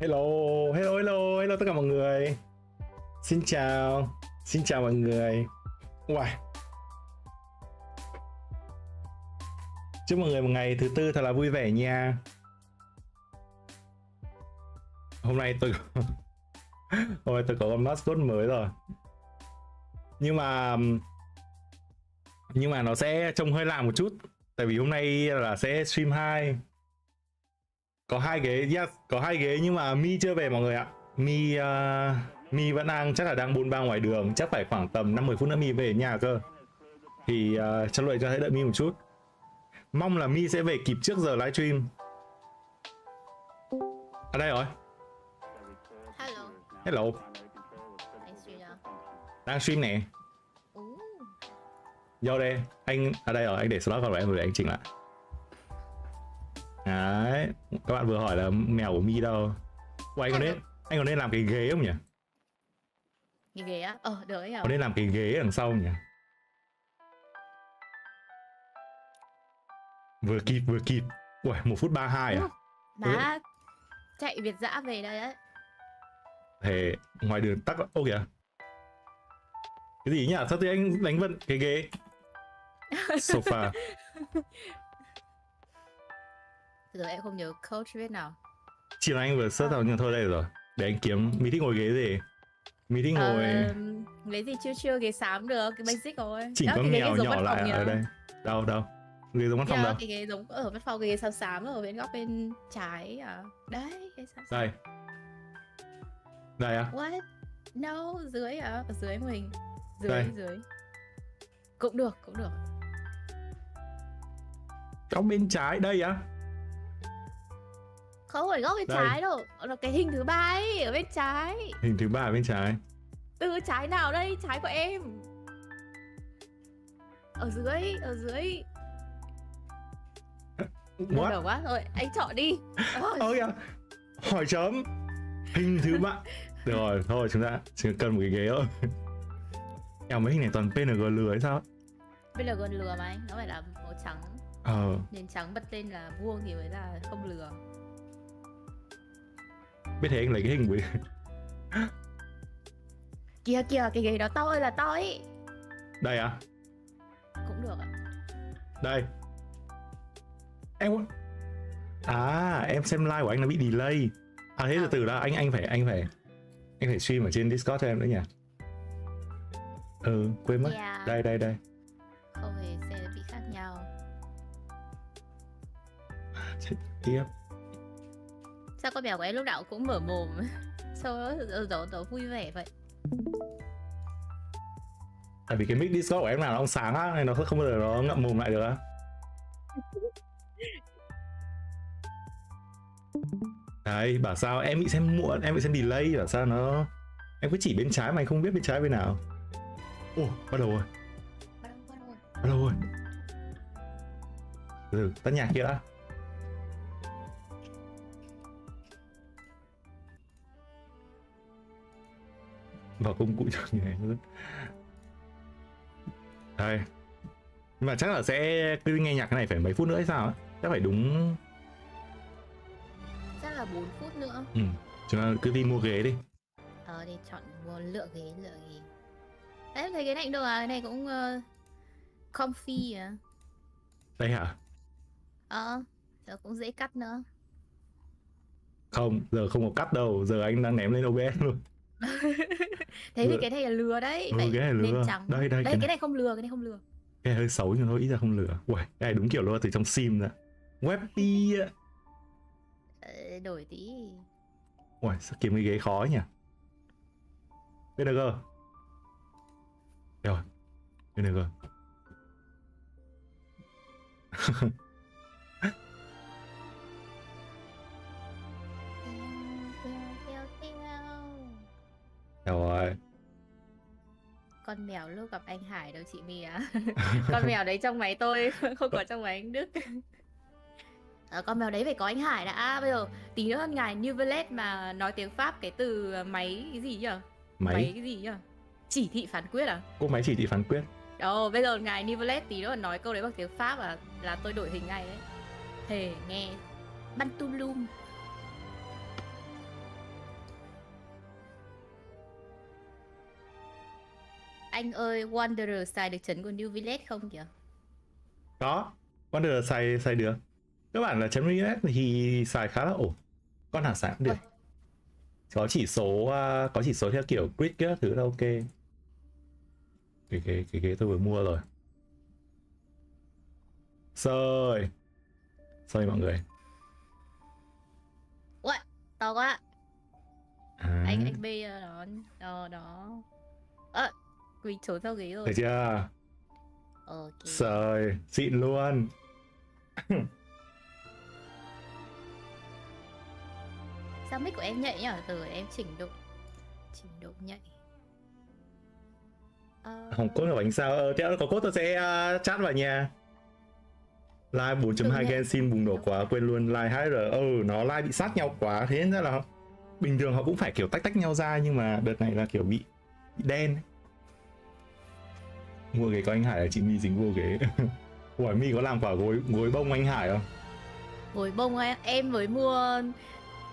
Hello, hello, hello, hello tất cả mọi người. Xin chào mọi người. Wow. Chúc mọi người một ngày thứ tư thật là vui vẻ nha. Hôm nay tôi có con mascot mới rồi. Nhưng mà nó sẽ trông hơi lạ một chút. Tại vì hôm nay là sẽ stream 2. Có 2 ghế, yes, có 2 ghế nhưng mà Mi chưa về mọi người ạ. Mi vẫn chắc là đang bôn ba ngoài đường, chắc phải khoảng tầm 5-10 phút nữa Mi về nhà cơ. Thì cho vậy cho hãy đợi Mi một chút. Mong là Mi sẽ về kịp trước giờ livestream. Ở đây rồi. Hello. Hello. Anh stream nào? Đang stream nè. Vô đây, anh ở đây rồi, anh để slot vào rồi em rồi để anh chỉnh lại. Đấy, các bạn vừa hỏi là mèo của Mi đâu. Ủa, anh còn nên làm cái ghế không nhỉ? Cái ghế á? Được ấy hả? Có nên làm cái ghế đằng sau nhỉ? Vừa kịp. Ui, 1 phút 32 à? Má chạy Việt dã về đây đấy. Thế ngoài đường tắc. Ô kìa. Cái gì nhỉ? Sao thì anh đánh vần cái ghế sofa. Giờ em không nhớ coach viết nào. Chỉ là anh vừa search vào nhưng thôi đây rồi. Để anh kiếm. Mi thích ngồi ghế gì? Mi thích ngồi ghế gì chưa ghế xám được, cái basic rồi. Chỉnh con mèo nhỏ lại ở đây. Đâu ghế giống văn phòng đâu? Cái ghế giống ở văn phòng, cái ghế xám ở bên góc bên trái à. Đấy, cái xám. Đây à? What? No, dưới à? Ở dưới mình. Dưới. Cũng được. Góc bên trái đây á? Không phải góc bên trái đâu, là cái hình thứ 3 ấy, ở bên trái. Hình thứ 3 ở bên trái. Từ trái nào đây? Trái của em. Ở dưới. What? Đầu quá rồi, anh chọn đi. Kìa. Hỏi chấm. Hình thứ 3. Được rồi, thôi chúng ta chỉ cần một cái ghế thôi. Mấy hình này toàn PNG lừa hay sao? PNG lừa mà anh, nó phải là màu trắng. Nền trắng bật lên là vuông thì mới là không lừa. Biết thế anh lấy cái hình của Kìa, cái ghế đó to ơi là to ấy. Đây à? Cũng được ạ. Đây. Em xem live của anh nó bị delay. Thế từ đó anh phải stream ở trên Discord cho em nữa nhỉ? Quên mất. Đây. Không thì sẽ bị khác nhau. Chết tiếp. Sao con mèo của em lúc nào cũng mở mồm? Sao nó vui vẻ vậy? Tại vì cái mic Discord của em nào nó sáng á, nên nó không bao giờ nó ngậm mồm lại được á. Đấy, bảo sao em bị xem muộn, em bị xem delay, bảo sao nó... Em cứ chỉ bên trái mà anh không biết bên trái bên nào. Bắt đầu rồi. Tắt nhạc kia đã. Vào công cụ cho như này nữa. Đây. Nhưng mà chắc là sẽ cứ nghe nhạc cái này phải mấy phút nữa hay sao á? Chắc phải đúng... Chắc là 4 phút nữa. Chúng ta cứ đi mua ghế đi. Đi chọn mua lựa ghế. Đấy, em thấy cái này cũng được à, cái này cũng comfy à. Đây hả? Giờ cũng dễ cắt nữa. Không, giờ không có cắt đâu, giờ anh đang ném lên OBS luôn. Thế thì cái này là lừa đấy. Cái này lừa. Đây, cái này không lừa. Cái này hơi xấu nhưng thôi, ít ra không lừa. Uầy, cái này đúng kiểu lừa từ trong sim ra. Webby. Đổi tí. Uầy, sao kiếm cái ghế khó nhỉ? PNG. Rồi, PNG. Rồi. Con mèo lúc gặp anh Hải đâu chị My à? Con mèo đấy trong máy tôi, không có trong máy anh Đức. Con mèo đấy phải có anh Hải đã. Bây giờ tí nữa ngài Nivelet mà nói tiếng Pháp cái từ máy cái gì nhỉ? Máy cái gì nhỉ? Chỉ thị phán quyết à? Cô máy chỉ thị phán quyết. Bây giờ ngài Nivelet tí nữa nói câu đấy bằng tiếng Pháp là tôi đổi hình ngay đấy. Thề nghe Bantulum. Anh ơi, Wanderer xài được trấn của New Village không kìa? Có, Wonder xài được. Các bạn là chấm reset thì xài khá là ổn. Con nào xài cũng được. Có chỉ số theo kiểu grid các thứ là ok. Cái ghế tôi vừa mua rồi. Rồi mọi người. Ui, to quá. À, Anh B đó. Quỳnh trốn sau ghế rồi. thấy chưa? Ok. Rồi, xịn luôn. Sao mic của em nhạy nhỉ? Từ em chỉnh độ nhạy. Không cốt là bánh sao? Thế có cốt tôi sẽ chat vào nhà. Live 4.2 Genshin bùng nổ quá, quên luôn live 2R. Nó live bị sát nhau quá, thế nên là bình thường họ cũng phải kiểu tách nhau ra, nhưng mà đợt này là kiểu bị đen. Mua ghế có anh Hải là chị My dính vô ghế. Ủa, My có làm quả gối bông anh Hải không? Gối bông em mới mua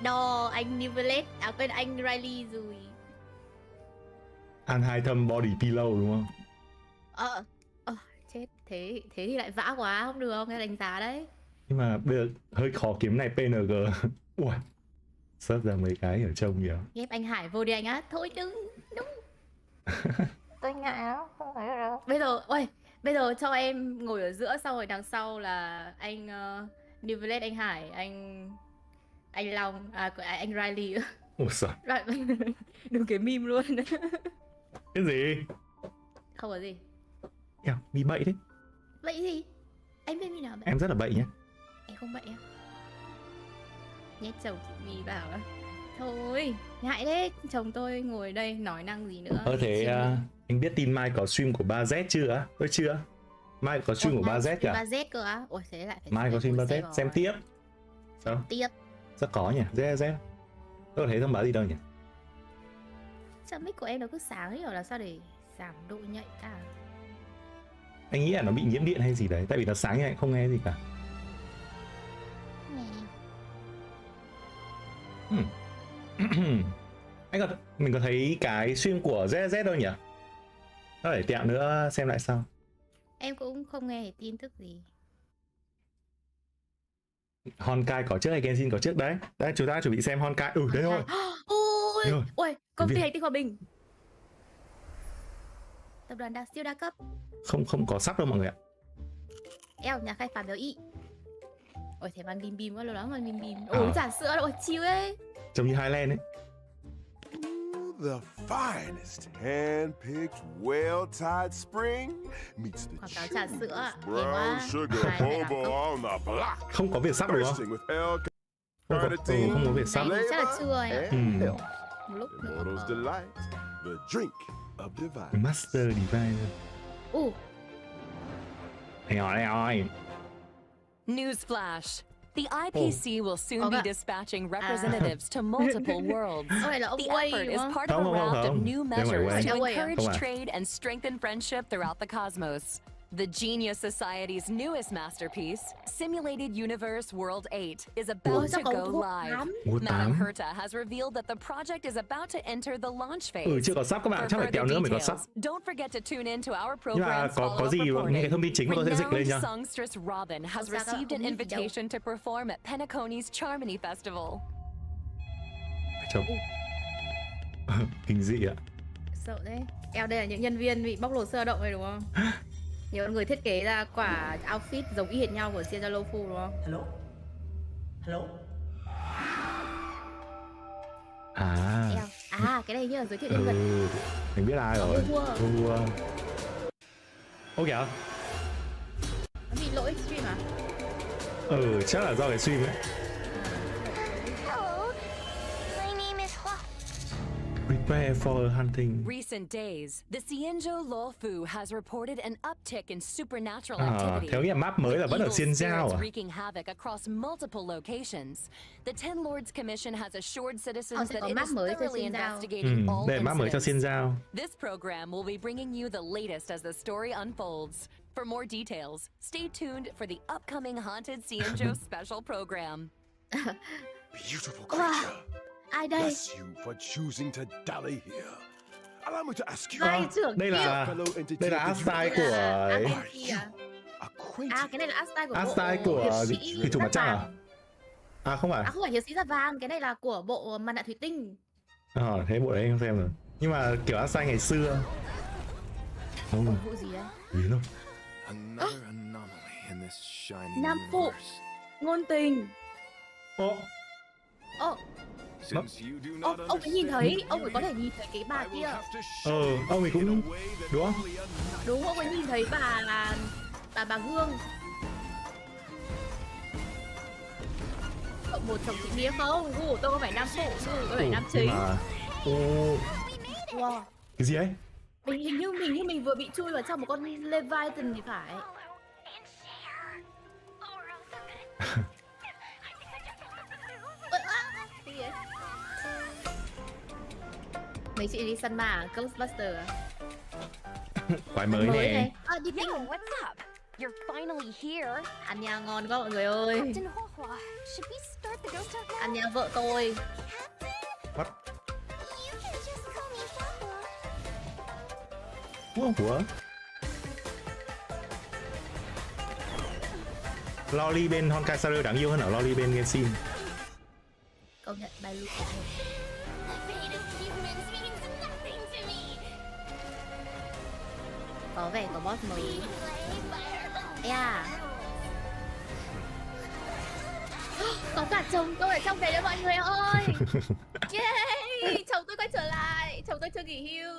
đo anh Nivelet, quên anh Riley rồi. Ăn 2 thâm body pillow đúng không? Chết, thế thì lại vã quá, không được, nghe đánh giá đấy. Nhưng mà bây giờ hơi khó kiếm này PNG. Ui, sớt ra mấy cái ở trông nhiều. Ghép anh Hải vô đi anh á. Thôi đừng. Tôi ngại lắm, không phải đâu. Bây giờ cho em ngồi ở giữa, xong rồi đằng sau là anh Nivelet, anh Hải, anh Long, anh Riley. Ủa sao? Đúng cái meme luôn. Cái gì? Không có gì. Eo, Mi bậy đấy. Bậy gì? Anh biết Mi nào bậy? Em rất là bậy nhé. Em không bậy em. Nhét chồng chị Mi bảo thôi, ngại đấy, chồng tôi ngồi đây nói năng gì nữa. Thế anh biết tin mai có stream của 3Z chưa? Tôi chưa. Mai có stream của 3Z cả. 3Z cơ á? Ủa thế lại phải Mai có stream 3Z, xem tiếp. Sao? Tiếp. Chắc có nhỉ, Z. Tôi thấy thông báo gì đâu nhỉ? Sao mic của em nó cứ sáng ấy, là sao để giảm độ nhạy cả? Anh nghĩ là nó bị nhiễm điện hay gì đấy, tại vì nó sáng như anh không nghe gì cả. Mình có thấy cái stream của ZZ đâu nhỉ? Nó để tẹo nữa xem lại sau. Em cũng không nghe tin tức gì. Honkai có trước hay Genshin có trước đấy? Đây chúng ta chuẩn bị xem Honkai. Đấy thôi. Ui, công ty hành tinh hòa bình. Tập đoàn siêu đa cấp. Không có sắp đâu mọi người ạ. Nhà khai phá béo ị. Ôi thế mang bim quá, lâu lắm mang bim. Ôi trà sữa rồi, chill ấy. Trông như Highland ấy. The finest hand-picked, well-tied spring meets the Quảng cáo trà sữa brown sugar bobo on the block. Không có việc sắp đúng không? Không có việc sắp. Chắc là chưa ấy. Một lúc nữa. Delight, the drink of divine. Master Divine. Đây rồi. Newsflash. The IPC will soon be dispatching representatives to multiple worlds. The effort is part of a raft of new measures to encourage trade and strengthen friendship throughout the cosmos. The Genius Society's newest masterpiece, Simulated Universe World 8, is about to go live. Madame Herta has revealed that the project is about to enter the launch phase. Chưa có sắp các bạn, chắc phải kéo nữa mới có sắp. Don't forget to tune in to our Nhưng mà có gì những cái thông tin chính mà tôi sẽ dịch lên nha. Songstress Robin has received an invitation to perform at Penacony's Charmony Festival. Chồng. Kinh dị ạ. Sợ đấy. Đây là những nhân viên bị bóc lột sơ động này đúng không? Nhiều người thiết kế ra quả outfit giống y hệt nhau của Sienzalo Fu đúng không? Hello. Cái này như là giới thiệu nhân vật. Mình biết ai rồi. Ô kìa. Nó bị lỗi stream à? Chắc là do cái stream ấy. Prepare for hunting. Recent days, the Xianzhou Luofu has reported an uptick in supernatural activity. Theo nghĩa map mới là vẫn ở Xianzhou à? Wreaking havoc across multiple locations. The Ten Lords Commission has assured citizens that it is thoroughly investigating all Đây là map mới cho Xianzhou. This program will be bringing you the latest as the story unfolds. For more details, stay tuned for the upcoming Haunted Xianzhou special program. Beautiful creature. Ai đây? Bless you for choosing to dally here. Allow me to ask you. Vai trưởng đây là art style của cái này là art style của art style của thủy thủ mặt trăng à? À không phải. À không phải hiệp sĩ da vàng, cái này là của bộ mặt nạ thủy tinh. Thế bộ đấy không xem rồi. Nhưng mà kiểu art style ngày xưa. Vụ gì đấy? Gì đâu. Nam phụ ngôn tình. Ông ấy nhìn thấy, ông ấy có thể nhìn thấy cái bà kia. Ông ấy cũng đúng không? Đúng, ông ấy nhìn thấy bà Hương. Cậu một chồng chị Mía không? Tôi không phải nam phụ, tôi phải nam chính. Wow. Cái gì ấy? Hình như mình vừa bị chui vào trong một con Leviathan thì phải. Mấy chị đi săn ma à? Ghostbuster à? Quái mới nè. Đi tinh. What's up? You're finally here. Ăn nha ngon quá mọi người ơi. Ăn nha vợ tôi. What? Ủa? Loli bên Honkai Star đáng yêu hơn ở Loli bên Genshin. Công nhận bài lúc có vẻ có boss mới. Có cả chồng tôi ở trong đấy đấy mọi người ơi. Yeah, chồng tôi quay trở lại. Chồng tôi chưa nghỉ hưu.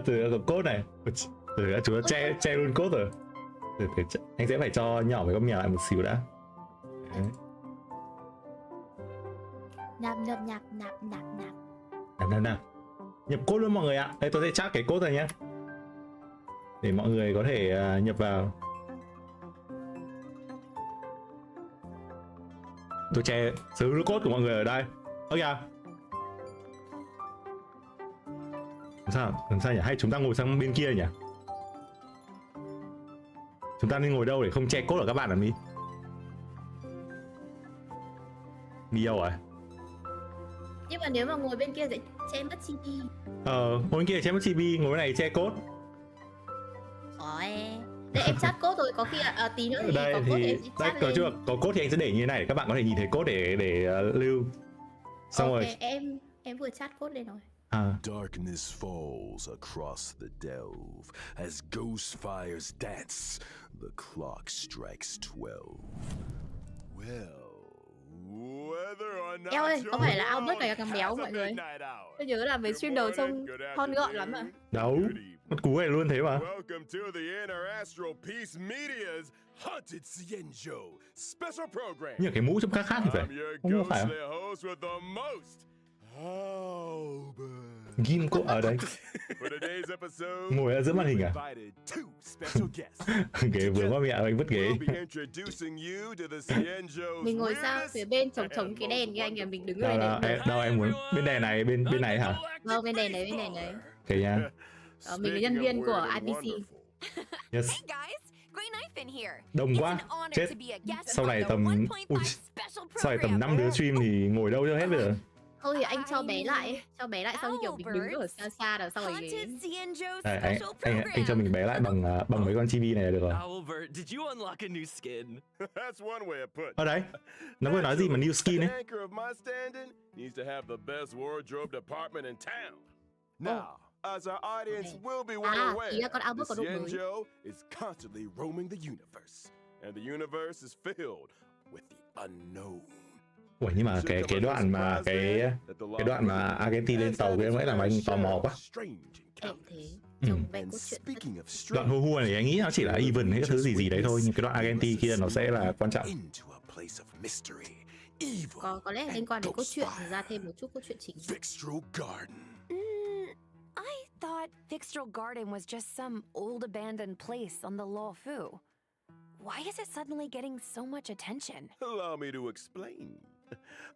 Từ có cốt này. Từ chúng ta che luôn cốt rồi. Anh sẽ phải cho nhỏ với con mèo lại một xíu đã. Đấy. Nạp. Nhập cốt luôn mọi người ạ. Đây tôi sẽ chắc cái cốt này nhé, để mọi người có thể nhập vào. Tôi che sở hữu cốt của mọi người ở đây. Ơ kìa. Làm sao nhỉ? Hay chúng ta ngồi sang bên kia nhỉ? Chúng ta nên ngồi đâu để không che cốt ở các bạn hả Mi? Mi đâu rồi? Nhưng mà nếu mà ngồi bên kia sẽ che mất chibi. Ngồi bên kia che mất chibi, ngồi bên này che cốt. Để em chat code rồi, có khi tí nữa thì đây có code thì em sẽ chat lên. Có code thì anh sẽ để như thế này để các bạn có thể nhìn thấy code để lưu. Xong rồi em vừa chat code lên rồi. Darkness falls across the delve as ghost fires dance. The clock strikes 12. Well, whether or not. Eo ơi, có phải là Albert này càng béo mọi người? Tôi nhớ là mấy stream đầu trông thon gọn lắm à. Đâu, con cú này luôn thế mà. Welcome to the Interastral Peace Media's Haunted Xianzhou special program. Nhưng cái mũ trông khác thì phải. Không phải. Ghim cô ở đây. Ngồi ở giữa màn hình à? Ghế vừa qua mẹ anh vứt ghế. Mình ngồi sang phía bên chống cái đèn cái anh nhà mình đứng ở đây. Đâu em muốn bên đèn này bên này hả? Vâng, bên đèn này. Kìa nha. Mình là nhân viên của IPC. Yes. Đông quá. Chết. Sau này tầm tầm 5 đứa stream thì ngồi đâu cho hết bây giờ. Thôi thì anh cho bé lại xong như kiểu mình đứng ở xa đằng sau rồi ghế. Anh cho mình bé lại bằng mấy con chibi này là được rồi. Ở đấy, nó vừa nói gì mà new skin ấy. As our audience will be well aware, Xianzhou is constantly roaming the universe, and the universe is filled with the unknown. Ủa nhưng mà cái đoạn mà cái đoạn mà Argentina lên tàu kia mới làm anh tò mò quá. Em thế, trông về cốt truyện. Đoạn hua hua này anh nghĩ nó chỉ là even hay cái thứ gì đấy thôi, nhưng cái đoạn Argentina kia nó sẽ là quan trọng. Có lẽ liên quan đến cốt truyện, ra thêm một chút cốt truyện chính. I thought Vixtrel Garden was just some old abandoned place on the Luofu. Why is it suddenly getting so much attention? Allow me to explain.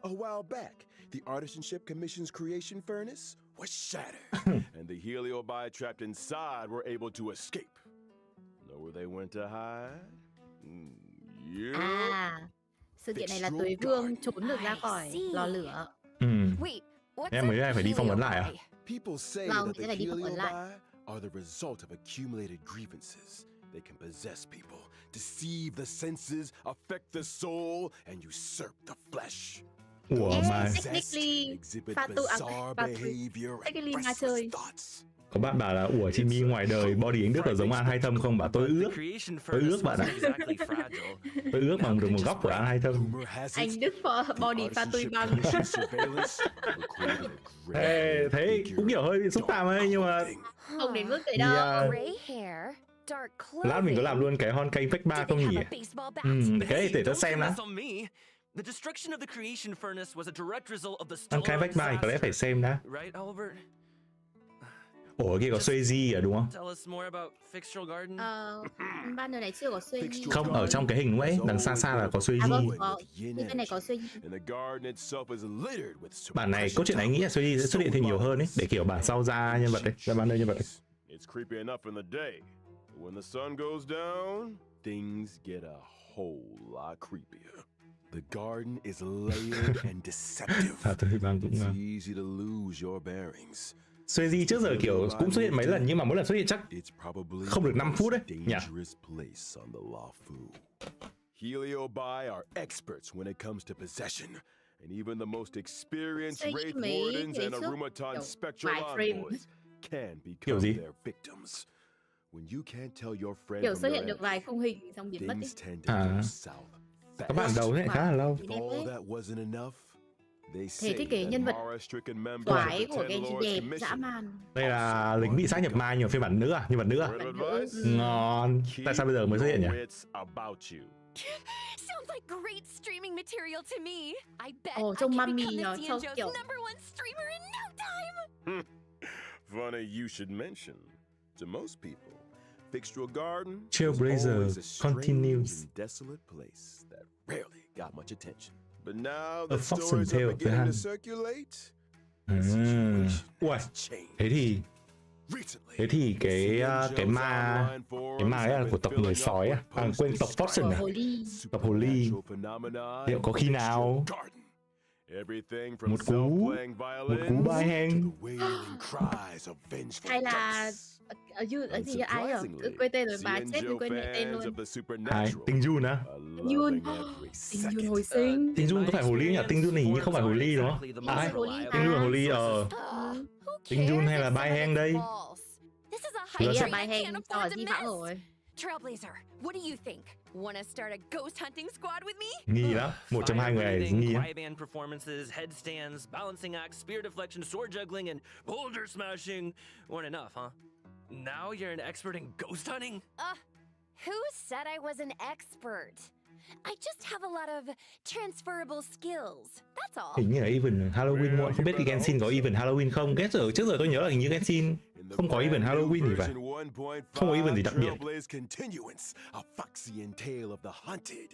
A while back, the Artisanship Commission's creation furnace was shattered, and the Heliobi trapped inside were able to escape. Know where they went to hide? Sự kiện này là Tuế Vương trốn được ra khỏi lò lửa. Em mới đây phải đi phỏng vấn lại à? People say Vâng, that sẽ the phải đi tập huấn lại. Heliobi are the result of accumulated grievances. They can possess people, deceive the senses, affect the soul, and usurp the flesh. Ủa mà Technically Exhibit pha tu bizarre pha behavior and technically ma restless chơi. thoughts. có bạn bảo là ủa chị My ngoài đời body anh Đức là giống An Hai Thâm không? Bảo tôi ước bạn ạ. Tôi ước bằng được một góc của An Hai Thâm. Anh Đức body pha tui băng. Ê, thế cũng kiểu hơi bị xúc phạm ấy, nhưng mà Không đến mức vậy đâu. lát mình có làm luôn cái Honkai Phách 3 không nhỉ? Cái này để tớ xem đã. Honkai Phách 3 thì có lẽ phải xem đã. Ủa kia có Suzy à đúng không? Banner này chưa có Suzy. Không, ở trong cái hình đúng ấy, đằng xa xa là có Suzy. Vâng, có. Bên này có Suzy. Bản này cốt truyện anh nghĩ là Suzy sẽ xuất hiện thêm nhiều hơn ấy, để kiểu bản sau ra nhân vật đấy, ra banner nhân vật đấy. It's creepy enough in the day. But when the sun goes down, things get a whole lot creepier. The garden is layered and deceptive. It's easy to lose your bearings. Suzy trước giờ kiểu cũng xuất hiện mấy lần, nhưng mà mỗi lần xuất hiện chắc không được 5 phút đấy nhỉ? Heliobi are experts when it comes to possession, and even the most experienced wraith wardens and aromaton spectral envoys can become their victims. When you can't tell your friend kiểu xuất hiện được vài khung hình xong biến mất đi. Các bạn đầu này khá là lâu. Thế thiết kế nhân vật toái của Genshin đẹp dã man. Đây là lính bị xác nhập ma nhưng mà phiên bản nữ à? Nhân vật nữ à? Ngon. Tại sao bây giờ mới xuất hiện nhỉ? Sounds like great streaming material to me. I bet Ồ, I trông can mummy become nó the trông Xianzhou's kiểu #1 streamer in no time. Funny you should mention. To most people, Fixtral Garden Trailblazer was always a strange continues. and desolate place that rarely got much attention. But now A that Fox and stories are Tail of the beginning to Hand. circulate, Uầy, thế thì cái ma ấy là của tộc người sói à? À quên, tộc Foxen à? Tộc hồ ly. Liệu có khi nào một cú bai hang hay là gì ai rồi quên tên rồi, bà chết rồi quên tên luôn. Ai? Tinh Jun á? Tinh Jun hồi sinh. Tinh Jun có phải hồ ly nhỉ? Tinh Jun hình như không phải hồ ly đúng không? Ai? Tinh Jun là hồ ly Tinh Jun hay là bai hang đây? Thấy là bai hang to di vãng rồi. Trailblazer, what do you think? Wanna start a ghost hunting squad with me? Nghi lắm, một trong hai người này nghi á. band performances, headstands, balancing acts, spear deflection, sword juggling, and boulder smashing weren't enough, huh? Now you're an expert in ghost hunting? Who said I was an expert? I just have a lot of transferable skills. That's all. Hình như là event Halloween muộn, không biết cái Genshin có event Halloween không? Trước giờ tôi nhớ là hình như Genshin không có event Halloween thì phải. Không có event gì đặc biệt. A Foxian tale of the hunted.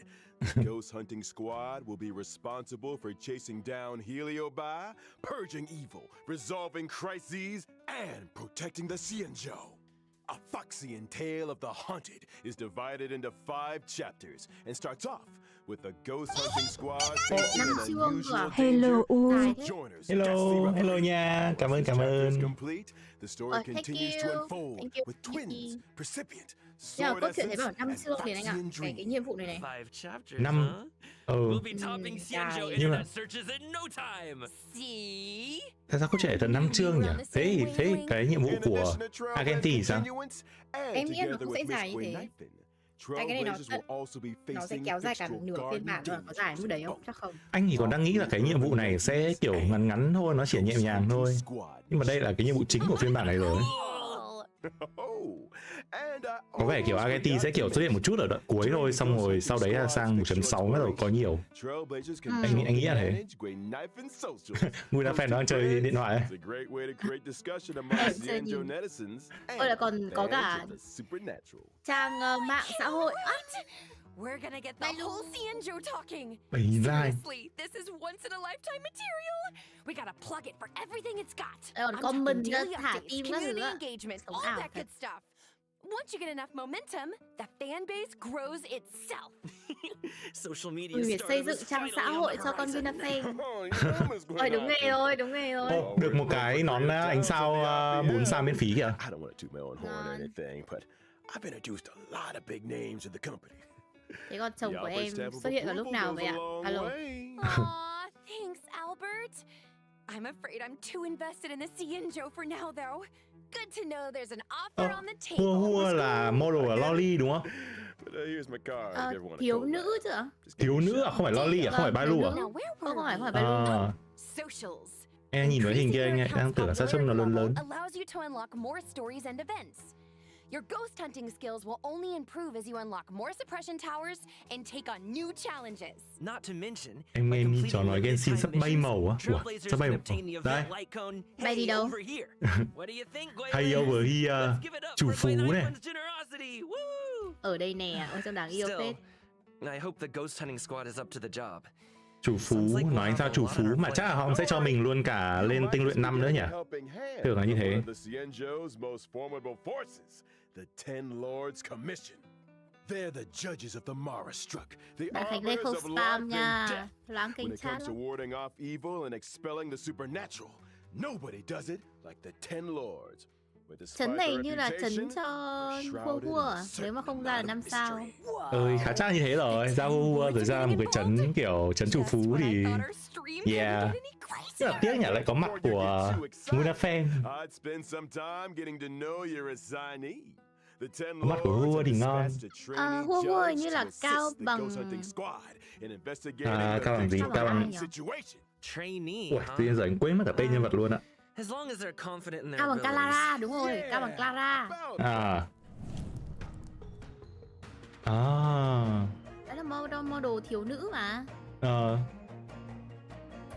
The ghost hunting squad will be responsible for chasing down Heliobi, purging evil, resolving crises, and protecting the Xianzhou. A Foxian tale of the hunted is divided into 5 chapters and starts off with the ghost hunting squad facing an unusual Hello Hello nha, cảm ơn. The story continues to unfold with twins, Precipient, Nhưng mà cốt truyện thấy bảo 5 chương thì anh ạ, cái nhiệm vụ này. 5 nhưng mà tại sao cốt truyện tận 5 chương nhỉ? Thế cái nhiệm vụ của Agenti thì sao? Em nghĩ nó cũng sẽ dài như thế. Cái này nó sẽ kéo dài cả nửa phiên bản rồi, có dài mức đấy không? Chắc không. Anh thì còn đang nghĩ là cái nhiệm vụ này sẽ kiểu ngắn thôi, nó chỉ nhẹ nhàng thôi. Nhưng mà đây là cái nhiệm vụ chính của phiên bản này rồi. Có vẻ kiểu Agenti sẽ kiểu xuất hiện một chút ở đoạn cuối thôi, xong rồi sau đấy là sang 1.6 bắt đầu có nhiều. Anh nghĩ là thế. Người đã fan nó đang chơi điện thoại ấy. Ôi là còn có cả trang mạng xã hội. We're gonna get the whole Xianzhou talking. Seriously, this is once in a lifetime material. We gotta plug it for everything it's got. Còn comment thả tim các thứ engagement, all that good stuff. Once you get enough momentum, the fan base grows itself. Social media Việc xây dựng trang xã hội cho con Vinafan. Ôi đúng nghề rồi, đúng nghề rồi. Được một cái nón ánh sao 4 sao miễn phí kìa. I don't want to toot my own horn or anything, but I've introduced a lot of big names in the company. Thế con chồng của em xuất hiện vào lúc nào vậy ạ? Alo. Aw, thanks, Albert. I'm afraid I'm too invested in the Cienjo for now, though. Good to know there's an offer on the table. Hua là model ở Loli đúng không? Here's my card. Thiếu nữ chứ ạ? Thiếu nữ à? Không phải Loli à? Không phải Bailu à? Không phải Bailu. Em nhìn với hình kia anh đang tưởng là sao trông nó lớn lớn. Allows you to unlock more stories and events. Your ghost hunting skills will only improve as you unlock more suppression towers and take on new challenges. Not to mention, Em nghe mi trò nói Genshin sắp bay màu á. Ủa, sắp bay màu. Đây. Bay đi đâu? Hay over here. Chủ phú này. Ở đây nè, ôi trông đáng yêu phết. I hope the ghost hunting squad is up to the job. Chủ phú, nói anh sao chủ phú mà chắc là họ sẽ cho mình luôn cả lên tinh luyện 5 nữa nhỉ? Tưởng là như thế. The Ten Lords Commission. They're the judges of the Mara struck. The arbiters of life and death. When it comes to warding off evil and expelling the supernatural, nobody does it like the Ten Lords. Trấn này như là trấn cho Hua à? Nếu mà không ra là 5 sao. Khá chắc như thế rồi. Ra Hua rồi ra một cái trấn kiểu trấn chủ phú thì yeah. Rất là tiếc nhỉ, lại có mặt của Munafan. Mặt của Hua thì ngon. Hua như là cao bằng... cao bằng gì? Cao bằng... Ui, tự nhiên giờ anh quên mất cả tên nhân vật luôn ạ. Cao bằng Clara, đúng rồi, cao bằng Clara. Đấy là model thiếu nữ mà.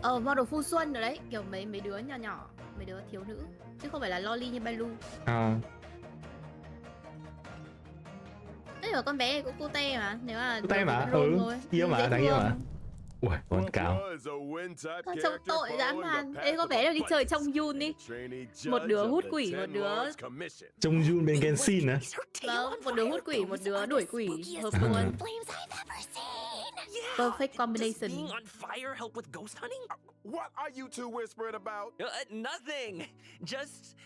Model phu xuân rồi đấy, kiểu mấy đứa nhỏ nhỏ, mấy đứa thiếu nữ, chứ không phải là loli như Bailu. Đấy là con bé này cũng cute mà, nếu mà cute mà, yêu mà, đáng yêu mà. Ui, con cáo. Trông tội dã man. Ê, con bé này đi chơi trong Yun đi. Một đứa hút quỷ, một đứa... Trong Yun bên Genshin á? Vâng, một đứa hút quỷ, một đứa đuổi quỷ. Hợp luôn. Perfect combination. What are you two whispering about? Nothing. Just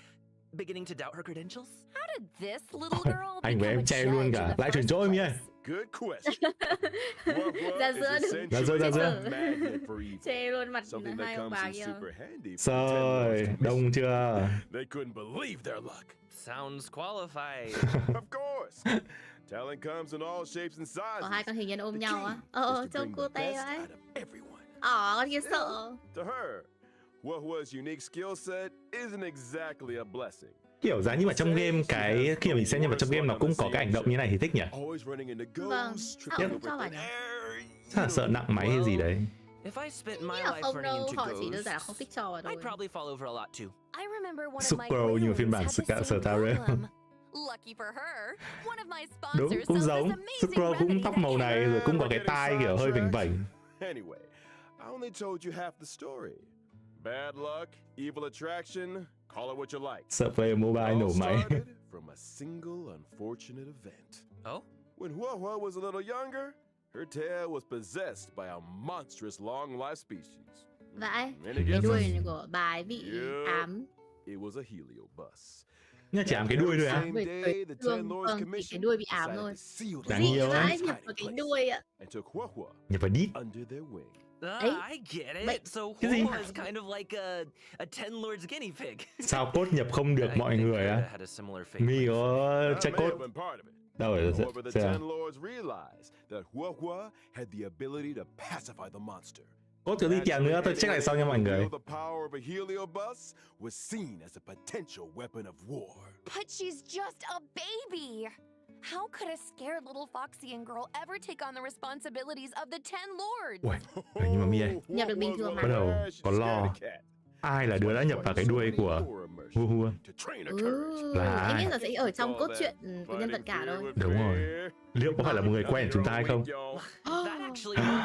beginning to doubt her credentials. How did this little girl anh với em che luôn cả. Lại chuyển chỗ em nhé. Good question. Ra giữa đừng. Ra giữa. Che luôn mặt hai ông bà kia. Rồi, đông chưa? They couldn't believe their luck. Sounds qualified. Of course. Talent comes in all shapes and sizes. Có hai con hình nhân ôm nhau á. Trông cute vậy. Con kia sợ. To her, Hua's unique skill set isn't exactly a blessing. Kiểu giá như mà trong game cái khi mà mình xem nhân vật trong game nó cũng có cái hành động như này thì thích nhỉ? Vâng, sao không cho vào nhỉ? Chắc là sợ nặng máy hay gì đấy. Nghĩ là không đâu, họ chỉ đơn giản là không thích cho vào thôi. Super nhưng mà phiên bản sở tao đấy. Đúng, cũng giống. Super cũng tóc màu này rồi cũng có cái tai kiểu hơi vểnh vểnh. Anyway, I only told you half the story. Bad luck, evil attraction, call it what you like. Sợ player mobile nổ máy. From a single unfortunate event. Oh? When Hua was a little younger, her tail was possessed by a monstrous long-life species. Vậy, cái đuôi của bà ấy bị ám. It was a heliobus. Nha, chỉ ám cái đuôi thôi á? Chỉ cái đuôi bị ám thôi. Đáng yêu á. Nhập vào cái đuôi ạ. Nhập vào đít. I get it. So Hua is kind of like a Ten Lords guinea pig. Sao cốt nhập không được mọi người á? Mi có check cốt. Đâu rồi the Ten Lords realized that Hua had the ability to pacify the monster. Cốt thử đi kèm nữa, tôi check lại sau nha mọi người. The power of a heliobus was seen as a potential weapon of war. But she's just a baby. How could a scared little Foxian girl ever take on the responsibilities of the Ten Lords? Ui, nhưng mà Mi ơi, nhập được bình thường mà. Bắt đầu có lo. Ai là đứa đã nhập vào cái đuôi của Hua? Là ai? Em biết là sẽ ở trong cốt truyện của nhân vật cả thôi. Đúng rồi. Liệu có phải là một người quen của chúng ta hay không?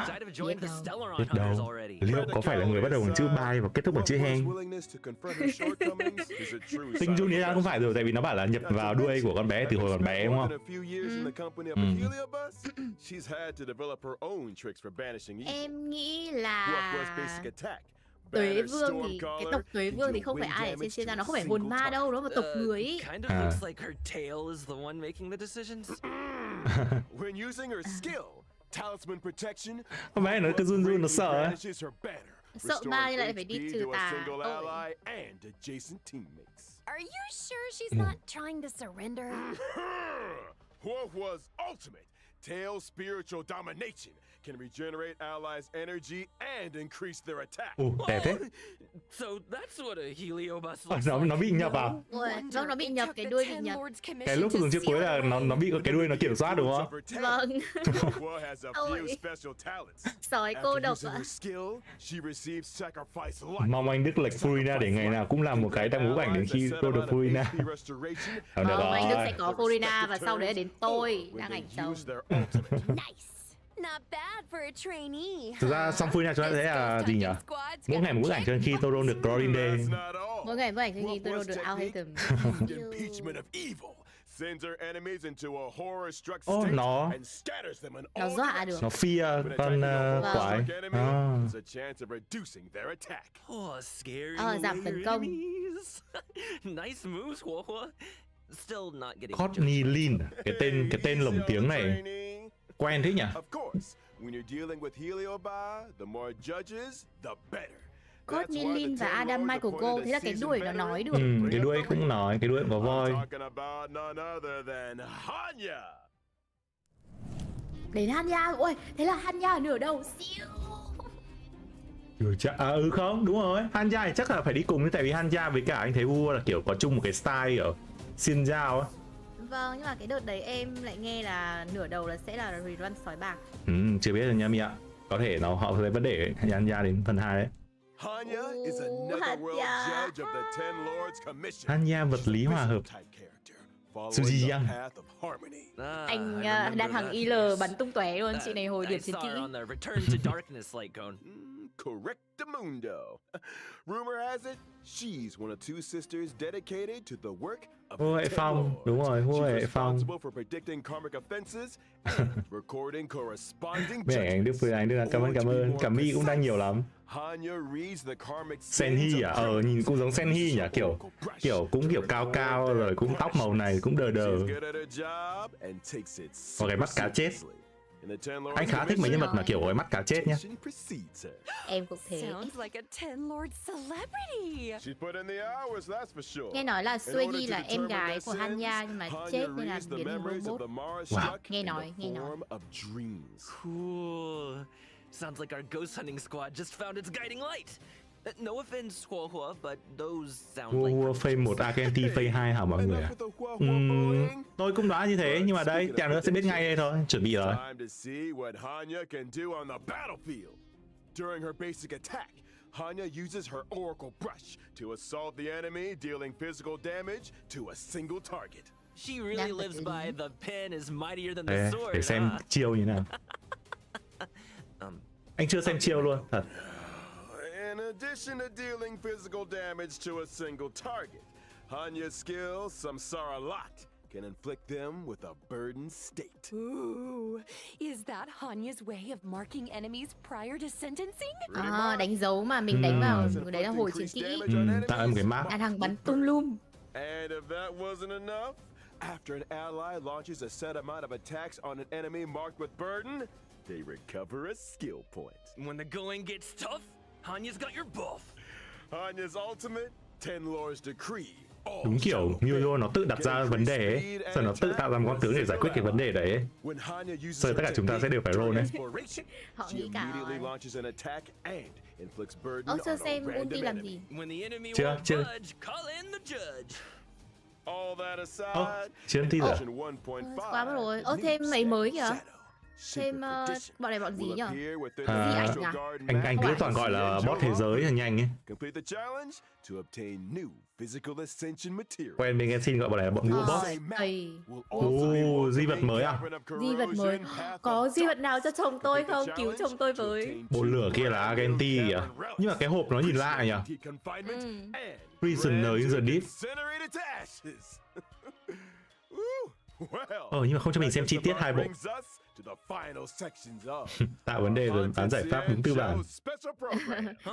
I'd have joined the Stellar Biết Hunters đâu, already. liệu có phải là người bắt đầu bằng chữ bai và kết thúc bằng chữ hen? Tinh Junior không phải rồi, tại vì nó bảo là nhập vào đuôi của con bé từ hồi còn bé đúng không? Em nghĩ là Tuế Vương thì cái tộc Tuế Vương thì không phải ai ở trên thế gian, nó không phải hồn ma đâu, nó là một tộc người ý. Kind of looks like her tail is the one making the decisions. When using her skill, talisman protection, Con bé nó cứ run run nó sợ ấy. Sợ ma nhưng lại phải đi trừ tà. Are you sure she's not trying to surrender? What was ultimate? Tail spiritual domination can regenerate allies' energy and increase their attack. Đẹp thế. So that's what a heliobus looks Nó like. bị nhập à? Vâng, nó bị nhập, cái đuôi bị nhập. Cái lúc dùng chữ cuối là nó bị cái đuôi nó kiểm soát đúng không? Vâng. Sói cô độc ạ. Mong anh Đức lệch Furina để ngày nào cũng làm một cái đang ngũ cảnh đến khi tôi được Furina. Vâng, anh Đức sẽ có Furina và sau đấy đến tôi đang ảnh chồng. Nice. Not bad for a trainee. Thực ra xong Furina chúng ta thấy là gì nhỉ? Mỗi ngày một bức ảnh cho đến khi tôi được Glory Day. Mỗi ngày bức ảnh cho khi tôi được Alhaitham. Nó dọa được. Nó fear con quái. Giảm tấn công. Nice moves, Huohuo. Still not getting. Courtney Lin, cái tên lồng tiếng này quen thế nhỉ? Courtney Lin và Adam Michael Gold, thế là cái đuôi nó nói được. Cái đuôi cũng nói, cái đuôi cũng có voi. Đến Hanya, ôi, thế là Hanya ở nửa đầu, siêu. Không, đúng rồi. Hanya thì chắc là phải đi cùng, tại vì Hanya với cả anh thấy vua là kiểu có chung một cái style ở xin giao á. Vâng, nhưng mà cái đợt đấy em lại nghe là nửa đầu là sẽ là rerun sói bạc. Chưa biết rồi nha Mi ạ. Có thể họ sẽ vấn đề Hanya đến phần 2 đấy. Hanya vật lý hòa hợp. Suji Yang. Anh đang hàng IL bắn tung tóe luôn, chị này hồi điểm chiến kỹ. Correctamundo. Rumor has it, she's one of two sisters dedicated to the work of Vua Hệ Phong, đúng rồi, vua Hệ Phong. Mấy ảnh Đức với anh Đức là cảm ơn. Cả Mi cũng đang nhiều lắm. Senhi à? Nhìn cũng giống Senhi nhỉ, kiểu cũng cao cao rồi cũng tóc màu này cũng đờ. Có cái mắt cá chết. Anh khá thích mấy nhân vật mà kiểu cái mắt cá chết nhá. Em cũng thế. Nghe nói là Suehi là em gái của Hanya nhưng mà chết nên là biến thành robot. Wow. Nghe nói. Cool. Sounds like our ghost hunting squad just found its guiding light. No offense, Huohuo, but those sound like. Vua phase 1 Argenti phase 2 hả mọi người ạ? Tôi cũng đoán như thế, nhưng mà đây, chàng nữa sẽ biết ngay đây thôi, chuẩn bị rồi. During her basic attack, Hanya uses her oracle brush to assault the enemy, dealing physical damage to a single target. She really lives by the pen is mightier than the sword. Để xem chiêu như nào. Anh chưa xem chiêu luôn, thật. In addition to dealing physical damage to a single target, Hanya's skill, Samsara Lot, can inflict them with a burden state. Ooh, is that Hanya's way of marking enemies prior to sentencing? Đánh dấu mà mình đánh vào, đấy là hồi chiến kỹ. Tạo em cái map. Ăn hàng bắn tung lum. And if that wasn't enough, after an ally launches a set amount of attacks on an enemy marked with burden, they recover a skill point. When the going gets tough, Hanya's got your buff. Hanya's ultimate, Ten Lord's decree. Đúng kiểu Như nó tự đặt ra vấn đề ấy, rồi nó tự tạo ra một con tướng để giải quyết cái vấn đề đấy ấy. Rồi tất cả chúng ta sẽ đều phải roll đấy. Họ nghĩ cả rồi. Chưa xem ulti làm gì. Chưa. Chưa ulti rồi. Quá rồi. Thêm mấy mới kìa. Thêm bọn này bọn gì nhỉ? Gì À, ảnh à? anh cứ toàn gọi là boss thế giới là nhanh ấy. Quen bên Genshin gọi bọn này là bọn ngũ boss. Di vật mới à? Di vật mới. Có di vật nào cho chồng tôi không? Cứu chồng tôi với. Bộ lửa kia là Agenti à? Nhưng mà cái hộp nó nhìn lạ nhỉ? Prisoner in the Deep. Nhưng mà không cho mình xem chi tiết hai bộ. Tạo vấn đề rồi bán giải pháp đúng tư bản.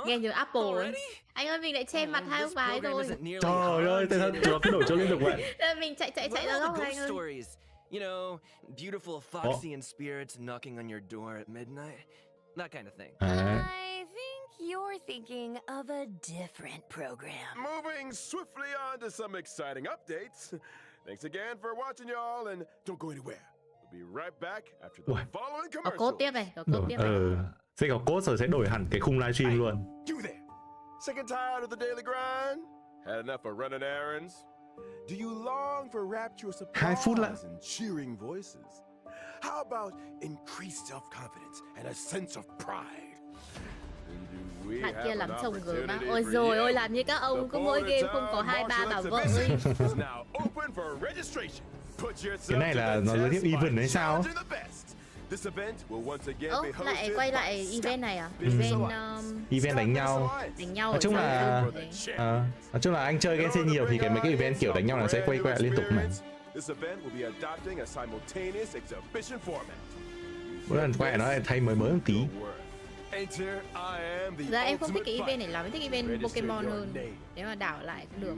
Nghe như Apple ấy. Anh ơi, mình lại che mặt hai ông bà ấy rồi. Trời ơi, tại sao nó cứ đổi cho liên tục vậy? Mình chạy ra góc này anh ơi. You know, beautiful foxy and spirits knocking on your door at midnight. That kind of thing. I think you're thinking of a different program. Moving swiftly on to some exciting updates. Thanks again for watching y'all and don't go anywhere. We'll be right back after the following Có commercials. cốt tiếp này, có cốt tiếp này. Sẽ có cốt rồi sẽ đổi hẳn cái khung livestream luôn. You there. Sick and tired of the daily grind? Had enough of running errands? Do you long for rapturous applause and cheering voices? How about increased self-confidence and a sense of pride? Bạn kia làm chồng gớm á. Ôi rồi ôi, làm như các ông cứ mỗi game không có 2-3 bảo vợ ơi. Cái này là nó giới thiệu event hay sao? Lại quay lại event này à? Event đánh nhau. Nói chung là anh chơi Genshin nhiều thì mấy cái event kiểu đánh nhau là sẽ quay lại liên tục này. Mỗi lần quay nó lại thay mới một tí. Dạ em không thích cái event này lắm, em thích event Pokemon hơn. Nếu mà đảo lại cũng được.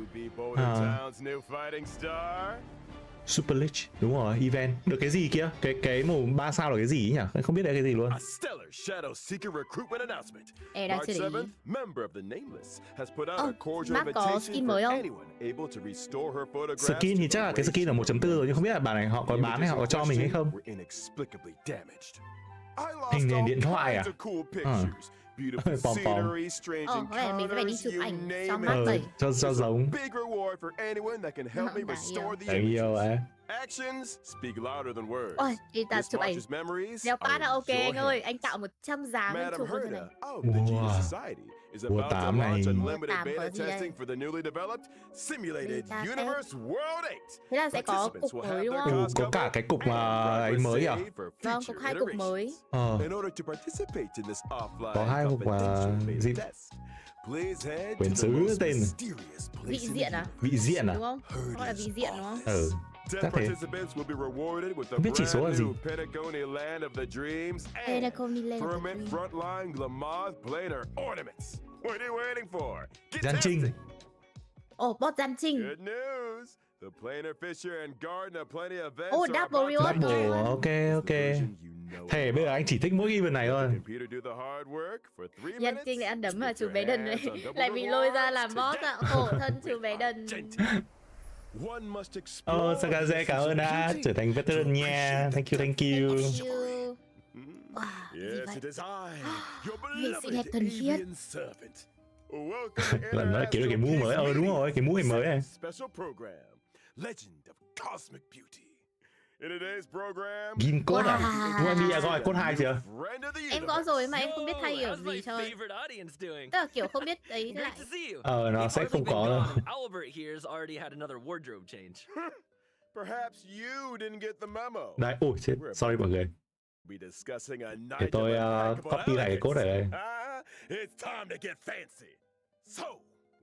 Super League, đúng rồi, event. Được cái gì kia? Cái màu 3 sao là cái gì nhỉ? Em không biết là cái gì luôn. Em đang chưa để ý. Mark có skin mới không? Skin thì chắc là cái skin ở 1.4 rồi, nhưng không biết là bản này họ có bán hay họ có cho mình hay không. Hình nền điện thoại à? Pom pom. Có vẻ mình phải đi chụp ảnh cho mát tẩy. Cho giống. Đáng yêu á. Ôi, đi ta chụp ảnh. Nếu phát là ok anh ơi, anh tạo 100 dáng anh chụp luôn thế này. Wow. 8 này. 8 có gì đây? Thế là sẽ có cục mới đúng không? Có cả cái cục ấy mới à? Vâng, có 2 cục mới. Có 2 cục gì? Quyển sứ tên. Vị diện à? Vị diện à? Đúng không? Gọi là vị diện đúng không? Chắc thế. Không biết chỉ số là gì? Pentagon Land of the Dreams. Gian Trinh. Bot Gian Trinh. Double reward. Double, ok. Thề bây giờ anh chỉ thích mỗi event này thôi. Gian Trinh lại ăn đấm mà chú bé đần này. Lại bị lôi ra làm boss ạ. Khổ thân chú bé đần. Sakaze cảm ơn đã trở thành veteran nha. Thank you. Nghệ sĩ đẹp thuần khiết. Lần nữa kiếm được cái mũ mới. Đúng rồi, cái mũ này mới này. Gin code à? Đúng em gọi code 2 chưa? Em gõ rồi mà em không biết thay kiểu gì chơi. Tức là kiểu không biết ấy lại. Nó sẽ không có đâu. Đấy, ôi chết, sorry mọi người. Để tôi copy lại cái code ở đây.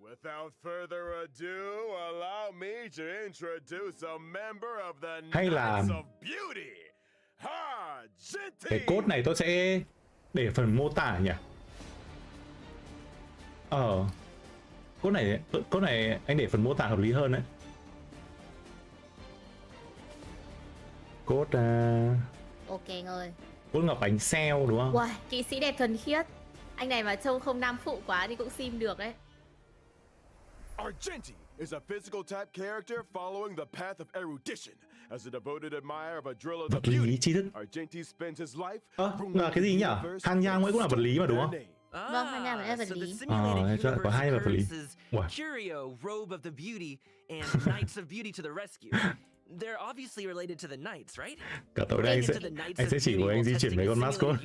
Without further ado, allow me to introduce a member of the Hay là Knights of Beauty. cái code này tôi sẽ để phần mô tả nhỉ? Code này anh để phần mô tả hợp lý hơn đấy. Code ok anh ơi. Code Ngọc Ánh Sao đúng không? Wow, kỵ sĩ đẹp thuần khiết. Anh này mà trông không nam phụ quá thì cũng sim được đấy. Argenti is a physical type character following the path of erudition. As a devoted admirer of a drill of the beauty, trí thức. Argenti spends his life là cái gì nhỉ? Han Yang mới cũng là vật lý mà đúng không? Vâng, Han Yang là vật lý. Có 2 vật lý. Curio, robe of the beauty, and Knights of Beauty to the rescue. They're obviously related to the knights, right? Cả tối nay anh sẽ chỉ ngồi anh di chuyển mấy con mascot.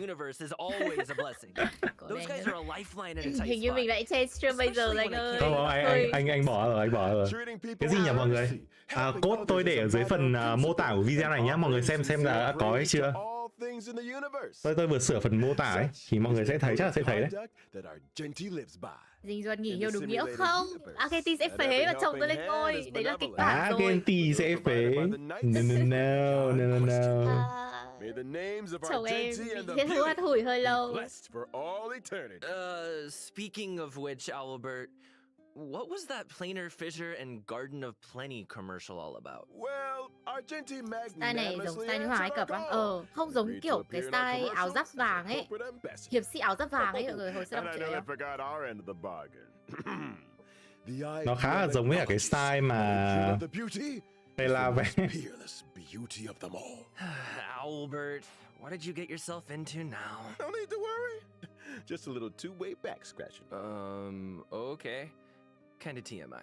Hình như mình lại change stream bây giờ anh ơi. Không, anh bỏ rồi. Cái gì nhỉ mọi người? Code tôi để ở dưới phần mô tả của video này nhá, mọi người xem là đã có hay chưa. Tôi vừa sửa phần mô tả ấy, thì mọi người sẽ thấy, chắc là sẽ thấy đấy. Dinh Duân nghỉ yêu đúng nghĩa không? Agenti sẽ phế và chồng tôi lên ngôi. Đấy là kịch bản rồi. Agenti sẽ phế. No. Chồng em bị thiết hút hủi hơi lâu. Speaking of which, Albert, what was that planar fissure and Garden of Plenty commercial all about? Style này giống style nữ hoàng Ai Cập á. Không giống kiểu cái style áo giáp vàng ấy. Hiệp sĩ áo giáp vàng ấy, mọi người hồi xưa đọc chuyện không? Nó khá là giống với cả cái style mà đây là vẽ. Albert, what did you get yourself into now? No need to worry. Just a little two-way back scratching. Okay. Kinda TMI.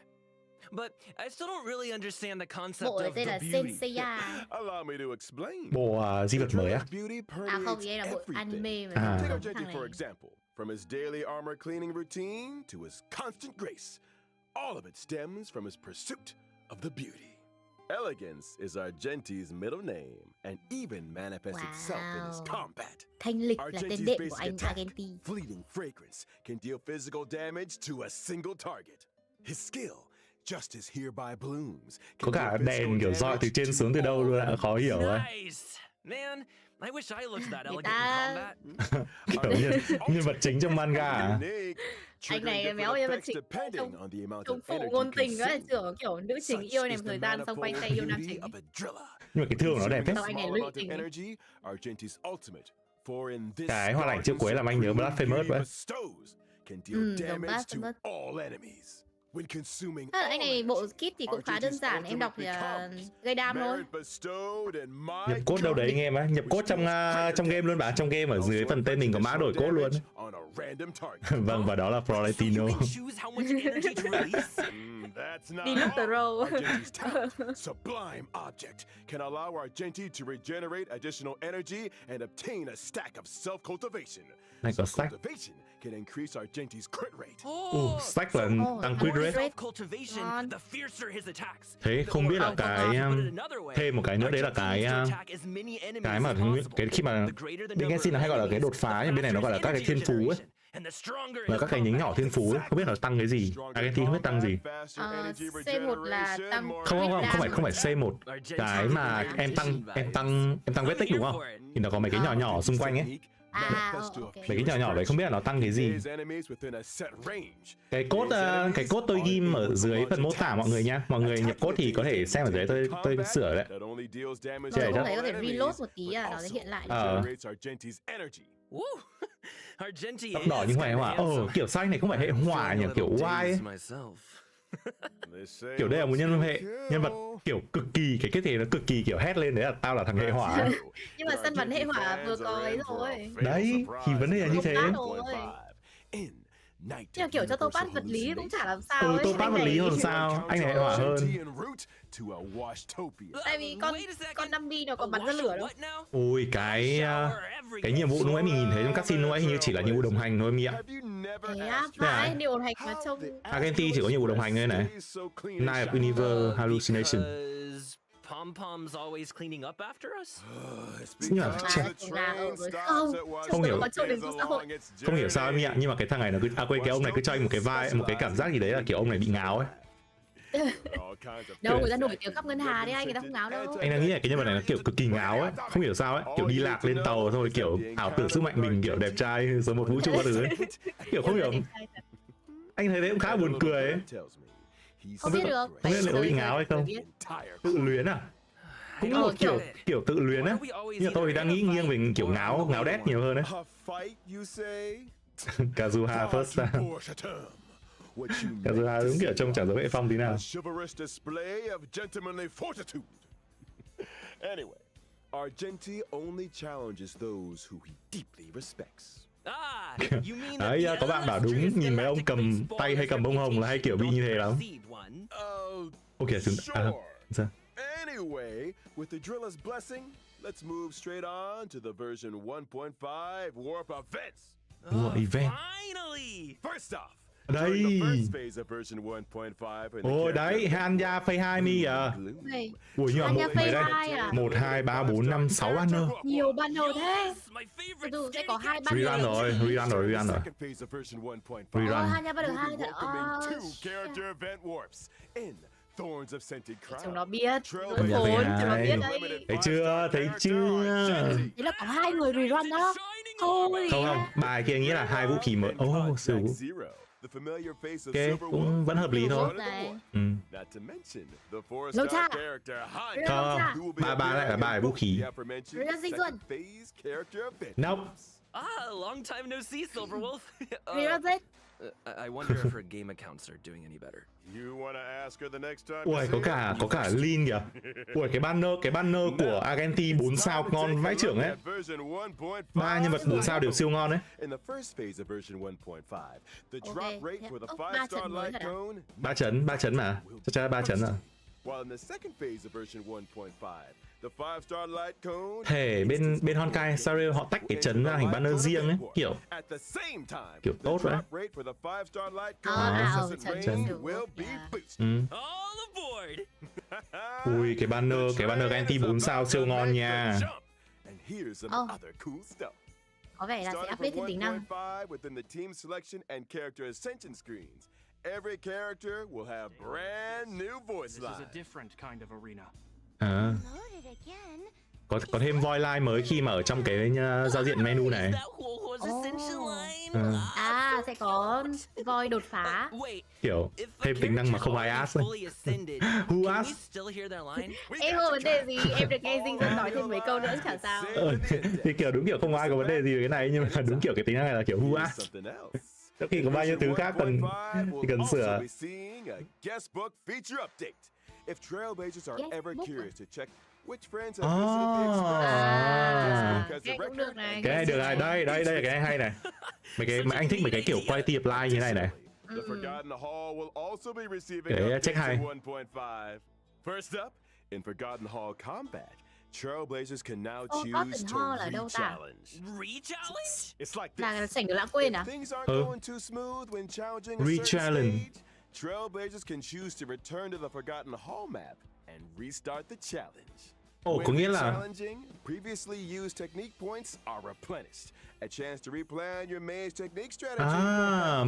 But I still don't really understand the concept Bộ of tên là the beauty. Senseiya. Allow me to explain. Bộ di vật mới á? Không, đây là bộ anime mà. Take our Genji for example. From his daily armor cleaning routine to his constant grace, all of it stems from his pursuit of the beauty. Elegance is Argenti's middle name and even manifests itself in his combat. Thanh lịch là tên đệm của anh Agenti. Fleeting fragrance can deal physical damage to a single target. His skill just as hereby blooms. Có cả đèn kiểu dọi từ trên xuống từ đâu luôn ạ, khó hiểu ấy. Man, I wish I looked that elegant in combat. Kiểu nhân vật chính trong manga à? Anh này méo nhân vật chính trong phụ ngôn tình á, tưởng kiểu nữ chính yêu em thời gian xong quay tay yêu nam chính. Nhưng mà cái thương nó đẹp thế. Anh này lụy tình. Cái hoạt ảnh trước cuối làm anh nhớ Blasphemous vậy. Giống Blasphemous. Anh này bộ kit thì cũng khá đơn giản, em đọc thì gây đam thôi. Nhập code đâu đấy anh em á, nhập code trong game luôn, bà trong game ở dưới phần tên mình có mã đổi code luôn. Vâng, và đó là Florentino. Đi lúc the row. Sublime object can allow Argenti to regenerate additional energy and obtain a stack of self-cultivation. Này có stack. Can increase Argenti's crit rate. Stack là tăng crit rate. Thế không biết là cái thêm một cái nữa đấy là cái mà cái khi mà bên Genshin là hay gọi là cái đột phá, nhưng bên này nó gọi là các cái thiên phú ấy. Là các cái nhánh nhỏ thiên phú ấy, không biết là tăng cái gì. Agenti không biết tăng gì. C1 là tăng. Không phải C1. Cái mà em tăng vết tích đúng không? Thì nó có mấy cái nhỏ nhỏ xung quanh ấy. Mấy cái nhỏ đấy không biết là nó tăng cái gì. Cái code tôi ghim ở dưới phần mô tả mọi người nha. Mọi người nhập code thì có thể xem ở dưới, tôi sửa đấy. Tôi không thấy có thể reload một tí nó sẽ hiện lại. Tóc đỏ nhưng phải hỏa. Kiểu xanh này không phải hệ hỏa nhỉ, kiểu Y ấy. Kiểu đây là một nhân vật kiểu cực kỳ, cái thể nó cực kỳ kiểu hét lên đấy là tao là thằng hệ hỏa. Nhưng mà sân bắn hệ hỏa vừa có ấy rồi. Đấy, thì vấn đề là như thế. Nhưng mà kiểu cho tô pát vật lý cũng chả làm sao ấy. Tô pát vật lý hơn sao, anh này hệ hỏa hơn. Tại vì con Nambi nó có bắn ra lửa đâu. Ui, cái nhiệm vụ lúc ấy mình nhìn thấy trong cutscene lúc ấy hình như chỉ là nhiệm vụ đồng hành thôi mi ạ. Thế á, phải nhiệm vụ đồng hành mà trông Agenti chỉ có nhiệm vụ đồng hành thôi này. Night of Universe Hallucination. Nhưng mà không hiểu sao mi ạ, nhưng mà cái thằng này nó cứ cái ông này cứ cho anh một cái cảm giác gì đấy là kiểu ông này bị ngáo ấy. Đâu, người ta nổi tiếng khắp ngân hà đấy anh, người ta không ngáo đâu. Anh đang nghĩ là cái nhân vật này nó kiểu cực kỳ ngáo ấy, không hiểu sao ấy, kiểu đi lạc lên tàu thôi kiểu ảo tưởng sức mạnh mình kiểu đẹp trai số một vũ trụ các thứ ấy. Kiểu không hiểu. Anh thấy đấy cũng khá buồn cười ấy. Không biết được. Không biết liệu bị ngáo hay không? Tự luyến à? Cũng là một kiểu tự luyến á. Nhưng mà tôi đang nghĩ nghiêng về kiểu ngáo đét nhiều hơn đấy. Kazuha first time. Kazuha đúng kiểu trông chả giống hệ phong tí nào. Anyway, Argenti only challenges those who he deeply respects. Đấy, có bạn bảo đúng, nhìn mấy ông cầm tay hay cầm bông hồng là hay kiểu bị như thế lắm. Ok, sao? Anyway, with the Drilla's blessing, let's move straight on to the version 1.5 warp events. Event. Finally! First off, Đây. during the first phase of version 1.5, when the Ôi đấy, Hanya Phase 2 mi à. Này, Ui nhưng mà Hanya mấy Phase đây. 2 à? 1, 2, 3, 4, 5, 6 banner. Nhiều banner thế. Yes, my favorite Từ từ sẽ có skinny 2 kid. banner. Rerun rồi, rerun rồi, rerun rồi. second phase of version 1.5, Rerun. Hanya banner 2 thật. welcoming two character event warps in Thorns of Scented Chúng Crown. nó biết. Hanya Vốn, Phase chúng nó 2. biết đấy. Thấy chưa, thấy chưa. Thế là có 2 người rerun đó. Holy Không không, bài kia nghĩa là 2 vũ khí mới. Ô, siêu. Ok, cũng vẫn hợp lý thôi. Ừ. Lâu cha. Không, ba lại là bài vũ khí. Rerun dinh xuân. Nope. Long time no see, Silverwolf. Rerun dinh. I wonder if her game accounts are doing any better. Ui, có cả Lin kìa. Ui, cái banner của Argenti 4 sao ngon vãi chưởng ấy. 3 nhân vật 4 sao đều siêu ngon ấy. Ba chấn mà. Chắc chắn là 3 chấn à. Thể bên Honkai sao họ tách cái chấn ra thành banner riêng ấy, kiểu tốt vậy. Chấn. Ui, cái banner anti 4 sao siêu ngon nha. Có vẻ là sẽ update thêm tính năng. Every character will have brand new voice lines. This is a different kind of arena. À. Có thêm voice line mới khi mà ở trong cái giao diện menu này. Sẽ có voice đột phá. Kiểu thêm tính năng mà không ai ask. Who asked? Em không có vấn đề gì, em được nghe Dinh Dân nói thêm mấy câu nữa chẳng sao. Thì kiểu đúng kiểu không ai có vấn đề gì về cái này, nhưng mà đúng kiểu cái tính năng này là kiểu who asked. Trước khi có bao nhiêu thứ khác cần sửa. If trailblazers are ever curious to check which friends Cái cũng được này. Cái này được này, đây là cái này hay này. Mấy anh thích mấy cái kiểu quay tiệp live như này này. Để check hay. First up, in Forgotten Hall combat, trailblazers can now choose to re-challenge. Re-challenge? It's like Là sảnh được lãng quên à? things aren't going too smooth when challenging a certain Re-challenge. stage. Trailblazers can choose to return to the Forgotten Hall map and restart the challenge. Có nghĩa là challenging, previously used technique points are replenished. A chance to replan your main technique strategy.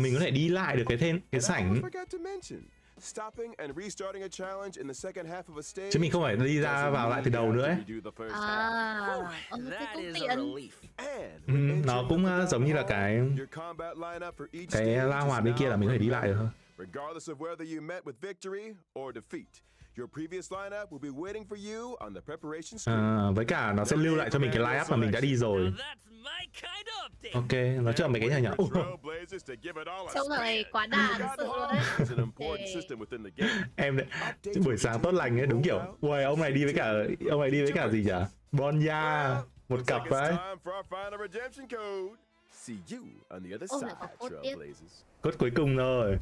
Mình có thể đi lại được cái sảnh. I forgot to mention, stopping and restarting a challenge in the second half of a stage. Chứ mình không phải đi ra vào lại từ đầu nữa ấy. That is a relief. Nó cũng giống như là cái la hoạt bên kia là mình có thể đi lại được thôi. Regardless of whether you met with victory or defeat, your previous lineup will be waiting for you on the preparation screen. Với cả nó sẽ lưu lại cho mình cái line up mà mình đã đi rồi. Ok, nói chung là mấy cái nhỏ nhỏ. Trông này quá đà thật sự luôn đấy. Em đấy, buổi sáng tốt lành ấy, đúng kiểu ui, ông này đi với cả gì nhỉ? Bonya, một cặp đấy. Cốt cuối cùng rồi.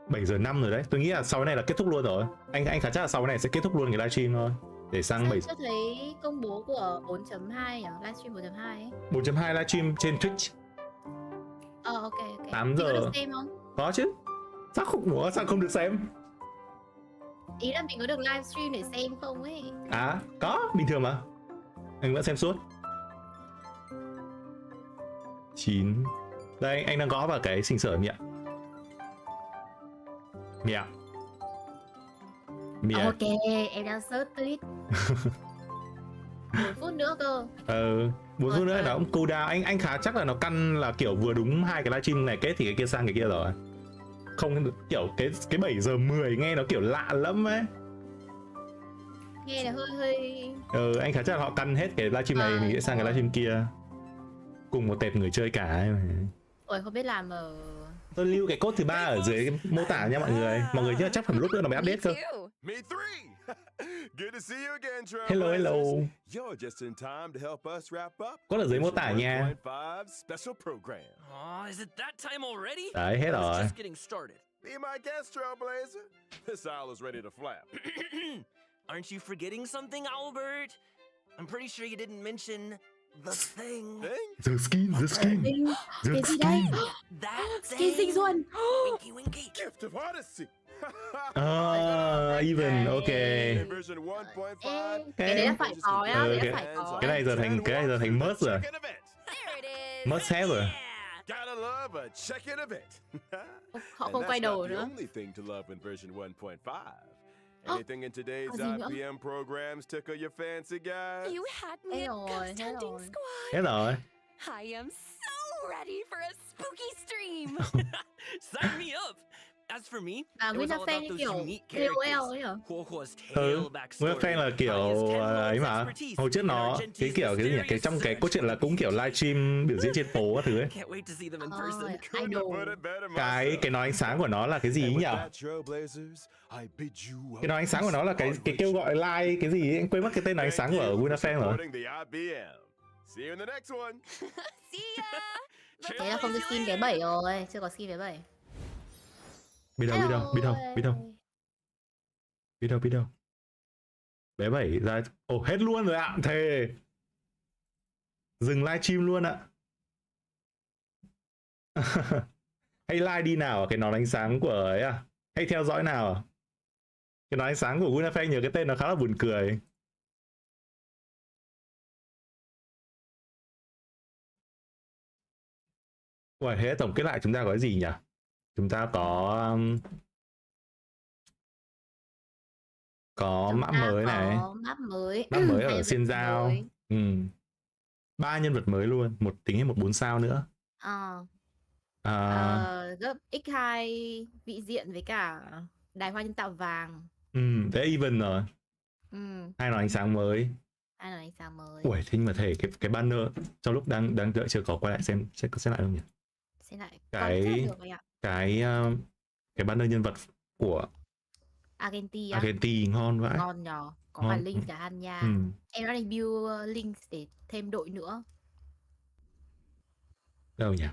7 giờ 5 rồi đấy. Tôi nghĩ là sau cái này là kết thúc luôn rồi. Anh khá chắc là sau cái này sẽ kết thúc luôn cái livestream thôi. Để sang 7. Tôi thấy công bố của 4.2 à, livestream 4.2 ấy. 4.2 livestream trên Twitch. Ok. 8 giờ. Có được xem không? Có chứ. Sao không được xem? Ý là mình có được livestream để xem không ấy. Có, bình thường mà. Anh vẫn xem suốt. 9. Đây, anh đang gõ vào cái sinh sở miệng. Ok, em đang search tweet. 1 phút nữa cơ. 4 phút nữa nó cũng cooldown. Anh khá chắc là nó căn là kiểu vừa đúng 2 cái livestream này kết thì cái kia sang cái kia rồi. Không kiểu cái 7 giờ 10 nghe nó kiểu lạ lắm ấy. Nghe là hơi Anh khá chắc là họ căn hết cái livestream này mình sẽ sang cái livestream kia. Cùng một tệp người chơi cả ấy mà. Ôi không biết làm ở. Tôi lưu cái code thứ 3 ở dưới cái mô tả nha mọi người. Mọi người nhớ chắc phần lúc nữa nó mới update cơ. Hello. Code ở dưới mô tả nha. Đấy, hết rồi. Be my guest, Trailblazer. This owl is ready to flap. Aren't you forgetting something, Albert? I'm pretty sure you didn't mention the thing. The skin. Cái gì đây? That Skin sinh xuân. Winky, winky. Gift of Odyssey. Even, okay. Version 1.5. Cái đấy là phải có nhá, cái đấy phải có. Cái này giờ thành must rồi. There it is. Must have rồi. Gotta love a check-in event. Họ không quay đầu nữa. Only thing to love in version 1.5. Anything in today's IPM programs tickle your fancy, guys? You had me at Ghost Hunting Squad. Hết rồi. I am so ready for a spooky stream. Sign me up. As for me, À, it Nguyên was all Fan about those kiểu unique KOL characters. ấy hả? Huohuo's tale backstory. Nguyên Fan là kiểu ấy mà. Hồi trước nó cái kiểu cái gì nhỉ? Cái trong cái cốt truyện là cũng kiểu livestream biểu diễn trên phố các thứ ấy. Can't wait to see them in person. Idol. Cái nói ánh sáng của nó là cái gì nhỉ? Cái nói ánh sáng của nó là cái kêu gọi like cái gì ấy. Anh quên mất cái tên nói ánh sáng của Nguyên Fan rồi. See you in the next one. See ya. Thế là không được skin vé 7 rồi, chưa có skin vé 7. Biết đâu. Bé 7 ra. Ồ, hết luôn rồi ạ. Thề. Dừng livestream luôn ạ. Hay like đi nào, cái nón ánh sáng của ấy à? Hay theo dõi nào à? Cái nón ánh sáng của Winafeng nhớ cái tên nó khá là buồn cười. Uầy, thế tổng kết lại chúng ta có cái gì nhỉ? Chúng ta có map mới này. Map mới ở Xiên Giao. 3 nhân vật mới luôn, tính thêm một 4 sao nữa. Gấp x2 vị diện với cả đài hoa nhân tạo vàng. Thế even rồi. 2 nón ánh sáng mới. Ui, thế nhưng mà thể cái banner trong lúc đang đợi chờ có quay lại xem lại không nhỉ? Xem lại. Cái banner nhân vật của Argentina ngon vãi. Ngon nhờ. Có cả Linh cả Hanya. Em đã định build Linh để thêm đội nữa. Đâu nhỉ?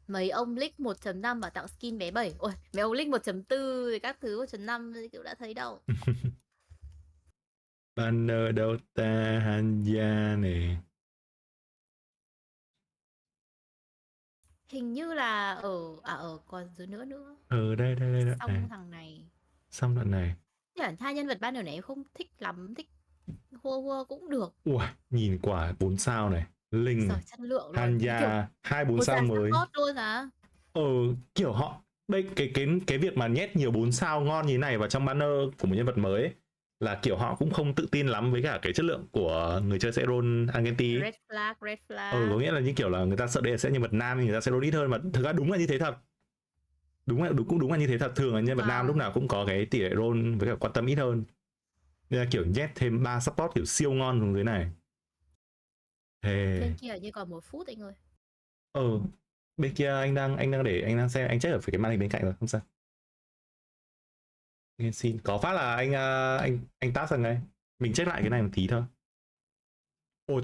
Mấy ông League 1.5 và tặng skin bé 7. Ôi, mấy ông League 1.4 thì các thứ 1.5 thì cũng đã thấy đâu. Banner đâu ta, Hanya này. Hình như là ở còn dưới nữa. Đây. Xong thằng này. Xong đoạn này. Chẳng hai nhân vật banner này em không thích lắm, thích hua cũng được. Ui, nhìn quả 4 sao này. Linh, Hanya, 2-4 sao mới. Luôn à? Kiểu họ đây cái việc mà nhét nhiều 4 sao ngon như thế này vào trong banner của một nhân vật mới ấy, là kiểu họ cũng không tự tin lắm với cả cái chất lượng của người chơi sẽ roll Argentina. Red flag. Có nghĩa là như kiểu là người ta sợ đây sẽ nhân vật nam thì người ta sẽ roll ít hơn, mà thực ra đúng là như thế thật. Đúng là như thế thật. Thường là nhân vật nam lúc nào cũng có cái tỷ lệ roll với cả quan tâm ít hơn. Nên là kiểu nhét thêm 3 support kiểu siêu ngon xuống dưới này. Bên kia như còn 1 phút anh ơi. Bên kia anh đang xem, anh check ở cái màn hình bên cạnh rồi, không sao. Xin có phát là anh tắt sang đây. Mình check lại cái này một tí thôi.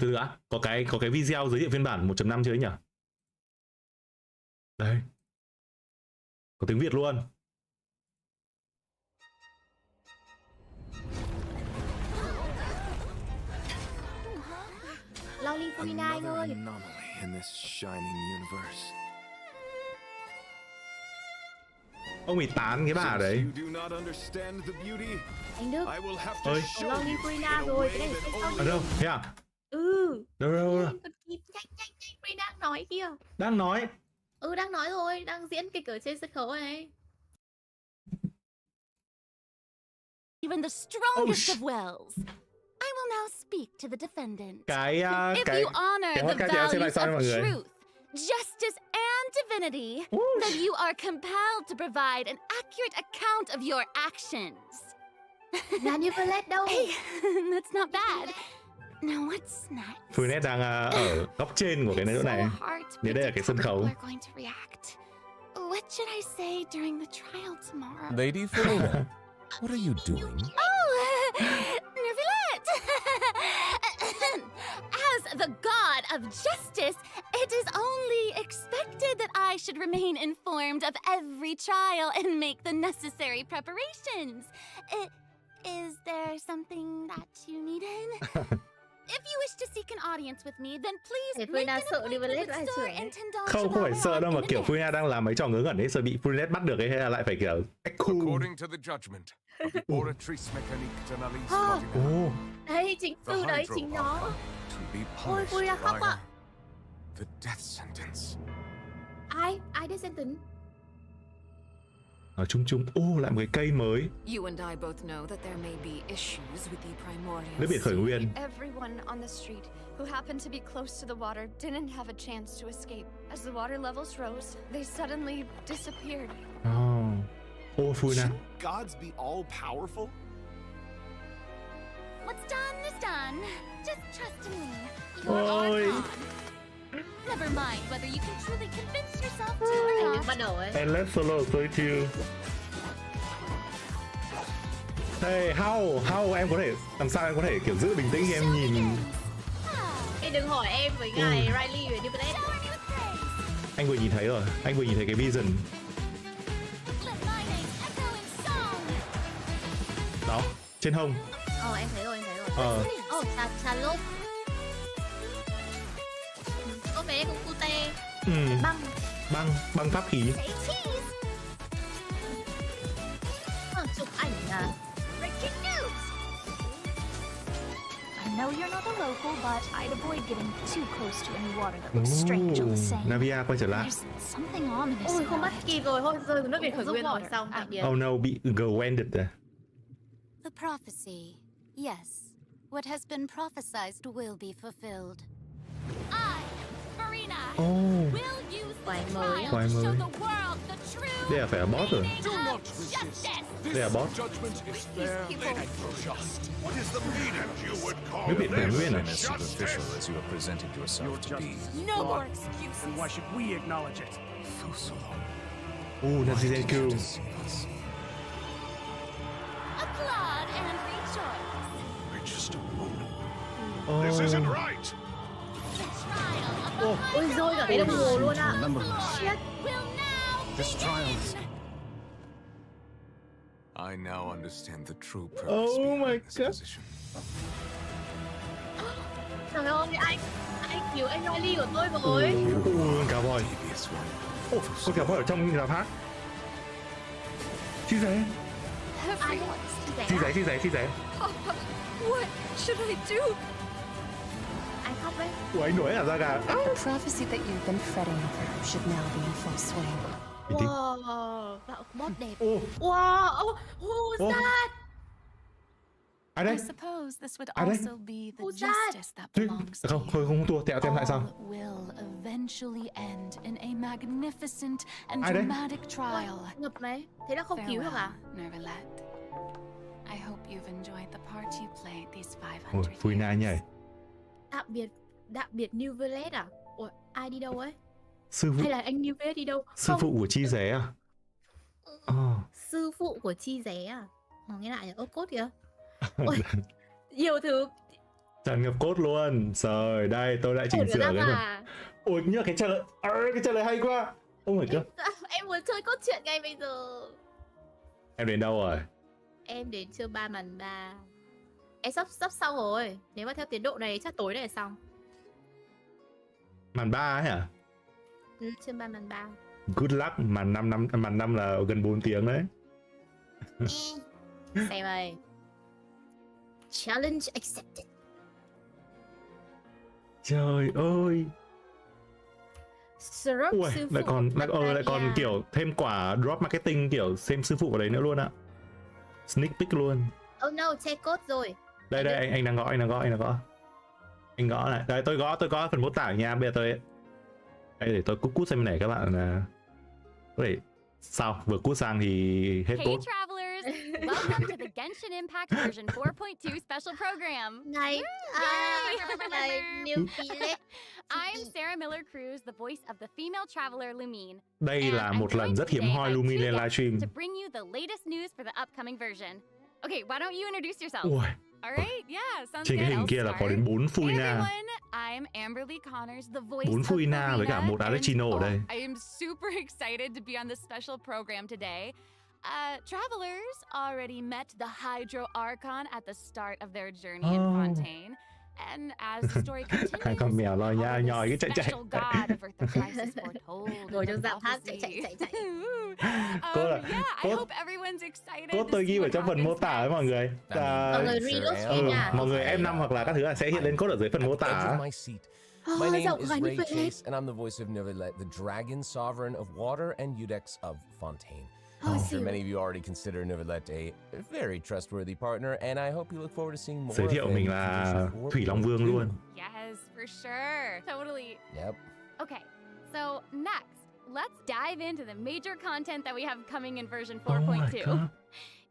Từ đã, có cái video giới thiệu phiên bản 1.5 chưa ấy nhỉ? Đây. Có tiếng Việt luôn. Loli Furina anh ơi. Ông ấy tán cái bà đấy. Anh Đức. Ơi. Loli Furina rồi, cái này là xem sau. Ở đâu? Thế à? Đâu. Nhanh, Furina đang nói kìa. Đang nói. Đang nói rồi, đang diễn kịch ở trên sân khấu này. Even the strongest of wills. I will now speak to the defendant. If you honor the values of truth, justice, and divinity, then you are compelled to provide an accurate account of your actions. Manipulate đâu? Hey, that's not bad. Now what's next? Funet đang ở góc trên của cái chỗ này. Nếu đây là cái sân khấu. What should I say during the trial tomorrow? Lady Felina, what are you doing? Nervilette! As the god of justice, it is only expected that I should remain informed of every trial and make the necessary preparations. Is there something that you needed? If you wish to seek an audience with me, then please make an appointment with Sir and $10 Không phải sợ đâu mà kiểu Fuina đang làm mấy trò ngớ ngẩn ấy, sợ bị Fuinet bắt được ấy, hay là lại phải kiểu According to the judgment of the Oratrice Mechanique d'Analyse Ordinaire, Đây, chính từ đấy, chính nó. to be Ôi, punished Fuina khóc by ạ. the death sentence. Ai death sentence? ở chung chung. Lại một cái cây mới. You and I both know that there may be issues with the primordial. Nước biển khởi nguyên. Everyone on the street who happened to be close to the water didn't have a chance to escape. As the water levels rose, they suddenly disappeared. Fuina. Shouldn't gods be all powerful? What's done is done. Just trust in me. You're our god. Never mind whether you can truly convince yourself to or not. Bắt đầu ấy. And let's solo play too. Hey, how em có thể làm sao em có thể kiểu giữ bình tĩnh khi em nhìn. Ê, đừng hỏi em với ngài Riley về Newblade. Anh vừa nhìn thấy rồi, anh vừa nhìn thấy cái vision. Đó, trên hông. Em thấy rồi, trà lốp. Có bé cũng cute. Băng pháp khí. Chụp ảnh à. I know you're not a local, but I'd avoid getting too close to any water that looks strange on the sand. Navia quay trở lại. There's something ominous. Ôi, không bắt kịp rồi, thôi rơi vào nước biển khởi nguyên rồi, xong tạm biệt. Oh no, bị grounded rồi. The prophecy. Yes. What has been prophesied will be fulfilled. I, Marina, will use the trial to show the world the true. Đây là phải là boss rồi. Đây là boss. Nước biển khởi nguyên à? Superficial as you have presented yourself to be. No more excuses. Why should we acknowledge it? Nazizenku. Applaud and rejoice. We're just a moment. This isn't right. The trial of the Ôi rơi cả cái đồng hồ luôn ạ. Shit. Will now This trial is... I now understand the true purpose behind this position. Trời ơi, anh cứu anh Riley của tôi với. Cá voi. Con cá voi ở trong nhà thác. Chi giấy. Chi giấy. What should I do? Anh khóc đấy. Anh nổi hả ra gà. The prophecy that you've been fretting over should now be in full swing. Wow, boss đẹp. Wow, who's that? Ai đấy? I suppose this would also be the justice that belongs to Không tua, tẹo tem lại sao? will eventually end in a magnificent and dramatic trial. Ngập này, thế là không cứu được à? Nervalet. I hope you've enjoyed the part you played these 500 Ôi, Fuina years. nhảy. Đặc biệt Newblade à? Ủa, ai đi đâu ấy? Sư phụ. Hay là anh Newblade đi đâu? Sư phụ của Chi Ré à? Sư phụ của Chi Ré à? Nghe lại nhỉ? Cốt kìa. Ôi, nhiều thứ. Tràn ngập cốt luôn. Rồi, đây tôi lại chỉnh sửa cái này. Ôi, nhớ cái trả lời hay quá. Oh my god. Em muốn chơi cốt truyện ngay bây giờ. Em đến đâu rồi? Em đến chương 3 màn 3. Em sắp xong rồi. Nếu mà theo tiến độ này chắc tối này là xong. Màn 3 ấy hả? Chương 3 màn 3. Good luck, màn 5 là gần 4 tiếng đấy. Xem ơi. Challenge accepted. Trời ơi. Ui, lại còn kiểu thêm quả drop marketing kiểu xem sư phụ ở đấy nữa luôn ạ. Sneak peek luôn. Oh no, che code rồi. Đây anh đang gõ. Anh gõ này. Đây tôi gõ phần mô tả nha. Bây giờ đây để tôi cút xem này các bạn có thể sao vừa cút sang thì hết code. Hey travelers, welcome to the Genshin Impact version 4.2 special program. Này, I'm Sarah Miller Cruz, the voice of the female traveler Lumine. Đây là một lần rất hiếm hoi Lumine lên livestream. To bring you the latest news for the upcoming version. Okay, why don't you introduce yourself? Ui. Alright, yeah, sounds Trên good. cái hình kia là có đến 4 Fuina. I'm Amberly Connors, the voice 4 Fuina với cả một Alexino ở đây. I am super excited to be on this special program today. Travelers already met the Hydro Archon at the start of their journey in Fontaine. And as the story continues, hai con mèo lo nhoi cái chạy. Ngồi trong dạp hát chạy. Cô tôi ghi ở trong phần mô tả với mọi người. Mọi người reload nha. Mọi người F5 hoặc là các thứ là sẽ hiện lên code ở dưới phần mô tả. My name is Ray Chase, and I'm the voice of Neuvillette, the dragon sovereign of water and Eudex of Fontaine. I'm sure many of you already consider Neuvillette a very trustworthy partner, and I hope you look forward to seeing more. Giới thiệu mình là Thủy Long Vương luôn. Yes, for sure. Totally. Yep. Okay, so next, let's dive into the major content that we have coming in version 4.2.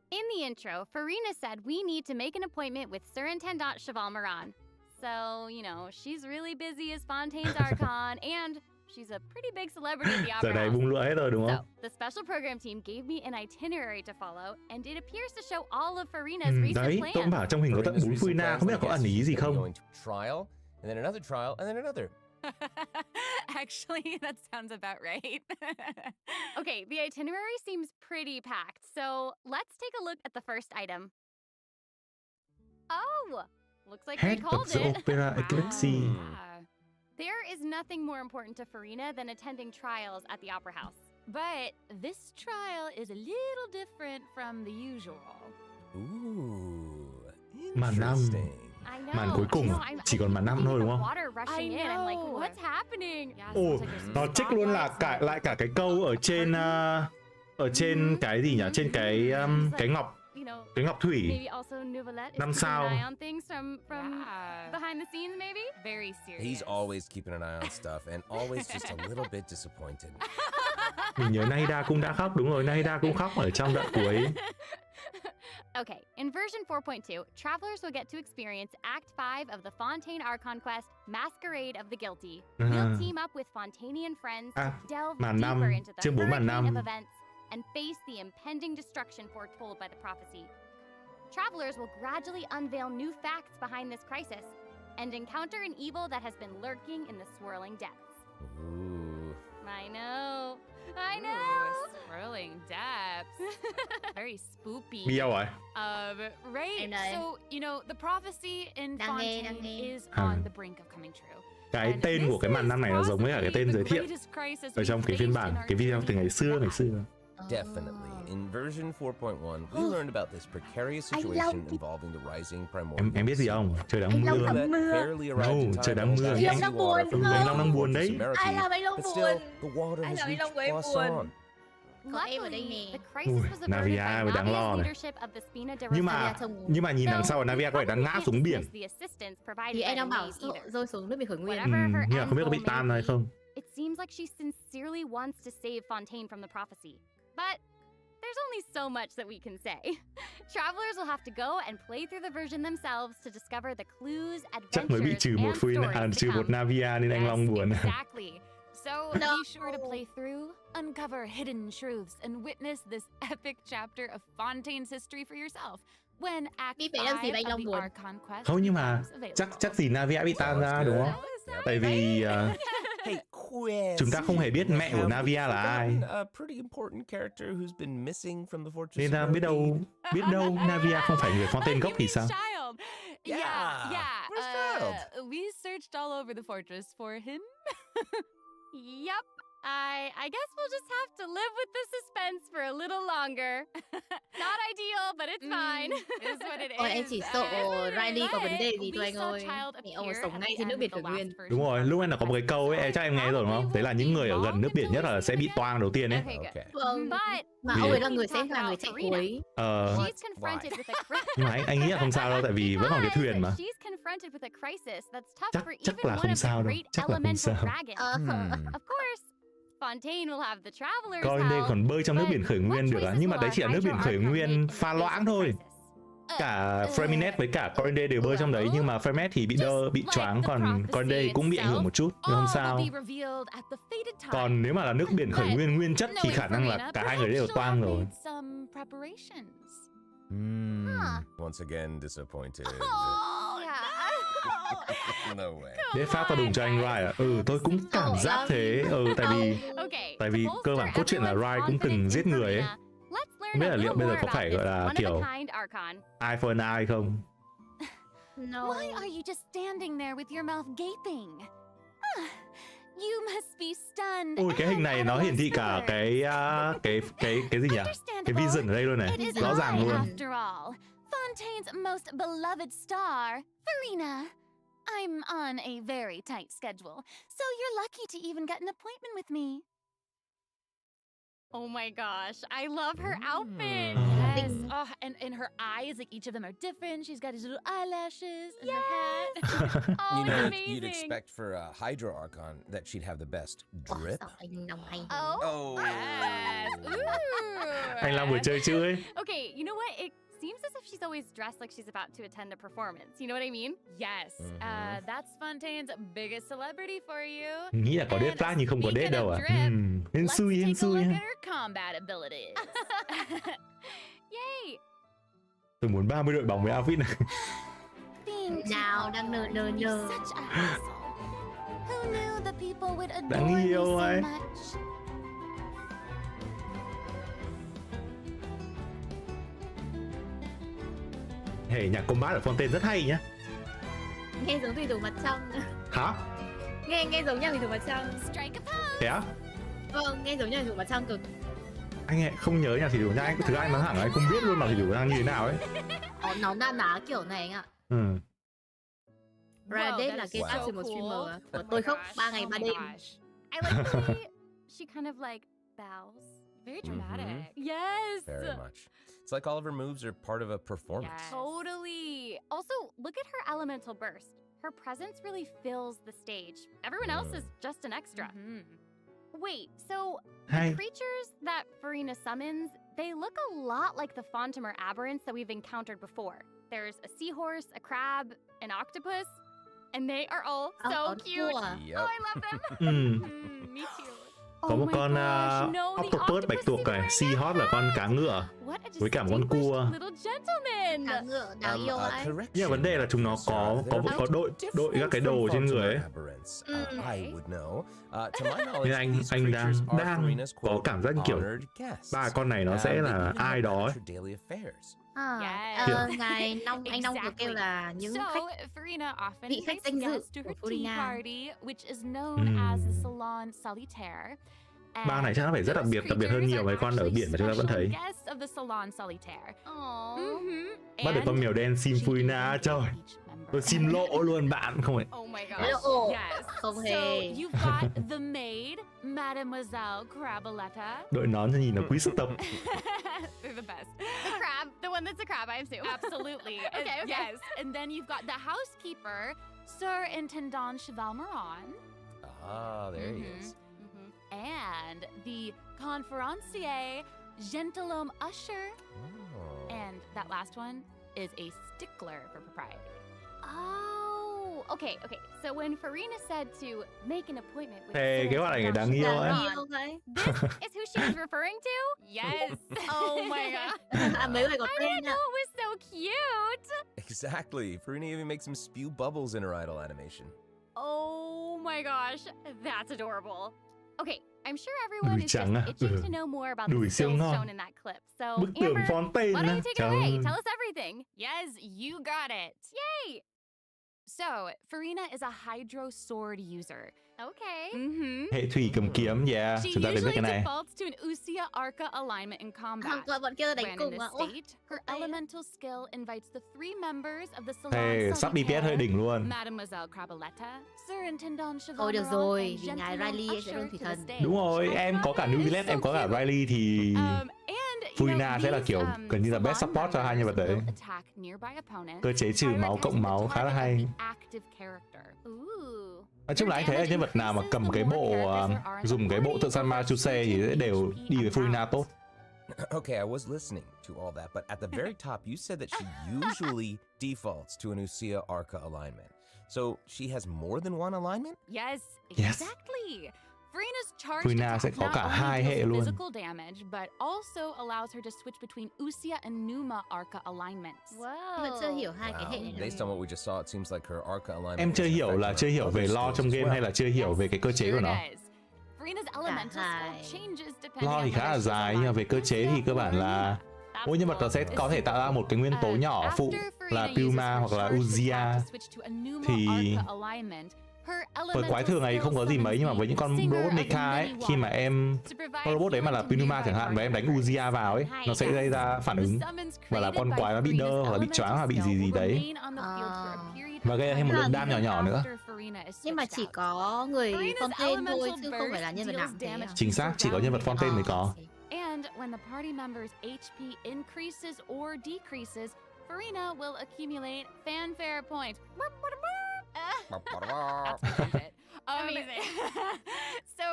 In the intro, Farina said we need to make an appointment with Surintendant Cheval Moran. So, you know, she's really busy as Fontaine's Archon, and she's a pretty big celebrity at the opera house. Bung lửa hết rồi đúng không? So, the special program team gave me an itinerary to follow, and it appears to show all of Farina's recent đấy, plans. tôi cũng bảo trong hình có tận 4 Farina, không biết là có ẩn ý gì không? Trial, and then another trial, and then another. Actually, that sounds about right. Okay, the itinerary seems pretty packed, so let's take a look at the first item. Oh! Looks like they called it. Opera Eclipse. There is nothing more important to Farina than attending trials at the opera house. But this trial is a little different from the usual. Ooh, Màn 5. Màn cuối cùng chỉ còn màn 5 thôi đúng không? I know. Like, what's happening? Ồ, nó check luôn là lại cả cái câu ở trên cái gì nhỉ? Trên cái ngọc thủy 5 sao. He's always keeping an eye on stuff and always just a little bit disappointed. Mình nhớ Nahida cũng đã khóc, đúng rồi, Nahida cũng khóc ở trong đoạn cuối. Okay, in version 4.2, travelers will get to experience Act 5 of the Fontaine Archon quest, Masquerade of the Guilty. We'll team up with Fontainian friends to delve deeper into the hurricane of events and face the impending destruction foretold by the prophecy. Travelers will gradually unveil new facts behind this crisis and encounter an evil that has been lurking in the swirling depths. Ooh. I know. Ooh, swirling depths. Very spoopy. Biêu rồi. Right. So, you know, the prophecy in Fontaine is on the brink of coming true. Cái tên của cái màn 5 này nó giống với cả cái tên giới thiệu ở trong cái phiên bản, cái video từ ngày xưa. Definitely. In version 4.1, we learned about this precarious situation involving the rising primordials. Em biết gì không? Trời đang mưa. Trời đang mưa. Anh Long buồn. Anh Long đang buồn đấy. Ai làm anh Long buồn? Anh làm anh Long với buồn. Có em ở đây nè. Navia mới đáng lo này. Nhưng mà nhìn đằng sau là Navia có vẻ đang ngã xuống biển. Thì anh đang bảo rơi xuống nước biển khởi nguyên. Nhưng mà không biết có bị tan hay không. It seems like she sincerely wants to save Fontaine from the prophecy. But there's only so much that we can say. Travelers will have to go and play through the version themselves to discover the clues, chắc mới bị trừ một trừ một Navia nên anh Long buồn. Exactly. So be sure to play through, uncover hidden truths, and witness this epic chapter of Fontaine's history for yourself. When Act 5 of the Archon quest không, nhưng mà chắc gì Navia bị tan ra đúng không? Tại vì chúng ta không hề biết mẹ của Navia là ai. Nên là biết đâu Navia không phải người Fontaine gốc thì sao? Yeah. We searched all over the fortress for him. Yep. I guess we'll just have to live with the suspense for a little longer. Not ideal, but it's fine. Is what it is. Ôi, em chỉ sợ Riley có vấn đề gì thôi anh ơi. Mẹ ông sống ngay trên nước biển khởi nguyên. Đúng rồi, lúc ấy là có một cái câu ấy, chắc em nghe rồi đúng không? Đấy là những người ở gần nước biển nhất là sẽ bị toang đầu tiên ấy. Vâng. Mà ông ấy là người sẽ là người chạy cuối. Nhưng mà anh nghĩ là không sao đâu, tại vì vẫn còn cái thuyền mà. Chắc là không sao đâu. Chắc là không sao. Coi đây còn bơi trong nước biển khởi nguyên được á, nhưng mà đấy chỉ là nước biển khởi nguyên pha loãng thôi. Cả Freminet với cả Corinde đều bơi trong đấy, nhưng mà Freminet thì bị choáng, còn Corinde cũng bị ảnh hưởng một chút, nhưng không sao. Còn nếu mà là nước biển khởi nguyên nguyên chất thì khả năng là cả hai người đều toang rồi. Once again disappointed. No way. Để phát vào đùng cho anh Rai à? Tôi cũng cảm giác thế. Tại vì cơ bản cốt truyện là Rai cũng từng giết người ấy. Không biết là liệu bây giờ có phải gọi là kiểu eye for an eye không? No. Why are you just standing there with your mouth gaping? You must be stunned. Ui, cái hình này nó hiển thị cả cái gì nhỉ? Cái vision ở đây luôn này, rõ ràng luôn. After all, Fontaine's most beloved star, Farina. I'm on a very tight schedule, so you're lucky to even get an appointment with me. Oh my gosh, I love her outfit. Yes. Oh, and her eyes, like each of them are different. She's got these little eyelashes and her hat. Oh, You know, amazing. you'd expect for a Hydro Archon that she'd have the best drip. Oh, yes. Ooh. Anh Long vừa chơi chưa ấy? Okay, you know what? It seems as if she's always dressed like she's about to attend a performance. You know what I mean? Yes. That's Fontaine's biggest celebrity for you. Nghĩ là có dead flag nhưng không có dead đâu à? Hên xui, hên xui. Look at her combat abilities. Yay! Tôi muốn 30 đội bóng với outfit này. Nào đang nờ. Đáng yêu ấy. Hey, nhạc combat ở Fontaine rất hay nhá. Nghe giống thủy thủ mặt trăng. Hả? Nghe giống nhạc thủy thủ mặt trăng. Thế á? Vâng, nghe giống nhạc thủy thủ mặt trăng cực. Anh không nhớ nhạc thủy thủ nha, thực ra anh nói thẳng là anh không biết luôn mà thủy thủ đang như thế nào ấy. Nó na ná kiểu này anh ạ. Radit là cái tác một streamer của tôi khóc 3 ngày 3 đêm. I like the way she kind of like bows. Very dramatic. Yes. Very much. It's like all of her moves are part of a performance. Yes. Totally. Also, look at her elemental burst. Her presence really fills the stage. Everyone else is just an extra. Wait, so the creatures that Farina summons, they look a lot like the Fontimer aberrants that we've encountered before. There's a seahorse, a crab, an octopus, and they are all so cute. Yep. Oh, I love them. Me too. Có một con octopus bạch tuộc này, seahorse là con cá ngựa với cả một con cua. Cá ngựa đáng yêu ấy. Nhưng mà vấn đề là chúng nó có đội các cái đồ trên người ấy. Nên anh đang có cảm giác kiểu ba con này nó sẽ là ai đó ấy. Ngài anh Long vừa kêu là những vị khách danh dự của Farina. Bang này chắc nó phải rất đặc biệt hơn nhiều mấy con ở biển mà chúng ta vẫn thấy. Bắt được con mèo đen sim Farina, trời. Tôi sim lộ luôn bạn, không phải. Oh my gosh. Yes. Không hề. So you've got the maid, Mademoiselle Craboletta. Đội nón cho nhìn nó quý sức tập. They're the best. The crab, the one that's a crab, I assume. Absolutely. Okay. Yes. And then you've got the housekeeper, Sir Intendant Cheval Moran. Ah, there he is. And the conferencier, Gentilhomme Usher. And that last one is a stickler for propriety. Oh, okay. So when Farina said to make an appointment with cái bạn này đáng yêu ấy. This is who she was referring to? Yes. Oh my god. Mấy người có I tên didn't know it was so cute. Exactly. Farina even makes him spew bubbles in her idol animation. Oh my gosh, that's adorable. Okay, I'm sure everyone is just itching to know more about the skills shown in that clip. So, Amber, why don't you take it away? Tell us everything. Yes, you got it. Yay! So, Farina is a hydro sword user. Okay. Hệ thủy cầm kiếm, chúng ta đến với cái này. She defaults to an Usia Arca alignment in combat. Bọn kia đánh cùng ạ. Her elemental skill invites the 3 members of the Salon sắp DPS hơi đỉnh luôn. Mademoiselle Craboletta, Sir Intendant Cheval. Thôi được rồi, vì ngài Riley sẽ luôn thủy thần. Đúng rồi, em có cả Nubilet, em có cả Riley thì Farina sẽ là kiểu gần như là best support cho hai nhân vật đấy. Cơ chế trừ máu cộng máu khá là hay. Nói chung là anh thấy là nhân vật nào mà cầm cái bộ dùng cái bộ tự săn Machuse thì sẽ đều đi với Farina tốt. Okay, I was listening to all that, but at the very top you said that she usually defaults to an Usia Arca alignment. So she has more than one alignment? Yes, exactly. Farina sẽ có cả hai hệ luôn. Vẫn chưa hiểu hai cái hệ này. Based on what we just saw, it seems like her Arca alignment. Em chưa hiểu là chưa hiểu về lore trong game hay là chưa hiểu về cái cơ chế của nó. Lo thì khá là dài, nhưng mà về cơ chế thì cơ bản là mỗi nhân vật nó sẽ có thể tạo ra một cái nguyên tố nhỏ phụ là Puma hoặc là Uzia. Thì với quái thường này không có gì mấy, nhưng mà với những con robot mecha ấy, khi mà con robot đấy mà là Puma chẳng hạn, và em đánh Uzia vào ấy, nó sẽ gây ra phản ứng và là con quái nó bị đơ hoặc là bị choáng hoặc là bị gì đấy, và gây ra thêm một lượng đam nhỏ nhỏ nữa. Nhưng mà chỉ có người Fontaine thôi chứ không phải là nhân vật nặng. Chính xác, chỉ có nhân vật Fontaine mới có. And when the party member's HP increases or decreases, Farina will accumulate fanfare points. Amazing. So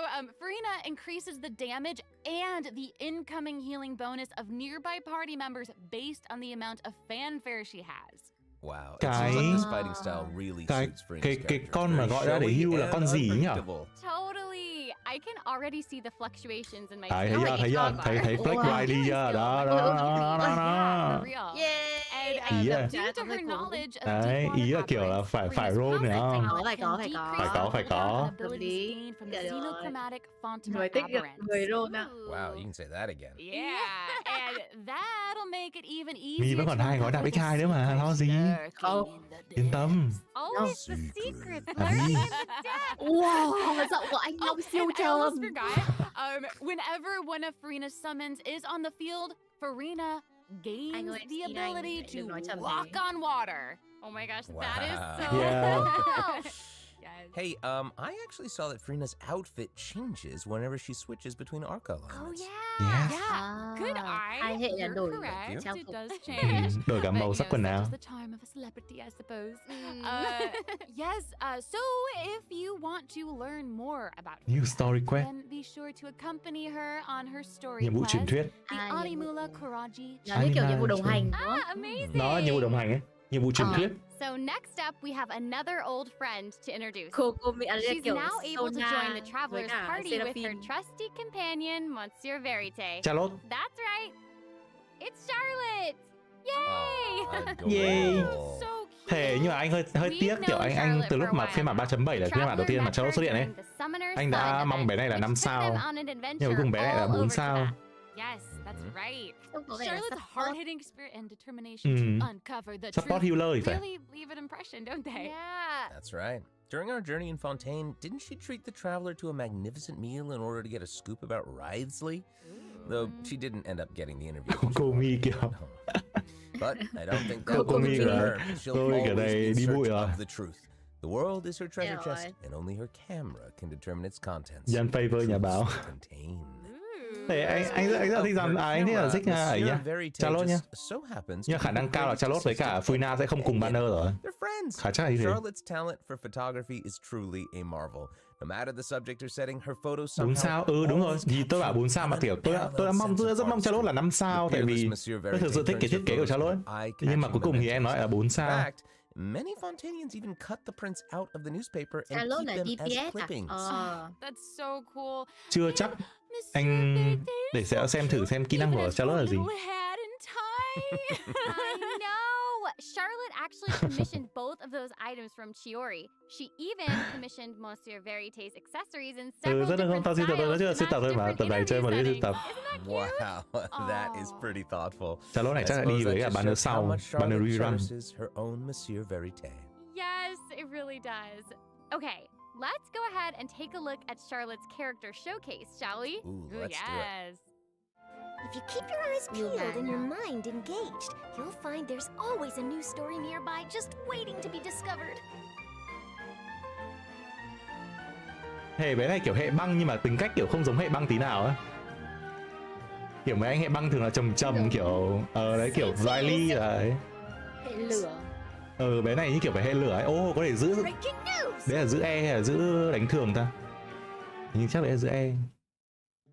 Farina increases the damage and the incoming healing bonus of nearby party members based on the amount of fanfare she has. Wow, it seems like this fighting style really suits Farina's cái con mà gọi ra để heal là con gì nhỉ? Totally. I can already see the fluctuations in my thấy flex Riley chưa? Đó. Due to her knowledge of đấy, ý là kiểu là phải roll nữa không? Phải có. Người thích được người roll ạ. Wow, you can say that again. Yeah, and that'll make it even easier. Mi vẫn còn 2 gói đạp X2 nữa mà, lo gì? Yên tâm. Always the secret. Wow, giọng của anh Long siêu trầm. Whenever one of Farina's summons is on the field, Farina gains the ability to walk on water. Oh my gosh, that is so cool. Yes. Hey, I actually saw that Farina's outfit changes whenever she switches between arc alignments. Oh yeah. Good eye. Hai hệ là đổi trang phục. It does change. Đổi cả màu sắc quần áo. The charm of a celebrity, I suppose. Yes. So if you want to learn more about New story quest, then be sure to accompany her on her story nhiệm vụ truyền thuyết. The Animula Kuraji. Nó như kiểu nhiệm vụ đồng hành. Amazing. Nó là nhiệm vụ đồng hành ấy. Nhiệm vụ truyền thuyết. So next up, we have another old friend to introduce. She's now able to join the traveler's party with her trusty companion, Monsieur Verite. Charlotte. That's right. It's Charlotte. Yay! Yay! Thế nhưng mà anh hơi tiếc, kiểu anh từ lúc mà phiên bản 3.7 là phiên bản đầu tiên mà Charlotte xuất hiện ấy, anh đã mong bé này là 5 sao, nhưng cuối cùng bé này là 4 sao. Yes, that's right. Charlotte's hard-hitting spirit and determination to uncover the Support truth healer thì phải. really leave an impression, don't they? Yeah. That's right. During our journey in Fontaine, didn't she treat the traveler to a magnificent meal in order to get a scoop about Wriothesley? Though she didn't end up getting the interview. Cô Mi kiểu. But I don't think that will deter her. She'll always be in search of the truth. The world is her treasure chest, and only her camera can determine its contents. Dân favor nhà báo. Thế anh rất thích rằng anh thích là thích ấy nhá, Charlotte nhá. Nhưng khả năng cao là Charlotte với cả Farina sẽ không cùng banner rồi. Khả chắc là như thế. Charlotte's talent for photography is truly a marvel. No matter the subject or setting, her photos somehow 4 sao, đúng rồi. Vì tôi bảo 4 sao mà kiểu tôi đã rất mong Charlotte là 5 sao, tại vì tôi thực sự thích cái thiết kế của Charlotte. Nhưng mà cuối cùng thì em nói là 4 sao. Many Fontanians even cut the prints out of the newspaper and keep them as clippings. That's so cool. Chưa chắc. Anh để sẽ xem thử xem kỹ năng của Charlotte là gì. I know! Charlotte actually commissioned both of those items from Chiori. She even commissioned Monsieur Verite's accessories in several different styles mà tập này chơi một cái tập. Wow, that is pretty thoughtful. Charlotte này chắc là đi với cả banner sau, banner rerun. Her own Monsieur Verite. Yes, it really does. Okay, let's go ahead and take a look at Charlotte's character showcase, shall we? Ooh, let's do it. If you keep your eyes peeled and your mind engaged, you'll find there's always a new story nearby just waiting to be discovered. Hệ bé này kiểu hệ băng nhưng mà tính cách kiểu không giống hệ băng tí nào á. Kiểu mấy anh hệ băng thường là trầm kiểu đấy kiểu Riley đấy. Hệ lửa. Bé này như kiểu phải hệ lửa ấy. Có thể giữ. Đấy là giữ E hay là giữ đánh thường ta? Nhưng chắc đấy là giữ E.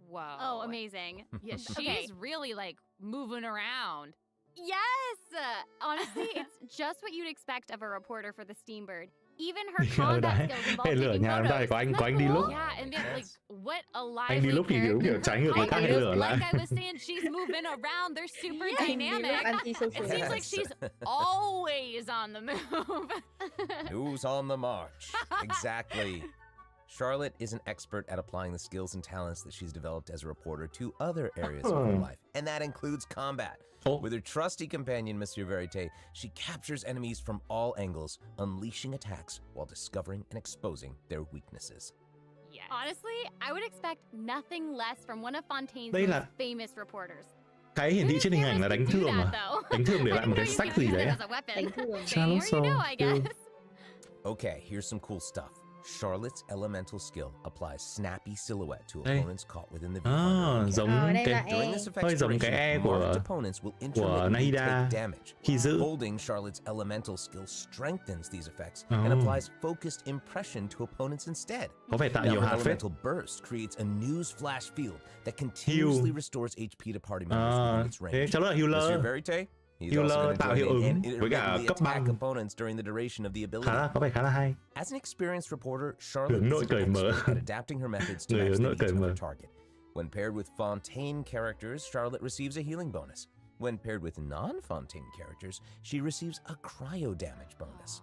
Wow. Oh, amazing. Yeah, she's really like moving around. Yes! Honestly, it's just what you'd expect of a reporter for the Steambird. Even her combat skills involve taking photos. Có anh đi lúc. Yeah, and then like what a lively anh đi lúc thì kiểu trái ngược với các hệ lửa lại. Like I was saying, she's moving around. They're super dynamic. It seems like she's always on the move. Who's on the march? Exactly. Charlotte is an expert at applying the skills and talents that she's developed as a reporter to other areas of her life, and that includes combat. With her trusty companion, Monsieur Verite, she captures enemies from all angles, unleashing attacks while discovering and exposing their weaknesses. Yes. Honestly, I would expect nothing less from one of Fontaine's most famous reporters. Cái hiển thị trên hình ảnh là đánh thương mà. Đánh thương để lại một cái sách gì đấy. Đánh thương. Okay, here's some cool stuff. Charlotte's elemental skill applies snappy silhouette to opponents caught within the viewfinder. Giống cái hơi giống cái E của Nahida khi giữ. Holding Charlotte's elemental skill strengthens these effects and applies focused impression to opponents instead. Có vẻ tạo nhiều hạt phết. Elemental burst creates a news flash field that continuously restores HP to party members within its range. Thế cháu là healer. Healer tạo hiệu ứng với cả cấp băng. Có vẻ khá là hay. As an experienced reporter, Charlotte is an expert at adapting her methods to match the needs of her target. When paired with Fontaine characters, Charlotte receives a healing bonus. When paired with non-Fontaine characters, she receives a cryo damage bonus.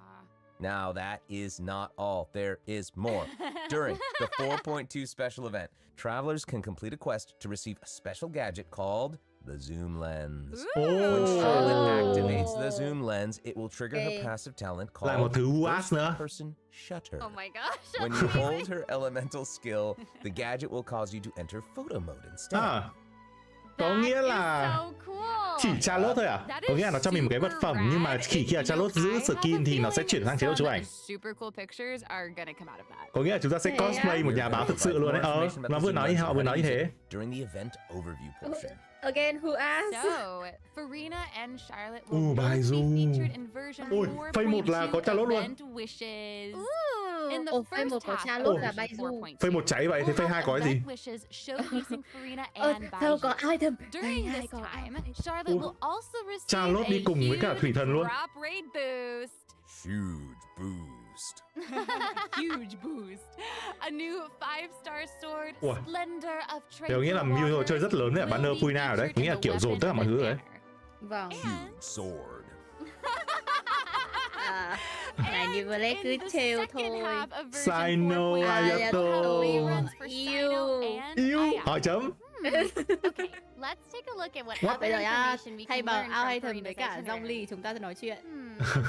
Now that is not all. There is more. During the 4.2 special event, travelers can complete a quest to receive a special gadget called the zoom lens. When Charlotte activates the zoom lens, it will trigger her passive talent called first-person shutter. Oh my gosh! When you hold her elemental skill, the gadget will cause you to enter photo mode instead. Có nghĩa là chỉ Charlotte thôi à? Có nghĩa là nó cho mình một cái vật phẩm nhưng mà khi Charlotte giữ skin thì nó sẽ chuyển sang chế độ chụp ảnh. Có nghĩa là chúng ta sẽ cosplay một nhà báo thực sự luôn đấy. Nó vừa nói như thế. During the event overview portion. Again, who asked? So, Farina and Charlotte will bài both du. be featured in version 4.2 phase 1 là có Charlotte luôn. Event Wishes. In the phase 1 có Charlotte là bài du. Phase 1 cháy vậy thì phase 2 có cái gì? Có item. During this time, Charlotte will also receive Charlotte đi cùng với cả thủy thần luôn. drop rate boost. Huge boost. Huge boost. A new 5-star sword, Splendor of Thế có nghĩa là Mew chơi rất lớn đấy, banner Fuina ở đấy, nghĩa là kiểu dồn tất cả mọi thứ đấy. Vâng. Huge sword. Này như vừa lấy cứ trêu thôi. Sino Ayato. Yêu. Hỏi chấm. Okay, let's take a look at what Bây other giờ nhá, information we thay can bằng learn ao from hay thầm với Farina's cả itinerary. Dong Ly chúng ta sẽ nói chuyện.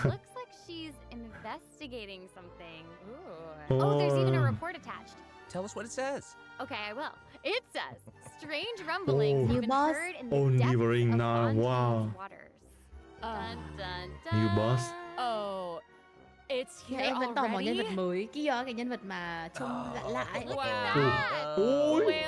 Looks like she's investigating something. Ooh. Oh, there's even a report attached. Tell us what it says. Okay, I will. It says, strange rumblings have been heard in the Oh, depths Nivering of na, Fontaine wow. waters. Dun, dun, dun. New boss. Oh, it's here Em vẫn tò mò nhân vật already? mới, cái nhân vật mà trông lạ lạ ấy. Wow. Ôi.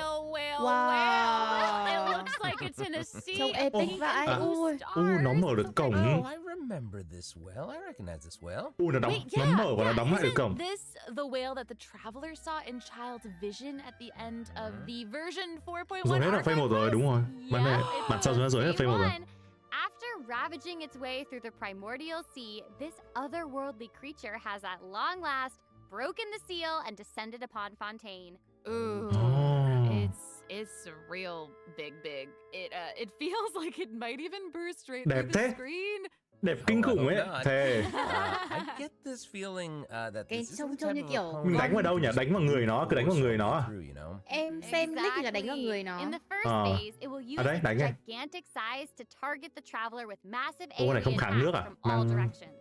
Wow. It looks like it's in a sea Trông epic vãi. Ui. Nó mở được cổng. Oh, I remember this well. I recognize this well. Nó đóng, nó mở và nó đóng lại được cổng. Isn't this the whale that the traveler saw in Child's vision at the end of the version 4.1? Rồi hết là phase 1 rồi, đúng rồi. Bản sau rồi hết là phase 1 rồi. After ravaging its way through the primordial sea, this otherworldly creature has at long last broken the seal and descended upon Fontaine. Ooh. It's a real big. It feels like it might even burst right through the screen. Đẹp kinh khủng ấy. Thề. I get this feeling that Cái this is trông the trông type như of kiểu opponent Đánh vào đâu nhỉ? Đánh vào người nó, cứ đánh vào người nó. em xem nick thì là đánh vào người nó. In the first phase, it will use đấy, đánh its này. gigantic size to target the traveler with massive Ô, này alien không kháng nước attacks à? from all Mang- directions.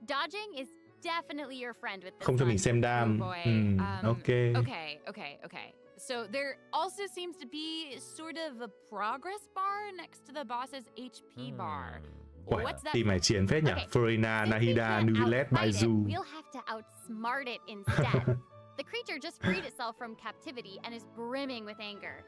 Dodging is definitely your friend with this Không cho mình one. xem đam. Oh boy. Ok. Okay. So there also seems to be sort of a progress bar next to the boss's HP bar. Uầy, What's that? team này chiến phết nhỉ? Okay. Farina, Since we Nahida, can't Nubilet, outfight it, Baizu. we'll have to outsmart it instead. The creature just freed itself from captivity and is brimming with anger.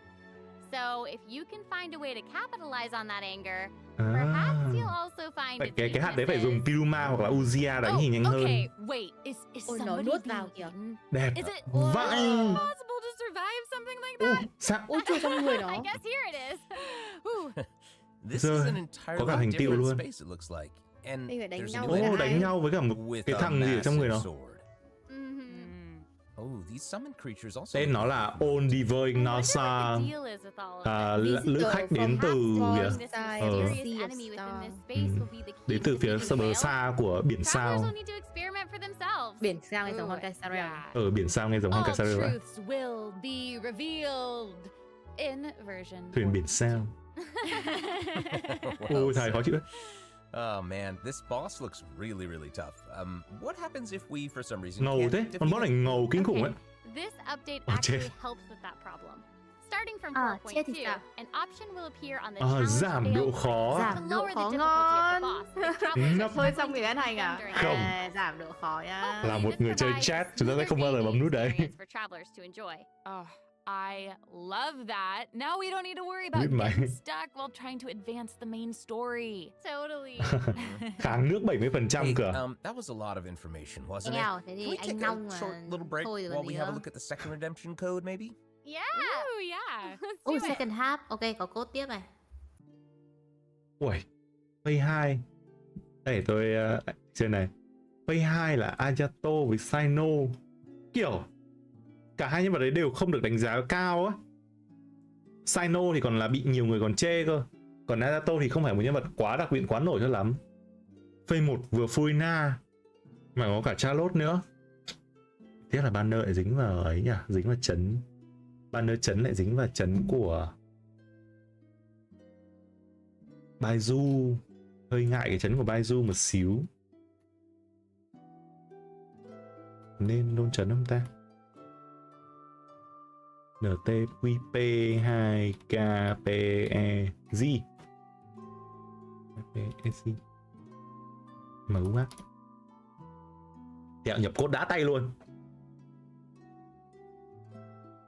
So if you can find a way to capitalize on that anger, perhaps you'll also find its Cái hạt đấy phải weaknesses. dùng Piruma hoặc là Uzia đánh thì nhanh hơn. Okay, wait. Is Ôi, nó somebody nuốt being vào kìa. eaten? Đẹp. Is it Vãi. possible to survive something like Ô, that? sao? Ôi chui trong người I nó. guess here it is. Ooh. This is Rồi, an có cả entirely thành tựu different luôn. space it looks like. And Đây phải đánh there's a nhau new với Ô, enemy đánh nhau với cả một with cái a thằng gì ở trong người nó. massive sword. Tên nó là Ondivoing Nasa, lữ khách đến từ đến từ phía bờ xa của biển sao. Biển sao nghe giống Honkai Sao. Biển sao nghe giống Honkai Sao. Thuyền biển sao. Ôi thầy khó chịu đấy. Oh man, this boss looks really tough. What happens if we for some reason ngầu thế, con boss này ngầu kinh khủng ấy. This update actually helps with that problem. Starting from 4.2, an option will appear on the challenge giảm độ khó. Giảm độ khó ngon. Nấp thôi xong người bán hành à? Không. Giảm độ khó nhá. Là một người chơi chat, chúng ta sẽ không bao giờ bấm nút đấy. I love that. Now we don't need to worry about getting stuck while trying to advance the main story. Totally. Kháng nước 70% cơ. That was a lot of information, wasn't it? Thế thì Can we anh take a Nông short little break while we have a look at the second redemption code, maybe? Yeah. Ooh, yeah. Let's do it. Second half. Ok, có code tiếp này. Ui, phase 2. Đây tôi trên này. Phase 2 là Ayato với Sino. Kiểu cả hai nhân vật đấy đều không được đánh giá cao á. Sino thì còn là bị nhiều người còn chê cơ. Còn Ayato thì không phải một nhân vật quá đặc biệt, quá nổi cho lắm. Phase 1 vừa Furina mà có cả Charlotte nữa. Tiếc là banner lại dính vào ấy nhỉ, dính vào chấn. Banner chấn lại dính vào chấn của Baizu. Hơi ngại cái chấn của Baizu một xíu. Nên đôn chấn không ta? NTQP2KPEZ MU á. Tẹo nhập code đã tay luôn.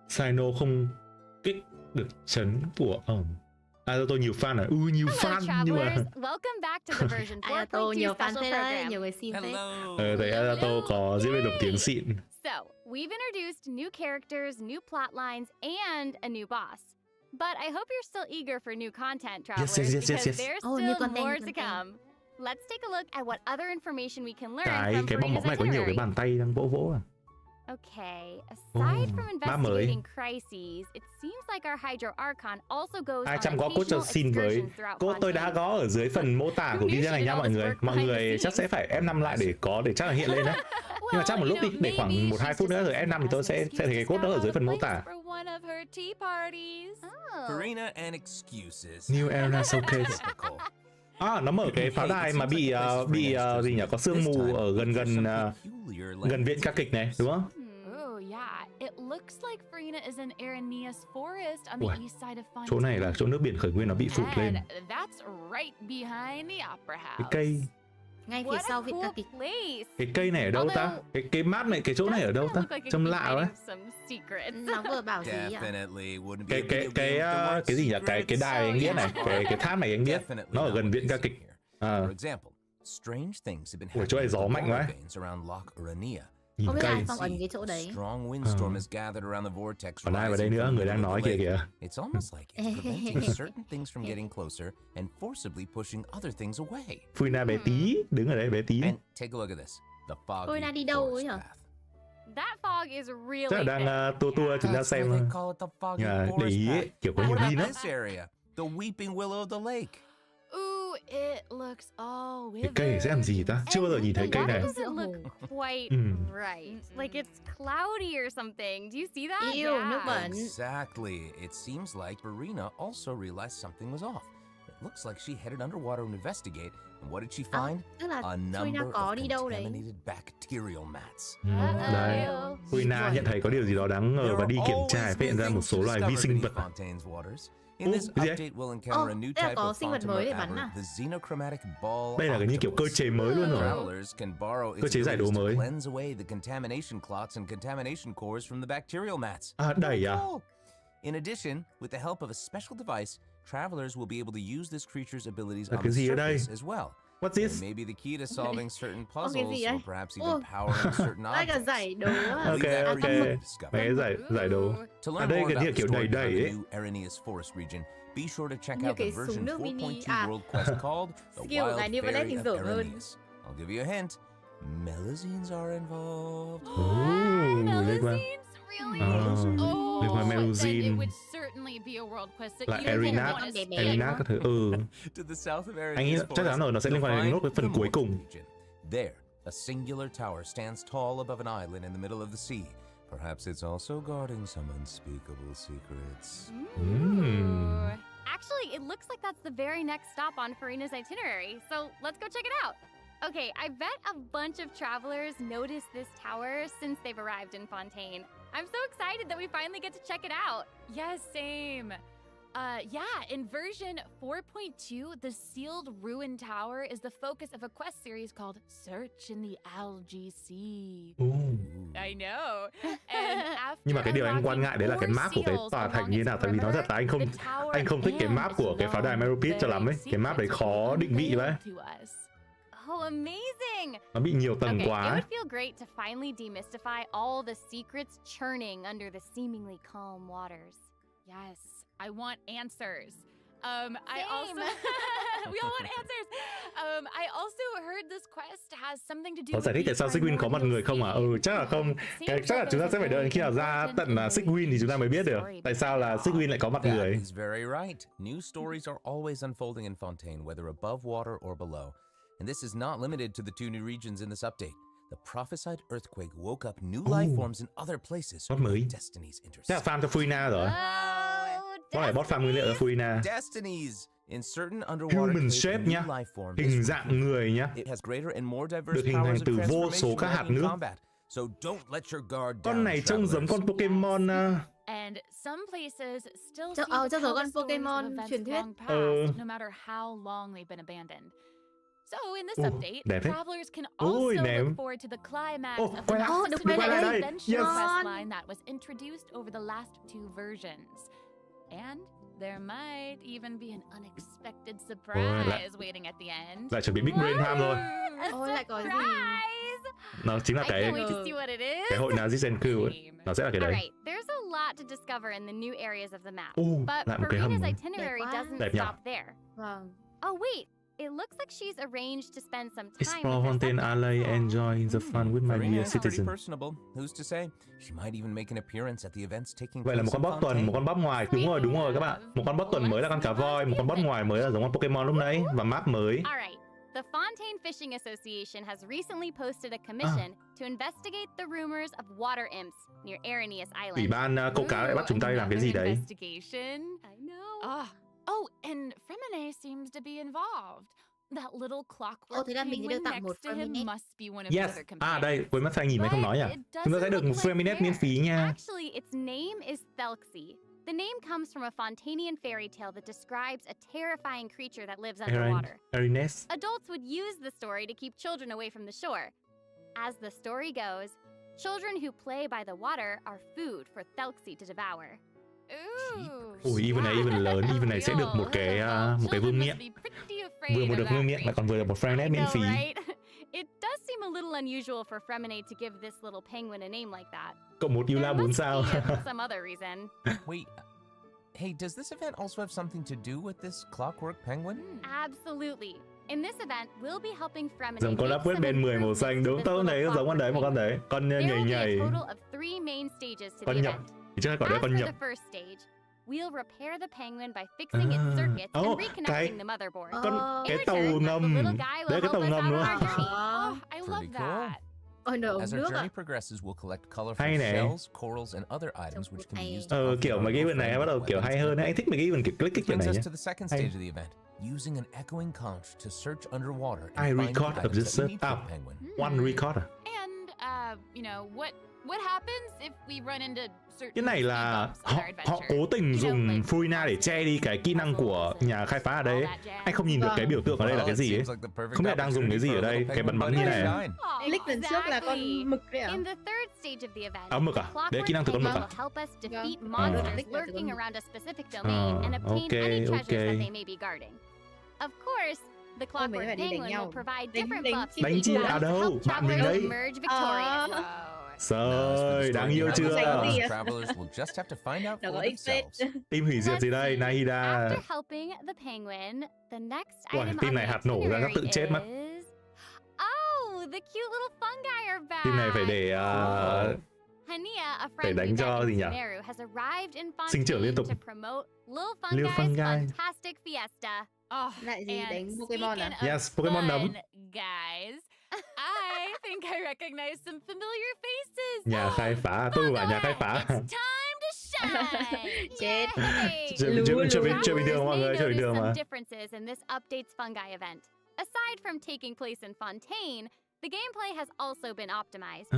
Sino không kích được chấn của Ayato nhiều fan à? Nhiều fan nhưng mà Ayato nhiều fan thế đấy, nhiều người xin thế. Thấy Ayato có diễn viên lồng tiếng xịn. So, we've introduced new characters, new plot lines, and a new boss. But I hope you're still eager for new content, travelers, because there's still more to come. Let's take a look at what other information we can learn from cái bong bóng này có nhiều cái bàn tay đang vỗ vỗ à? Okay, aside from investigating crises, it seems like our Hydro Archon also goes on 200 có code cho xin với. Code tôi đã có ở dưới phần mô tả của video này nha mọi người. Mọi người chắc sẽ phải F5 lại để chắc là hiện lên đấy. Nhưng mà chắc một lúc đi, để khoảng 1-2 phút nữa rồi F5 thì tôi sẽ thấy cái code đó ở dưới phần mô tả. New Era Showcase. Nó mở cái pháo đài mà bị gì nhỉ? Có sương mù ở gần viện ca kịch này, đúng không? It looks like Furina is in Aranea's forest on the east side of Fontaine. Chỗ này là chỗ nước biển khởi nguyên nó bị phụt lên. That's right behind the opera house. Cái cây ngay phía sau viện ca kịch. Cái cây này ở đâu ta? Cái map này, cái chỗ này ở đâu ta? Trông lạ đấy. Nó vừa bảo gì ạ? Cái gì nhỉ? Cái đài anh biết này, cái tháp này anh biết. Nó ở gần viện ca kịch. Ủa chỗ này gió mạnh quá. Không biết ai phong ấn cái chỗ đấy. Còn ai vào đây nữa, người đang nói kìa kìa. Furina bé tí, đứng ở đây bé tí. Furina đi đâu ấy hả? Chắc là đang tua chúng ta xem. Để ý ấy, kiểu có nhiều pin lắm. It looks cái cây này sẽ làm gì ta? Chưa bao giờ nhìn thấy cây này. Like it's cloudy or something. Do you see that? Nước bẩn. Exactly. It seems like Furina also realized something was off. It looks like she headed underwater to investigate. And what did she find? A number of contaminated bacterial mats. Đấy. Furina nhận thấy có điều gì đó đáng ngờ và đi kiểm tra phát hiện ra một số loài vi sinh vật. Có sinh vật mới để bắn à? Đây là cái như kiểu cơ chế mới luôn rồi. Cơ chế giải đố mới. Đẩy à? In addition, with the help of a special device, travelers will be able to use this creature's abilities on cái the gì ở đây? surface as well. What's this? It may be the key to solving certain puzzles, or perhaps even powering certain objects. Đây là giải đố. Ok. Mấy giải đố. Ở đây cái như kiểu đầy ấy. Be sure to check out the version 4.2 world quest called The Wild Fairy of Araneas. I'll give you a hint. Melazines are involved. Melazines? Really? Liên quan Then it Melazine would certainly be a world quest that là you don't Erinat, want to skip. Erinat các thứ. To the south of Erinat, Anh nghĩ chắc chắn rồi, nó sẽ liên quan đến nốt cái phần cuối cùng. There, a singular tower stands tall above an island in the middle of the sea. Perhaps it's also guarding some unspeakable secrets. Actually, it looks like that's the very next stop on Farina's itinerary, so let's go check it out. Okay, I bet a bunch of travelers noticed this tower since they've arrived in Fontaine. I'm so excited that we finally get to check it out. Yes, same. Yeah, in version 4.2, the sealed ruin tower is the focus of a quest series called Search in the Algae Sea. I know. And Nhưng mà cái điều anh quan ngại đấy là cái map của cái tòa thành như thế nào, tại vì nói thật là anh không thích cái map của cái pháo đài Meropit cho lắm ấy. Cái map đấy khó định vị vậy. Oh, amazing! Nó bị nhiều tầng quá. It would feel great to finally demystify all the secrets churning under the seemingly calm waters. Yes, I want answers. I also we all want answers. I also heard this quest has something to do. Có giải thích tại sao Sigwin có mặt người không à? Chắc là không. Chắc là chúng ta sẽ phải đợi khi nào ra tận là Sigwin thì chúng ta mới biết được. Tại sao là Sigwin lại có mặt người? That is very right. New stories are always unfolding in Fontaine, whether above water or below. And this is not limited to the 2 new regions in this update. The prophesied earthquake woke up new life forms in other places. Destinies intersect. Chắc là farm cho Furina rồi. Có phải bot farm nguyên liệu cho Furina. Destinies in certain underwater Human shape nhá. Hình dạng người nhá. It has greater and more diverse được hình thành powers từ of vô số các hạt nước. So don't let your guard down. Con này trông giống con Pokemon. And some places still giống con Pokemon truyền thuyết. No matter how long they've been abandoned. So in this update, travelers can also look forward to the climax of the adventure quest line that was introduced over the last 2 versions. And there might even be an unexpected surprise waiting at the end. Lại chuẩn bị Big Brain Time rồi. Lại có gì? Nó chính là cái hội nào Zizenku ấy. Nó sẽ là cái đấy. Alright, there's a lot to discover in the new areas of the map. Lại But một cái hầm. Farina's itinerary doesn't stop there. Vâng. Oh wait, it looks like she's arranged to spend some time Explore Fontaine Alley, enjoy the fun with my dear citizen. Personable. Who's to say? She might even make an appearance at the events taking place. Vậy là một con boss tuần, một con boss ngoài. Đúng rồi các bạn. Một con boss tuần mới là con cá voi, một con boss ngoài mới là giống con Pokemon lúc nãy và map mới. Alright. The Fontaine Fishing Association has recently posted a commission to investigate the rumors of water imps near Arrhenius Island. Ủy ban câu cá lại bắt chúng ta làm cái gì đấy? Investigation. I know. Oh, and Fremine seems to be involved. That little clockwork penguin next to him must be one of the other companions. Đây, quên mất anh nhìn mấy không nói à? Chúng ta sẽ được một Freminet miễn phí nha. Actually, its name is Thelxie. The name comes from a Fontainian fairy tale that describes a terrifying creature that lives underwater. Adults would use the story to keep children away from the shore. As the story goes, children who play by the water are food for Thelxie to devour. Even này, even lớn, even này sẽ được một cái vương miện. Vừa được vương miện lại còn vừa được một Freminet miễn phí. It does seem a little unusual for Fremine to give this little penguin a name like that. Cộng một yêu la 4 sao. Some other reason. Wait, hey, does this event also have something to do with this clockwork penguin? Absolutely. In this event, we'll be helping Fremine. Giống con Lapwet Ben 10 màu xanh, đúng tớ đấy, giống con đấy, một con đấy. Con nhảy. Con nhập. Thì chắc là con đấy con nhập. We'll repair the penguin by fixing its circuits and reconnecting the motherboard. Cái tàu ngầm. Đấy, cái tàu ngầm nữa. I love that. As our journey progresses, we'll collect colorful shells, corals, and other items which can be used. Kiểu mấy cái event này bắt đầu kiểu hay hơn. Anh thích mấy cái event kiểu click kiểu này nhé. To the second stage of the event, using an echoing conch to search underwater. I record of this penguin. One recorder. And you know what happens if we run into certain cái này là họ cố tình dùng Furina để che đi cái kỹ năng của nhà khai phá ở đây. Anh không nhìn được cái biểu tượng ở đây là cái gì ấy. Không biết đang dùng cái gì ở đây, cái bắn như này. Click lần trước là con mực đấy à? Mực à? Đấy kỹ năng từ con mực à? The clockwork penguin will provide different buffs. Đánh chi à đâu? Bạn mình đấy. Trời, đáng yêu chưa? Team hủy diệt gì đây, Nahida? Wow, team này hạt nổ ra, nó tự chết mất. Oh, the cute little fungi are back. Team này phải để Hania, a phải friend đánh we cho met gì in nhỉ? Sumeru, has arrived in Sinh trưởng liên tục. Fontaine to promote Lil Lil Fungi's Fungi. fantastic fiesta. Lại gì đánh And Pokemon à? speaking of Yes, Pokemon nấm. fun, guys, I think I recognize some familiar faces. Nhà khai phá, tôi vào nhà khai phá. It's time to shine. Chết. Yay! Chơi bình thường mọi người, chơi bình thường mà. Some differences in this update's fungi event. Aside from taking place in Fontaine, the gameplay has also been optimized.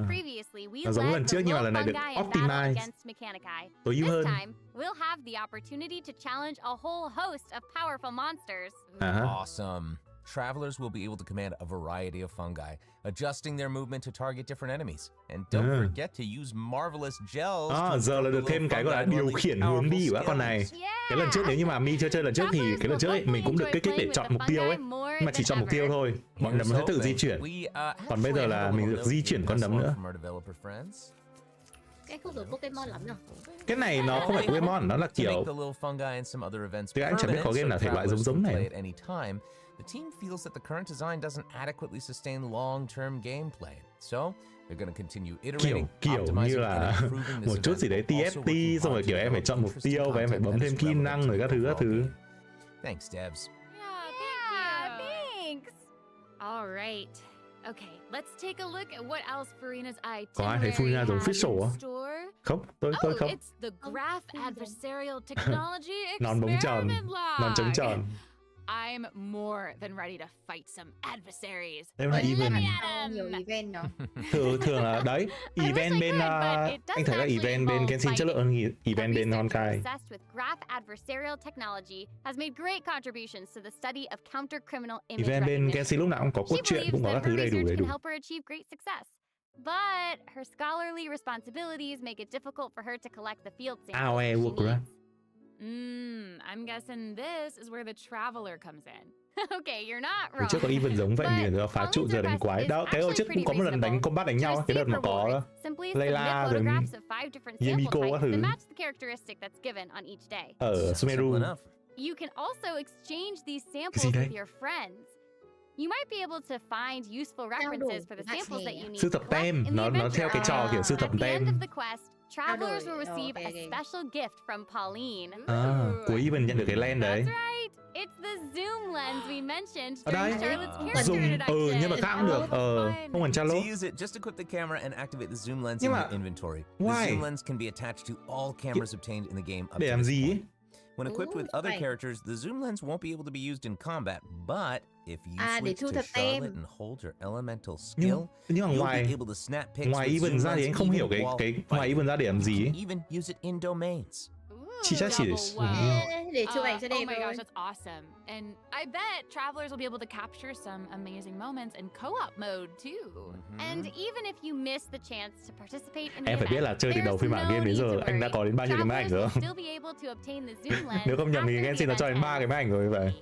Previously, we Nó giống lần led trước the nhưng mà low lần này được fungi in battle optimize. against Mechanici. Tối ưu This hơn. time, we'll have the opportunity to challenge a whole host of powerful monsters. Awesome. Travelers will be able to command a variety of fungi, adjusting their movement to target different enemies. And don't forget to use marvelous gels. Giờ là được thêm cái gọi là điều khiển hướng đi của các con này. Cái lần trước nếu như mà Mi chưa chơi lần trước thì cái lần trước ấy, mình cũng được kích thích để chọn mục tiêu ấy, nhưng mà chỉ chọn mục tiêu thôi, bọn nấm nó sẽ tự di chuyển. Còn bây giờ là mình được di chuyển con nấm nữa. Cái không được Pokemon lắm nhỉ? Cái này nó không phải Pokemon, nó là kiểu thì anh chẳng biết có game nào thể loại giống này. The team feels that the current design doesn't adequately sustain long-term gameplay. So, they're going to continue iterating, kiểu như là một chút gì đấy TFT, xong rồi kiểu em phải chọn mục tiêu và em phải bấm thêm kỹ năng rồi các thứ. Thanks, Devs. Yeah, thanks. All right. Okay, let's take a look at what else Furina's itinerary Có ai thấy Furina giống Fischl á? Không, tôi không. It's the Graph Adversarial Technology Non bóng tròn, Experiment Log. non trống tròn. I'm more than ready to fight some adversaries. Em là event. Nhiều event nhỉ? Thường là đấy, event bên anh thấy là event bên Genshin chất lượng hơn event bên Honkai. With Graph Adversarial Technology has made great contributions to the study of counter-criminal image Event bên recognition. Genshin lúc nào cũng có cốt truyện, cũng có các thứ đầy đủ. Can help her achieve great success. But her scholarly responsibilities make it difficult for her to collect the field samples she needs. I'm guessing this is where the traveler comes in. Okay, you're not Hồi wrong. trước có event giống vậy, mình là phá trụ giờ đánh quái. Đó, cái hồi trước cũng có một lần đánh combat đánh nhau, cái đợt mà có Layla rồi Yemiko các thứ. Ở Sumeru. You can also exchange these samples with your friends. You might be able to find useful references for the samples that you need. Sưu tập tem, nó theo cái trò kiểu sưu tập tem. Travelers will receive a special gift from Pauline. Cuối event nhận được cái lens đấy. That's right. It's the zoom lens we mentioned Ở during đây, Charlotte's character zoom, introduction. nhưng mà khác cũng được. Không cần tra lô. To use it, just equip the camera and activate the zoom lens in your inventory. The zoom lens can be attached to all cameras obtained in the game up để to làm this gì point. ấy? When equipped with other characters, the zoom lens won't be able to be used in combat, but if you switch to Charlotte and hold your elemental skill, nhưng mà you'll be able to snap pics ngoài with event zoom ra thì lens anh không hiểu even cái while ngoài event ra để làm gì ấy. even use it in domains. Chỉ chắc chỉ để chụp ảnh cho đẹp Oh my thôi. gosh, that's awesome. And I bet travelers will be able to capture some amazing moments in co-op mode too. And even if you miss the chance to participate in the Em phải biết là chơi từ đầu phiên bản game đến giờ anh đã có đến bao nhiêu cái máy ảnh rồi không? Nếu không nhầm thì Genshin nó cho đến 3 cái máy ảnh rồi vậy.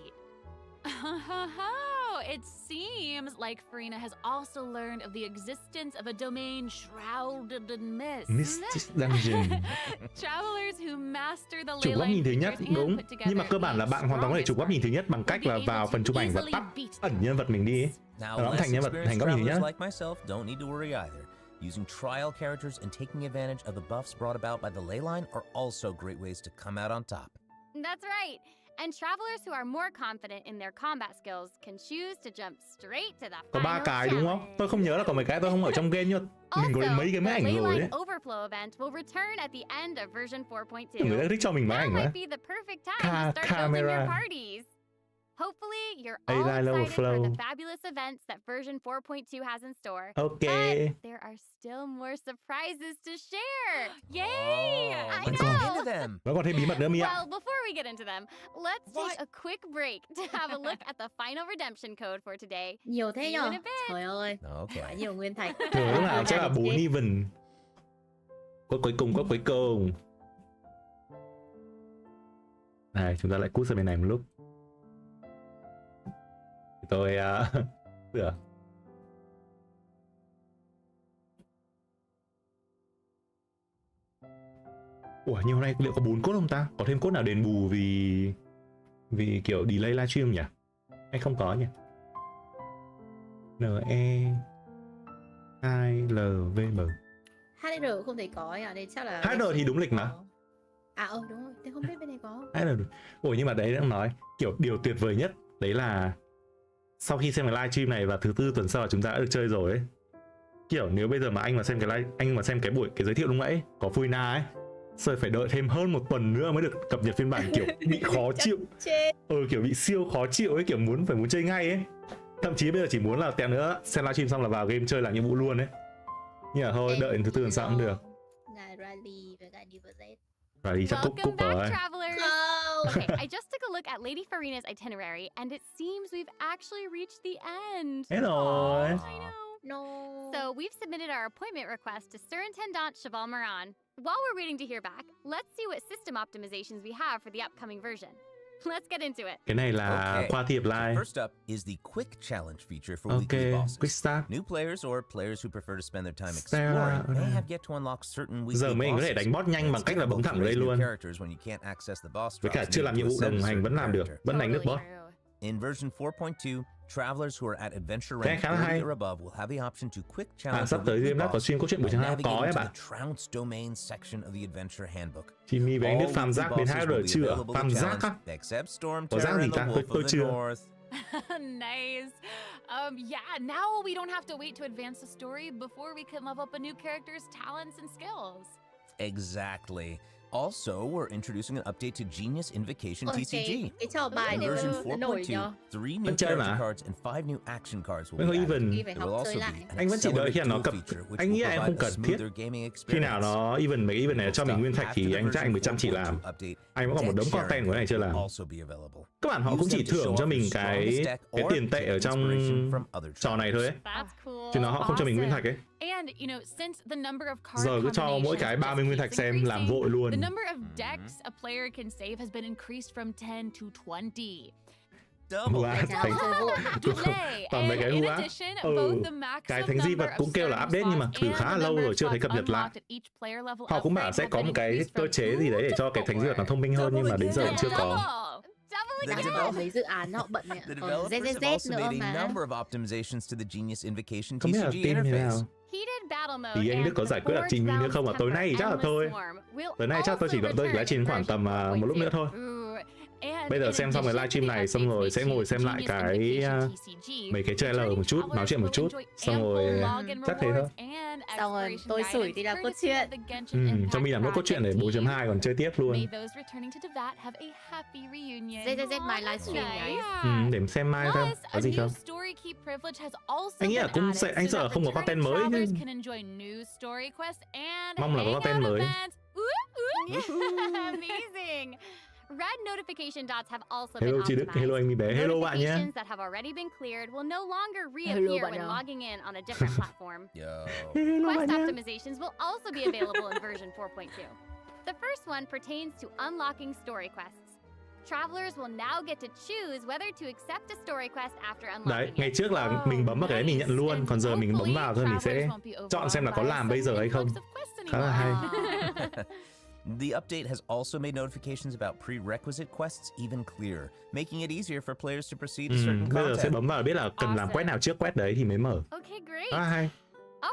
It seems like Furina has also learned of the existence of a domain shrouded in mist. Mystic Dungeon. Travelers who master the Chụp góc nhìn thứ nhất, đúng. Nhưng mà cơ bản là bạn hoàn toàn có thể chụp góc nhìn thứ nhất bằng cách là vào phần chụp ảnh và tắt ẩn nhân vật mình đi. Nó thành nhân vật, thành góc nhìn thứ nhất. Like myself don't need to worry either. Using trial characters and taking advantage of the buffs brought about by the ley line are also great ways to come out on top. That's right. And travelers who are more confident in their combat skills can choose to jump straight to the Có final 3 cái đúng không? Tôi không nhớ là có mấy cái, tôi không ở trong game nhưng mình có đến mấy cái máy ảnh rồi ấy. Overflow event will return at the end of version 4.2. Người ta thích cho mình máy ảnh That á. might be the perfect time to start building your parties. Hopefully, you're all excited for the fabulous events that version 4.2 has in store. Okay. But there are still more surprises to share. Yay! I Let's know. get into them. Nó còn thêm bí mật nữa Mi ạ. Well, before we get into them, let's take a quick break to have a look at the final redemption code for today. Nhiều thế nhở? Trời ơi, quá nhiều nguyên thạch. Thường lúc nào sẽ là 4 even. Có cuối cùng. Này, chúng ta lại cút sang bên này một lúc. Tôi sửa. Ủa, nhưng hôm nay liệu có 4 cốt không ta? Có thêm cốt nào đền bù vì kiểu delay livestream nhỉ? Hay không có nhỉ? NE2LVM. HR không thấy có à, đây chắc là HR thì đúng lịch mà. Đúng rồi, tôi không biết bên này có. HR. Ủa nhưng mà đấy đang nói kiểu điều tuyệt vời nhất đấy là sau khi xem cái livestream này và thứ Tư tuần sau là chúng ta đã được chơi rồi ấy. Kiểu nếu bây giờ mà anh mà xem cái buổi cái giới thiệu lúc nãy có Fuina ấy, rồi phải đợi thêm hơn 1 tuần nữa mới được cập nhật phiên bản, kiểu bị khó chịu. Kiểu bị siêu khó chịu ấy, kiểu muốn chơi ngay ấy. Thậm chí bây giờ chỉ muốn là tẹo nữa xem livestream xong là vào game chơi làm nhiệm vụ luôn ấy. Nhưng mà thôi, đợi đến thứ Tư tuần sau cũng được. Ngài Riley với ngài Diverset. Riley chắc cúc rồi. Okay, I just took a look at Lady Farina's itinerary, and it seems we've actually reached the end. Hết rồi. I know. No. So we've submitted our appointment request to Surintendant Cheval Moran. While we're waiting to hear back, let's see what system optimizations we have for the upcoming version. Let's get into it. Cái này là qua Tiệc Live. First up is the quick challenge feature for weekly bosses. Quick start. New players or players who prefer to spend their time exploring may have yet to unlock certain weekly giờ mình có thể đánh boss nhanh bằng cách là bấm thẳng vào đây luôn. Với cả chưa làm nhiệm vụ đồng hành vẫn làm được, vẫn đánh được boss. In version 4.2, travelers who are at adventure rank 30 or above will have the option to quick challenge. Sắp tới GameLab có stream câu chuyện buổi sáng có ấy bạn. Chị My với anh Đức farm rác đến HR chưa? Farm rác á? Có rác gì ta? Tôi chưa. Nice. Yeah, now we don't have to wait to advance the story before we can level up a new character's talents and skills. Exactly. Also, we're introducing an update to Genius Invocation TCG. Cái trò bài In version 4.2, 3 new character cards and 5 new action cards will be added. There will also be an anh vẫn chỉ đợi khi nào nó cập. Anh nghĩ em không cần thiết. Khi nào nó even mấy event này cho mình nguyên thạch thì anh chắc anh mới chăm chỉ làm. Anh vẫn còn một đống content của này chưa làm. Các bạn họ cũng chỉ thưởng cho mình cái tiền tệ ở trong trò này thôi ấy. Chứ nó họ không cho mình nguyên thạch ấy. Giờ cứ cho mỗi cái 30 nguyên thạch xem làm vội luôn. The number of decks a player can save has been increased from 10 to 20. Toàn mấy cái hua. Cái thánh di vật cũng kêu là update nhưng mà thử khá là lâu rồi chưa thấy cập nhật lại. Họ cũng bảo sẽ có một cái cơ chế gì đấy để cho cái thánh di vật nó thông minh hơn nhưng mà đến giờ cũng chưa có. Mấy dự án họ bận nhỉ. ZZZ nữa mà. Không biết là team như nào. Thì anh Đức có giải quyết được Trình Minh nữa không ạ? Tối nay chắc là thôi. Tối nay chắc tôi chỉ livestream khoảng tầm một lúc nữa thôi. Bây giờ xem xong cái livestream này xong rồi sẽ ngồi xem lại cái mấy cái trailer một chút, nói chuyện một chút, xong rồi chắc thế thôi. Xong rồi tôi sủi đi làm cốt truyện. Cho mình làm nốt cốt truyện để 4.2 còn chơi tiếp luôn. ZZZ my livestream đấy. Để xem mai thôi, có gì không? Anh nghĩ là cũng sẽ, anh sợ không có content mới chứ. Mong là có content mới. Amazing. Red notification dots have also been Hello chị Đức, hello anh Mi bé, hello bạn nhé. Notifications that have already been cleared will no longer reappear when logging in on a different platform. Quest optimizations will also be available in version 4.2. The first one pertains to unlocking story quests. Travelers will now get to choose whether to accept a story quest after unlocking. Đấy, ngày trước là mình bấm vào cái đấy mình nhận luôn, còn giờ mình bấm vào thôi mình sẽ chọn xem là có làm bây giờ hay không. Khá là hay. The update has also made notifications about prerequisite quests even clearer, making it easier for players to proceed to certain content. Bây giờ sẽ bấm vào biết là cần làm quest nào trước quest đấy thì mới mở. Okay, great. Hay.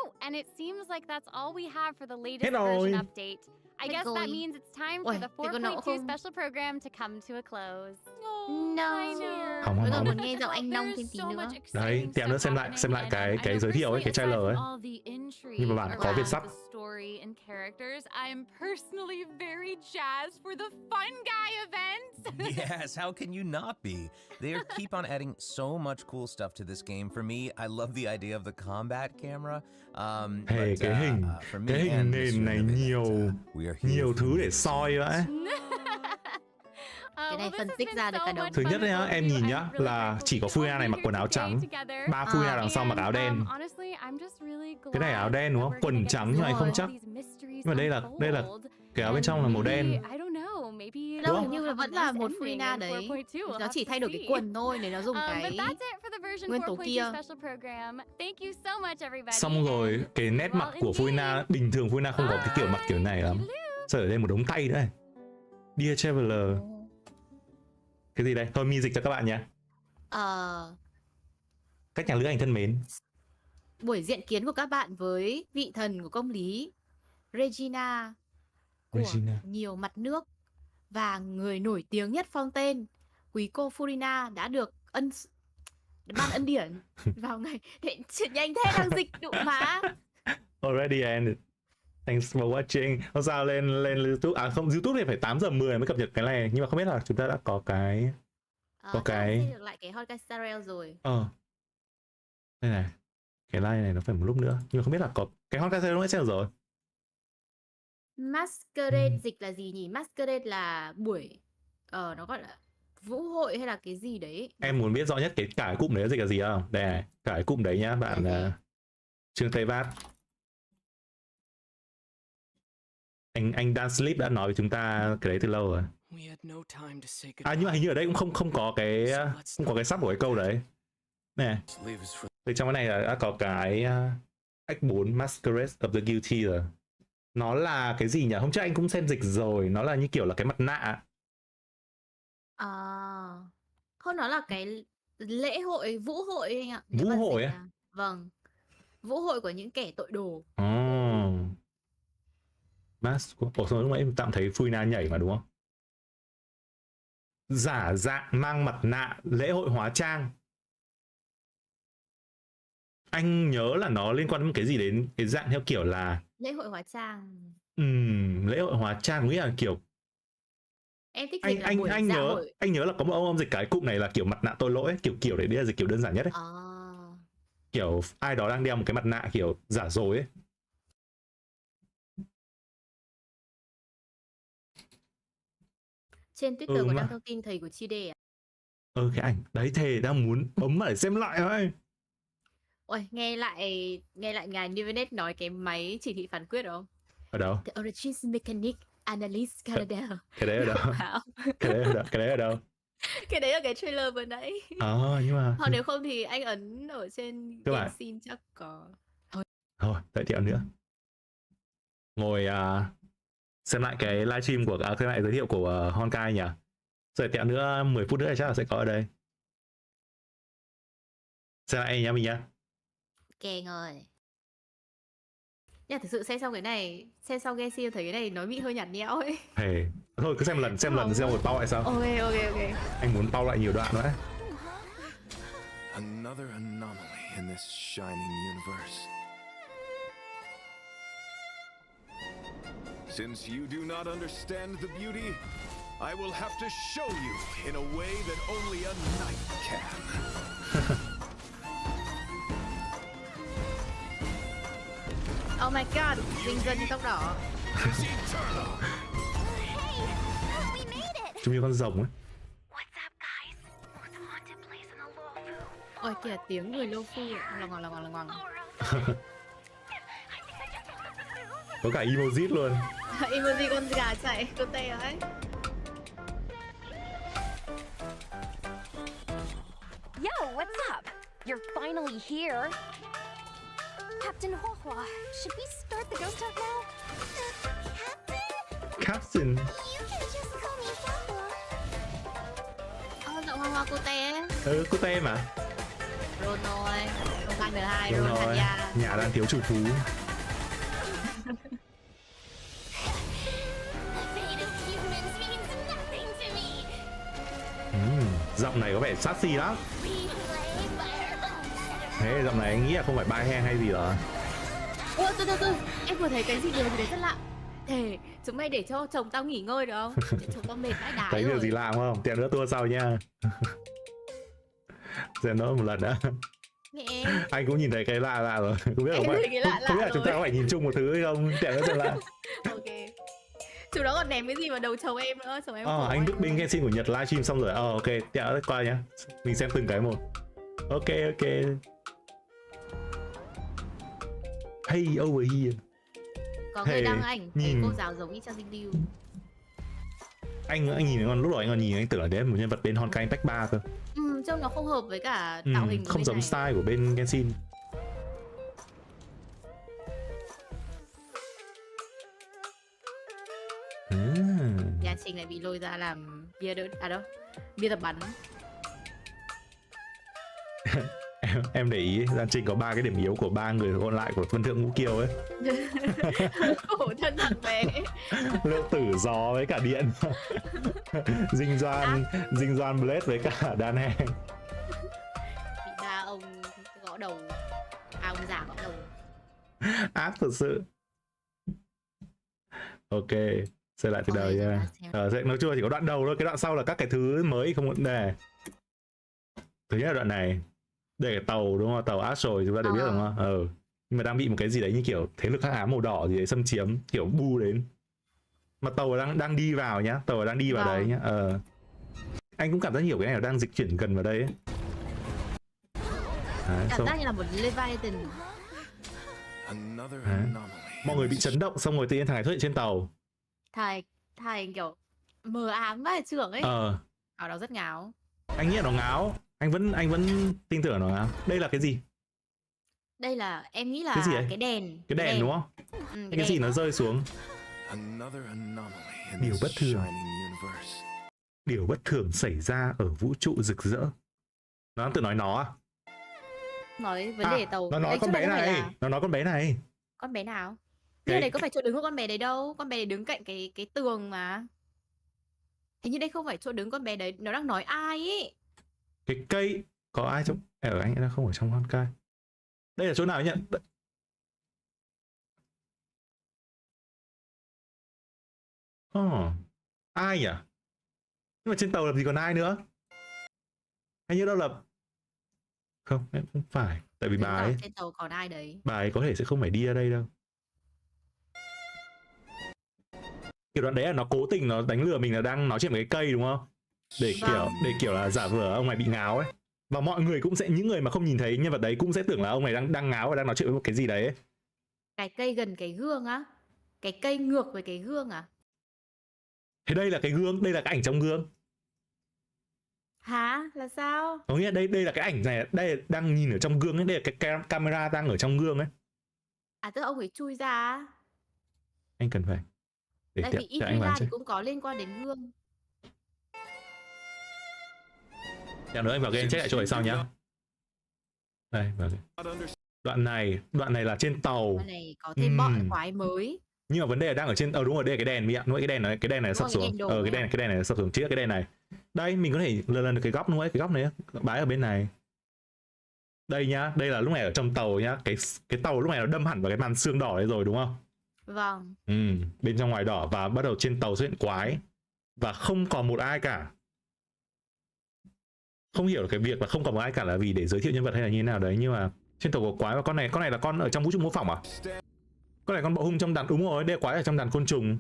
Oh, and it seems like that's all we have for the latest version update. I guess that means it's time for the 4.2 special program to come to a close. No. Không. Muốn nghe giọng anh Nông thêm tí nữa. Đấy, tẹo nữa xem lại cái giới thiệu ấy, cái trailer ấy. Nhưng mà bạn có Việt sắp. I'm personally very jazzed for the Fun Guy event. Yes, how can you not be? They keep on adding so much cool stuff to this game. For me, I love the idea of the combat camera. Hey, cái hình nền này nhiều thứ để soi vậy. Cái này phân tích ra được cả đồng. Thứ nhất nhá, em nhìn nhá là chỉ có Fuya này mặc quần áo trắng, 3 Fuya đằng sau mặc áo đen. Cái này áo đen đúng không? Quần trắng nhưng mà anh không chắc. Nhưng mà đây là cái áo bên trong là màu đen. Đâu hình như là vẫn là một Fuya đấy. Nó chỉ thay đổi cái quần thôi để nó dùng cái nguyên tố kia. Xong rồi cái nét mặt của Fuya bình thường Fuya không có cái kiểu mặt kiểu này lắm. Sao ở đây một đống tay nữa này. Dear Traveler. Cái gì đây? Thôi mi dịch cho các bạn nhé. Các nhà lữ hành thân mến. Buổi diện kiến của các bạn với vị thần của công lý Regina của nhiều mặt nước và người nổi tiếng nhất phong tên quý cô Furina đã được ban ân điển vào ngày chuyện nhanh thế đang dịch đủ mà. Already ended. Thanks for watching. Không sao, lên YouTube. À không, YouTube thì phải 8 giờ 10 mới cập nhật cái này. Nhưng mà không biết là chúng ta đã có cái cái được lại cái Honkai Star Rail rồi. Đây này. Cái live này nó phải một lúc nữa. Nhưng mà không biết là có cái Honkai Star Rail nó sẽ được rồi. Masquerade dịch là gì nhỉ? Masquerade là buổi nó gọi là vũ hội hay là cái gì đấy. Em muốn biết rõ nhất cái cụm đấy dịch là gì không? Đây này, cái cụm đấy nhá, bạn Trương Tây Vát. Anh Dan Sleep đã nói với chúng ta cái đấy từ lâu rồi. Nhưng mà hình như ở đây cũng không có cái sắp của cái câu đấy. Nè. Thì trong cái này là đã có cái Act 4 Masquerade of the Guilty rồi. Nó là cái gì nhỉ? Hôm trước anh cũng xem dịch rồi, nó là như kiểu là cái mặt nạ. Không, nó là cái lễ hội, vũ hội anh ạ. Vũ hội á? Vâng. Vũ hội của những kẻ tội đồ. Xong lúc nãy em tạm thấy Furina nhảy mà đúng không? Giả dạng mang mặt nạ, lễ hội hóa trang. Anh nhớ là nó liên quan đến cái gì đến cái dạng theo kiểu là lễ hội hóa trang. Lễ hội hóa trang nghĩa là kiểu em thích dịch là buổi dạ hội. Anh nhớ là có một ông dịch cái cụm này là kiểu mặt nạ tội lỗi ấy, kiểu đấy là dịch kiểu đơn giản nhất ấy. Kiểu ai đó đang đeo một cái mặt nạ kiểu giả dối ấy. Trên Twitter có đăng thông tin thầy của Chide à? Cái ảnh đấy thề đang muốn bấm để xem lại thôi. Ôi, nghe lại ngài Nivenet nói cái máy chỉ thị phán quyết không? Ở đâu? The Origins Mechanic Analyst Canada. Cái đấy ở đâu? Cái đấy ở đâu? Cái đấy là cái trailer vừa nãy. Nhưng mà hoặc nếu không thì anh ấn ở trên Genshin chắc có. Thôi, đợi tẹo nữa. Ngồi xem lại cái livestream của xem lại giới thiệu của Honkai nhỉ. Rồi tẹo nữa 10 phút nữa chắc là sẽ có ở đây. Xem lại nhá mình nhá. Ok rồi. Nhưng thực sự xem xong cái này, xem xong Genshin thấy cái này nói bị hơi nhạt nhẽo ấy. Thôi cứ xem lần xem một pause lại sao? Ok. Anh muốn pause lại nhiều đoạn nữa. Another anomaly in this shining universe. Since you do not understand the beauty, I will have to show you in a way that only a knight can. Oh my god, Vinh Dân tóc đỏ. Trông như con rồng ấy. Ôi kìa, tiếng người lô phu là ngoằng. Có cả emoji luôn. Emoji con gà chạy, con tê ấy. Yo, what's up? You're finally here. Captain Hoa, should we start the ghost talk now? Captain. You can just call me Hoa. Giọng Hoa cô tê ấy. Cô tê mà. Ron thôi, không phải 12, Ron hạt nhà. Nhà đang thiếu chủ thú. Giọng này có vẻ sassy lắm. Thế giọng này anh nghĩ là không phải bai hen hay gì đó. Từ em vừa thấy cái gì đấy rất lạ. Thề, chúng mày để cho chồng tao nghỉ ngơi được không? Chồng tao mệt vãi đái rồi. Thấy điều gì làm không? Tẹo nữa tua sau nha. Xem nó một lần nữa. Anh cũng nhìn thấy cái lạ rồi. Không biết là chúng ta có phải nhìn chung một thứ hay không? Tẹo nữa xem lại. Ok. Chú đó còn ném cái gì vào đầu chồng em nữa, chồng em. Anh Đức bên Genshin của Nhật livestream xong rồi. Ok, tẹo qua nhá. Mình xem từng cái một. Ok. Hey over here. Có người đăng ảnh nhìn cô giáo giống như Trang Dinh Lưu. Anh nhìn lúc đó anh còn nhìn anh tưởng là đấy một nhân vật bên Honkai Impact 3 cơ. Trông nó không hợp với cả tạo hình của không bên giống này. Style của bên Genshin. Nhà Trình lại bị lôi ra làm bia đâu, bia tập bắn. em để ý Giang Trinh có 3 cái điểm yếu của 3 người còn lại của Vân Thượng Ngũ Kiều ấy. Khổ thân thằng bé. Lượng tử gió với cả điện. Dinh Doan Blade với cả đan hèn. Bị ba ông gõ đầu. Ông giả gõ đầu. Ác thật sự. Ok, xem lại từ đầu nha. Nói chung là chỉ có đoạn đầu thôi, cái đoạn sau là các cái thứ mới không vấn đề. Thứ nhất là đoạn này, đây là tàu đúng không? Tàu Astral chúng ta đều biết đúng không? Nhưng mà đang bị một cái gì đấy như kiểu thế lực hắc ám màu đỏ gì đấy xâm chiếm, kiểu bu đến. Mà tàu đang đi vào nhá, tàu đang đi vào đấy nhá. Anh cũng cảm giác nhiều cái này là đang dịch chuyển gần vào đây ấy. Cảm giác như là một Leviathan. Mọi người bị chấn động xong rồi tự nhiên thằng này xuất hiện trên tàu. Thầy kiểu mờ ám vai trưởng ấy. Ở đó rất ngáo. Anh nghĩ là nó ngáo. Anh vẫn tin tưởng nó ngáo. Đây là cái gì? Đây là em nghĩ là cái đèn. Cái đèn đúng không? Cái gì nó rơi xuống? Điều bất thường. Điều bất thường xảy ra ở vũ trụ rực rỡ. Nó đang tự nói nó à? Nói vấn đề tàu. Nó nói con bé này. Nó nói con bé này. Con bé nào? Cái này có phải chỗ đứng của con bé đấy đâu. Con bé đấy đứng cạnh cái tường mà. Hình như đây không phải chỗ đứng con bé đấy. Nó đang nói ai ấy. Cái cây. Có ai trong... Ở anh nó không ở trong Honkai. Đây là chỗ nào nhỉ? Ai nhỉ? Nhưng mà trên tàu làm gì còn ai nữa? Hay như đâu là... Không, em không phải. Tại vì bà ấy... Trên tàu còn ai đấy? Bà ấy có thể sẽ không phải đi ở đây đâu. Kiểu đoạn đấy là nó cố tình nó đánh lừa mình là đang nói chuyện với cái cây đúng không? Để kiểu là giả vờ ông này bị ngáo ấy. Và mọi người cũng sẽ, những người mà không nhìn thấy nhân vật đấy cũng sẽ tưởng là ông này đang ngáo và đang nói chuyện với một cái gì đấy ấy. Cái cây gần cái gương á? Cái cây ngược với cái gương à? Thế đây là cái gương, đây là cái ảnh trong gương. Hả? Là sao? Có nghĩa đây là cái ảnh này, đây là đang nhìn ở trong gương ấy, đây là cái camera đang ở trong gương ấy. À tức là ông ấy chui ra. Anh cần phải. Tại vì Ivila thì cũng có liên quan đến gương. Dạ nữa anh vào game check lại chỗ này sau nhá. Đây, vào đoạn này là trên tàu. Đoạn này có thêm bọn quái mới. Nhưng mà vấn đề là đang ở trên đúng rồi, đây là cái đèn mi ạ. Cái đèn này sắp xuống. Cái đèn này sắp xuống, chỉ là cái đèn này. Đây mình có thể lần được cái góc đúng không? Cái góc này bái ở bên này. Đây nhá, đây là lúc này ở trong tàu nhá, cái tàu lúc này nó đâm hẳn vào cái màn xương đỏ đấy rồi đúng không? Vâng. Bên trong ngoài đỏ và bắt đầu trên tàu xuất hiện quái và không còn một ai cả. Không hiểu được cái việc là không còn một ai cả là vì để giới thiệu nhân vật hay là như thế nào đấy, nhưng mà trên tàu có quái và con này là con ở trong vũ trụ mô phỏng à? Con này con bọ hung trong đàn, đúng rồi, đây là quái ở trong đàn côn trùng.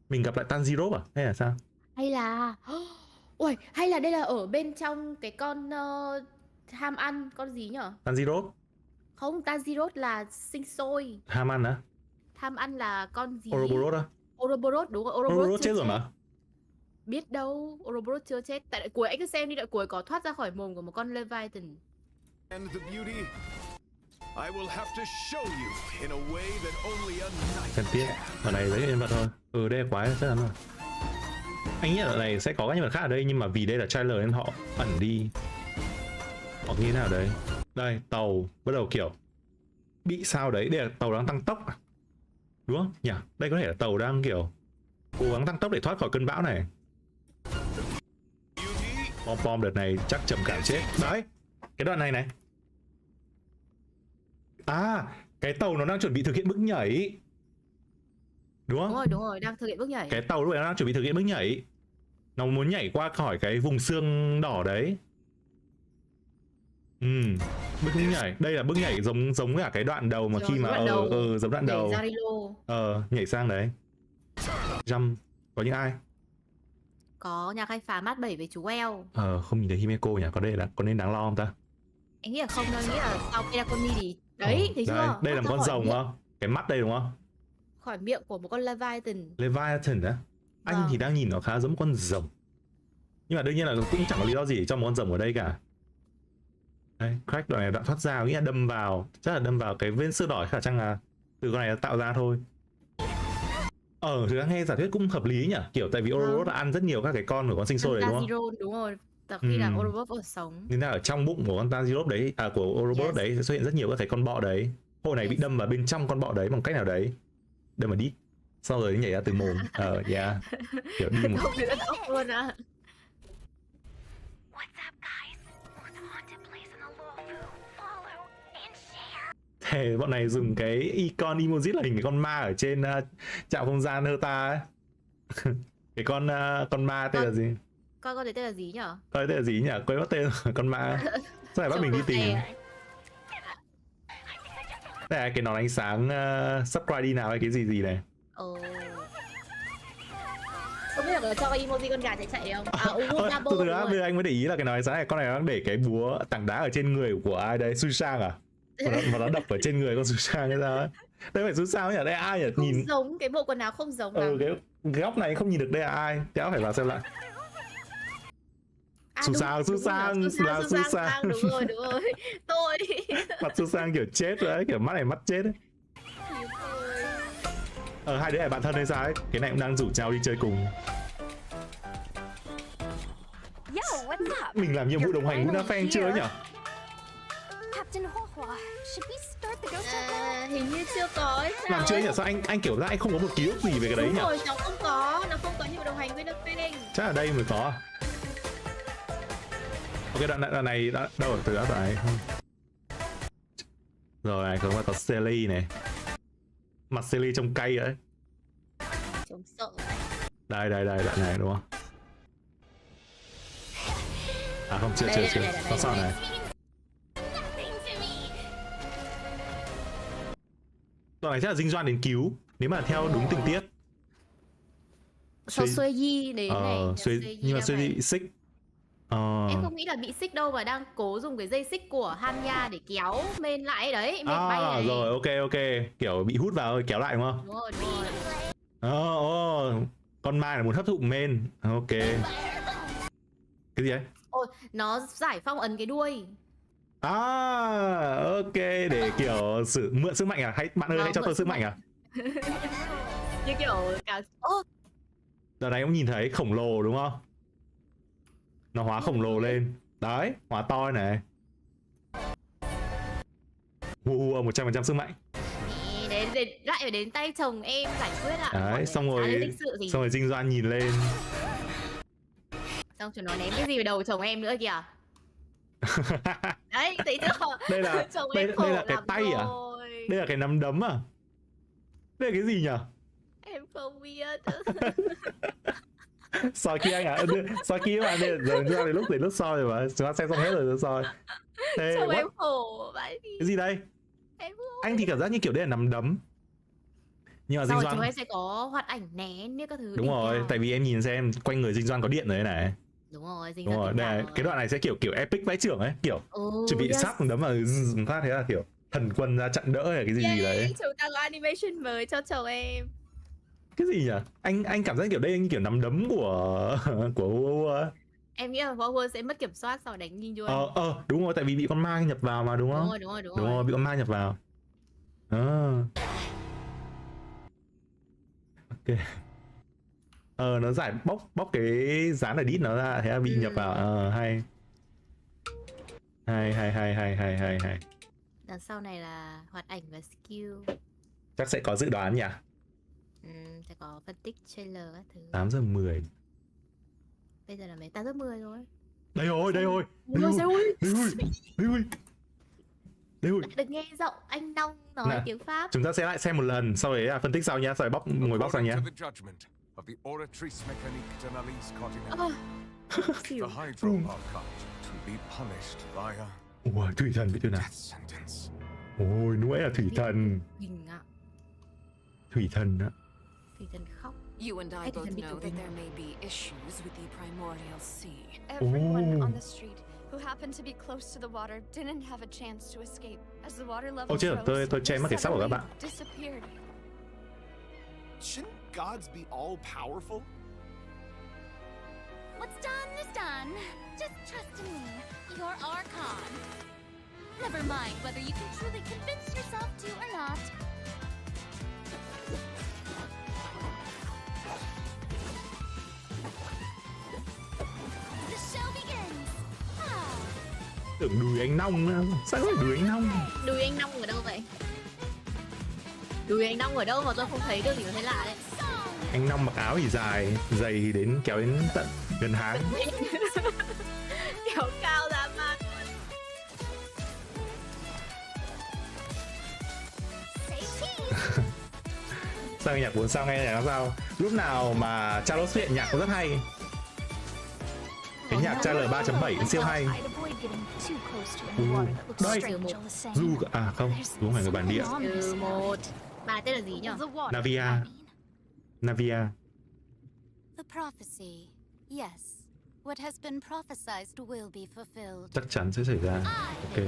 Mình gặp lại Tanjiro à? Hay là sao? Hay là ui, hay là đây là ở bên trong cái con ham ăn, con gì nhở? Tanjiro? Không, Tanjiro là sinh sôi. Ham ăn á? Tham ăn là con gì? Ouroboros á? Ouroboros, đúng rồi, Ouroboros chết rồi mà. Biết đâu, Ouroboros chưa chết. Tại đoạn cuối anh cứ xem đi, đoạn cuối có thoát ra khỏi mồm của một con Leviathan. Cần thiết, ở này giới thiệu nhân vật thôi. Đây là quái chắc chắn rồi. Anh nghĩ là ở này sẽ có các nhân vật khác ở đây, nhưng mà vì đây là trailer nên họ ẩn đi. Họ như thế nào đấy. Đây, tàu bắt đầu kiểu bị sao đấy, đây là tàu đang tăng tốc à? Đúng không nhỉ? Đây có thể là tàu đang kiểu cố gắng tăng tốc để thoát khỏi cơn bão này. Pom đợt này chắc trầm cảm chết. Đấy, cái đoạn này cái tàu nó đang chuẩn bị thực hiện bước nhảy. Đúng không? Đúng rồi, đang thực hiện bước nhảy. Cái tàu lúc này nó đang chuẩn bị thực hiện bước nhảy. Nó muốn nhảy qua khỏi cái vùng xương đỏ đấy. Bước nhảy, đây là bước nhảy giống cả cái đoạn đầu mà khi mà giống đoạn đầu. Nhảy sang đấy. Jump, có những ai? Có nhà khai phá mát 7 với chú eo. Không nhìn thấy Himeko nhỉ, có nên đáng lo không ta? Anh nghĩ là không đâu, anh nghĩ là sau Pelaconi thì đấy, thấy chưa? Đây là một con rồng không? Cái mắt đây đúng không? Khỏi miệng của một con Leviathan. Leviathan á? Anh thì đang nhìn nó khá giống một con rồng. Nhưng mà đương nhiên là cũng chẳng có lý do gì trong một con rồng ở đây cả. Đây, crack đoạn này đoạn thoát ra, nghĩ là đâm vào, chắc là đâm vào cái vết xương đỏ, khả năng là từ con này nó tạo ra thôi. Thực ra nghe giả thuyết cũng hợp lý nhỉ, kiểu tại vì Ouroboros là ăn rất nhiều các cái con của con sinh sôi đấy đúng không? Đúng rồi, Từ khi là Ouroboros còn sống. Nên là ở trong bụng của con Tanjiro đấy, của Ouroboros đấy sẽ xuất hiện rất nhiều các cái con bọ đấy. Hồi này bị đâm vào bên trong con bọ đấy bằng cách nào đấy. Đâm vào đít. Sau rồi nhảy ra từ mồm. Kiểu đi một. Không thì rất ốc luôn á. Thế bọn này dùng cái icon emoji là hình cái con ma ở trên trạm không gian Herta ấy. Cái con ma tên là gì? Con đấy tên là gì nhở? Con đấy tên là gì nhỉ? Quên mất tên rồi. Con ma. Sao lại bắt mình đi tìm? Đây là cái nón ánh sáng subscribe đi nào hay cái gì này. Không biết là có cho emoji con gà chạy không? Từ từ bây giờ anh mới để ý là cái nón ánh sáng này, con này đang để cái búa tảng đá ở trên người của ai đấy? Susang à? Mà nó đập ở trên người con Susang hay sao ấy? Đây phải Susang nhỉ? Đây là ai nhỉ? Không nhìn giống, cái bộ quần áo không giống lắm. Cái góc này không nhìn được đây là ai? Kéo phải vào xem lại. Susang là Susang. Đúng rồi. Tôi. Mặt Susang kiểu chết rồi ấy, kiểu mắt này mắt chết ấy. Hai đứa này bạn thân hay sao ấy? Cái này cũng đang rủ Chào đi chơi cùng. Mình làm nhiệm vụ đồng hành Luna Fan chưa nhỉ? Hình như chưa có ấy. Làm chưa nhỉ? Sao anh kiểu ra anh không có một ký ức gì về cái đấy nhỉ? Đúng rồi, nó không có nhiệm vụ đồng hành với Luna Fan. Chắc ở đây mới có. Ok, đoạn này đâu ở từ đoạn này. Rồi có Selly này. Mặt Selly trông cay ấy. Trông sợ. Đây đoạn này đúng không? Không chưa. Có sao này. Đoạn này chắc là Dinh Doan đến cứu. Nếu mà theo đúng tình tiết. Sao Xuê Di đến này. Nhưng mà Xuê Di bị xích. Em không nghĩ là bị xích đâu, mà đang cố dùng cái dây xích của Hanya để kéo men lại đấy, men bay này. Rồi ok, kiểu bị hút vào kéo lại đúng không? Đúng rồi. Con ma này muốn hấp thụ men. Ok. Cái gì đấy? Nó giải phong ấn cái đuôi. Ok, để kiểu mượn sức mạnh à? Hay bạn ơi hãy cho tôi sức mạnh à? Như kiểu Đợt này cũng nhìn thấy khổng lồ đúng không? Nó hóa khổng lồ lên. Đấy, hóa to này. 100% sức mạnh. Lại phải đến tay chồng em giải quyết ạ. Đấy, xong rồi Dinh Doan nhìn lên. Xong chúng nó ném cái gì vào đầu chồng em nữa kìa. Đấy, thấy chưa? Đây là cái tay à? Đây là cái nắm đấm à? Đây là cái gì nhỉ? Em không biết. Soi kia anh à? Soi kia mà đây giờ ra đến lúc soi rồi mà. Chúng ta xem xong hết rồi soi. Chồng em khổ vậy đi. Cái gì đây? Anh thì cảm giác như kiểu đây là nắm đấm. Nhưng mà Dinh Doan chúng em sẽ có hoạt ảnh nén như các thứ. Đúng rồi, tại vì em nhìn xem quanh người Dinh Doan có điện rồi này. Đúng rồi, Dinh Doan. Đây, cái đoạn này sẽ kiểu epic vãi trưởng ấy, kiểu chuẩn bị sắp đấm vào phát thế là kiểu thần quân ra chặn đỡ hay cái gì đấy. Chúng ta có animation mới cho chồng em. Cái gì nhỉ? Anh cảm giác kiểu đây như kiểu nắm đấm của Em nghĩ là Hoyoverse sẽ mất kiểm soát sau đánh Nhìn luôn. Đúng rồi, tại vì bị con ma nhập vào mà đúng không? Đúng rồi, bị con ma nhập vào. Ok. Nó giải bóc cái dán ở đít nó ra, thế là bị nhập vào. Hay. Đằng sau này là hoạt ảnh và skill. Chắc sẽ có dự đoán nhỉ? Sẽ có phân tích trailer các thứ. 8:10. Bây giờ là mấy 8:10 rồi. Đây rồi. Đừng nghe giọng anh Nong nói tiếng Pháp. Chúng ta sẽ lại xem một lần, sau đấy phân tích sau nhá, sau đấy ngồi bóc sau nhá. Ủa, thủy thần biết chưa nào? Ôi, nuôi là thủy thần. Thủy thần á. Thủy thần khóc. You and I both know that there may be issues with the primordial sea. Everyone on the street who happened to be close to the water didn't have a chance to escape as the water level rose. Tôi che mất cái sắp của các bạn. Disappeared. Shouldn't gods be all powerful? What's done is done. Just trust in me. You're Archon. Never mind whether you can truly convince yourself to or not. The show begins. Tưởng đùi anh Nong nữa. Sao lại đùi anh Nong? Đùi anh Nong ở đâu vậy? Đùi anh Nong ở đâu mà tôi không thấy được gì mà thấy lạ đấy. Anh Nong mặc áo thì dài, giày thì đến kéo đến tận gần háng. Kéo cao ra mà. Sao nhạc 4 sao nghe nhạc 5 sao? Lúc nào mà Charles xuất hiện nhạc cũng rất hay. Cái nhạc trailer 3.7 siêu hay. Đây, Du à không, Du không phải người bản địa. Một. Bà tên là gì nhỉ? Navia. Navia. The prophecy. Yes. What has been prophesied will be fulfilled. Chắc chắn sẽ xảy ra. Ok.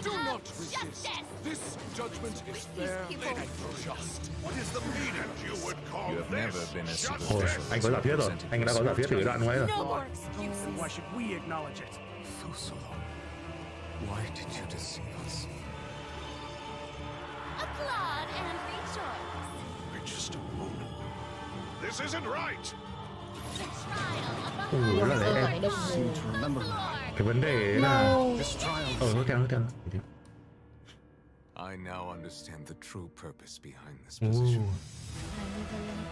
Do not resist. This judgment is fair and just. What is the meaning you would call this? You have never been a Ôi, anh có giả thuyết rồi. Anh đã có giả thuyết từ cái đoạn ngoài rồi. Why should we acknowledge it? So long. Why did you deceive us? Applaud and rejoice. We're just a moment. This isn't right. Là đấy em. Cái vấn đề là nó kéo I now understand the true purpose behind this position.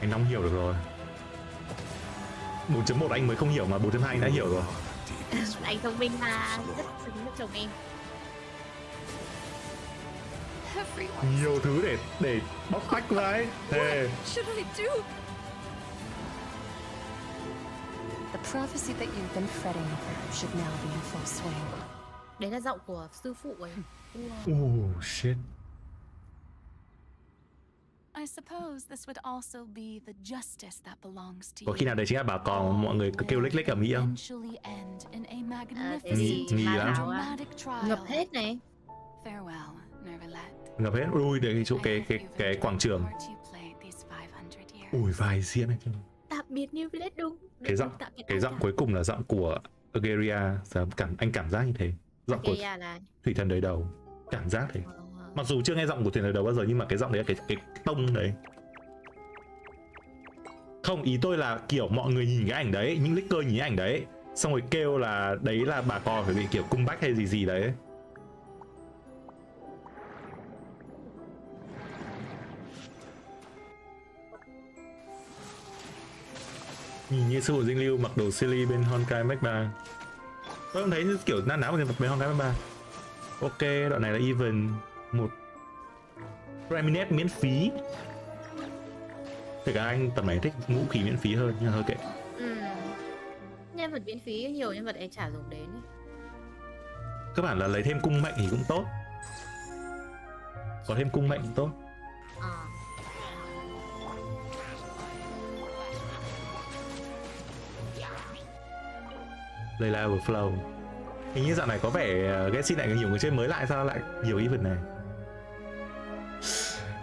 Anh Nong hiểu được rồi. 4.1 anh mới không hiểu mà 4.2 anh đã hiểu rồi. Anh thông minh mà, rất xứng với chồng em. Nhiều thứ để bóc tách vậy. Thế. The prophecy that you've been fretting over should now be in full swing. Đấy là giọng của sư phụ ấy. Oh shit. I suppose this would also be the justice that belongs to you. Có khi nào đấy chính là bà còn mọi người cứ kêu lếch lếch ở Mỹ không? Nghỉ lắm. Ngập hết này. Ngập hết. Ui để chỗ cái quảng trường. Ui vài diễn này. Tạm biệt như Village đúng. Cái giọng cuối cùng là giọng của Ageria. Anh cảm giác như thế. Giọng của thủy thần đời đầu. Cảm giác thế. Mặc dù chưa nghe giọng của thủy thần đời đầu bao giờ nhưng mà cái giọng đấy là cái tông đấy. Không, ý tôi là kiểu mọi người nhìn cái ảnh đấy, những leaker nhìn cái ảnh đấy, xong rồi kêu là đấy là bà cò phải bị kiểu cung bách hay gì đấy. Nhìn như sư phụ Dinh Lưu mặc đồ silly bên Honkai Mech 3. Tôi không thấy kiểu nan áo bên Honkai Mech 3. Ok, đoạn này là even. Một Reminet miễn phí. Kể cả anh tầm này thích vũ khí miễn phí hơn, nhưng hơi kệ. Nhân vật miễn phí nhiều nhân vật em chả dùng đến ấy. Các bạn là lấy thêm cung mệnh thì cũng tốt. Có thêm cung mệnh cũng tốt. Đây là overflow. Hình như dạo này có vẻ Genshin lại nhiều người chơi mới lại, sao lại nhiều event này.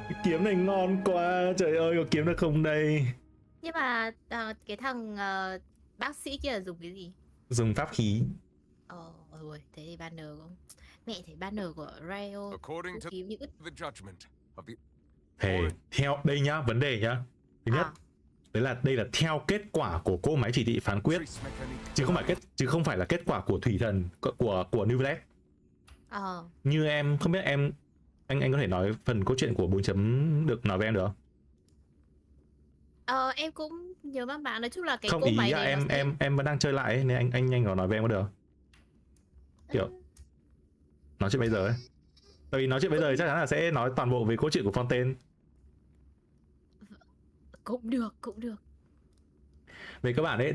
Cái kiếm này ngon quá, trời ơi, có kiếm được không đây? Nhưng mà cái thằng bác sĩ kia là dùng cái gì? Dùng pháp khí. Rồi, thế thì banner cũng... Mẹ thấy banner của Rayo kiếm những Thế, theo đây nhá, vấn đề nhá. Thứ nhất, đây là theo kết quả của cỗ máy chỉ thị phán quyết, chứ không phải là kết quả của thủy thần của New Black. Như em không biết anh có thể nói phần câu chuyện của 4 chấm được nói với em được không? Em cũng nhớ bác bạn, nói chung là cái không, cỗ máy này em vẫn đang chơi lại ấy, nên anh nhanh nói với em có được không? Kiểu nói chuyện bây giờ ấy. Tại vì nói chuyện bây giờ chắc chắn là sẽ nói toàn bộ về câu chuyện của Fontaine. Cũng được. Về các bạn ấy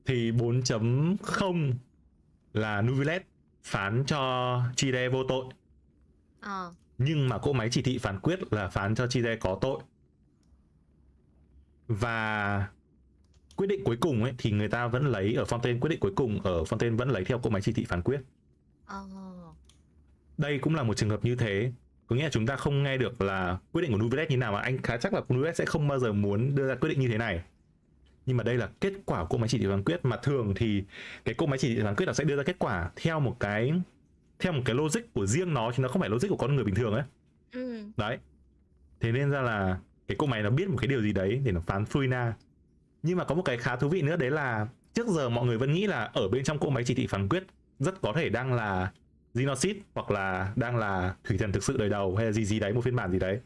thì 4.0 là Nuvilet phán cho Chide vô tội. Nhưng mà cỗ máy chỉ thị phán quyết là phán cho Chide có tội. Và quyết định cuối cùng ấy thì người ta vẫn lấy ở Fontaine, quyết định cuối cùng ở Fontaine vẫn lấy theo cỗ máy chỉ thị phán quyết. Đây cũng là một trường hợp như thế. Có nghĩa là chúng ta không nghe được là quyết định của Nuvilet như nào, mà anh khá chắc là Nuvilet sẽ không bao giờ muốn đưa ra quyết định như thế này. Nhưng mà đây là kết quả của cỗ máy chỉ thị phán quyết, mà thường thì cái cỗ máy chỉ thị phán quyết nó sẽ đưa ra kết quả theo một cái logic của riêng nó, chứ nó không phải logic của con người bình thường ấy. Đấy. Thế nên ra là cái cỗ máy nó biết một cái điều gì đấy để nó phán Furina. Nhưng mà có một cái khá thú vị nữa, đấy là trước giờ mọi người vẫn nghĩ là ở bên trong cỗ máy chỉ thị phán quyết rất có thể đang là Genocide hoặc là đang là thủy thần thực sự đời đầu hay là gì đấy, một phiên bản gì đấy.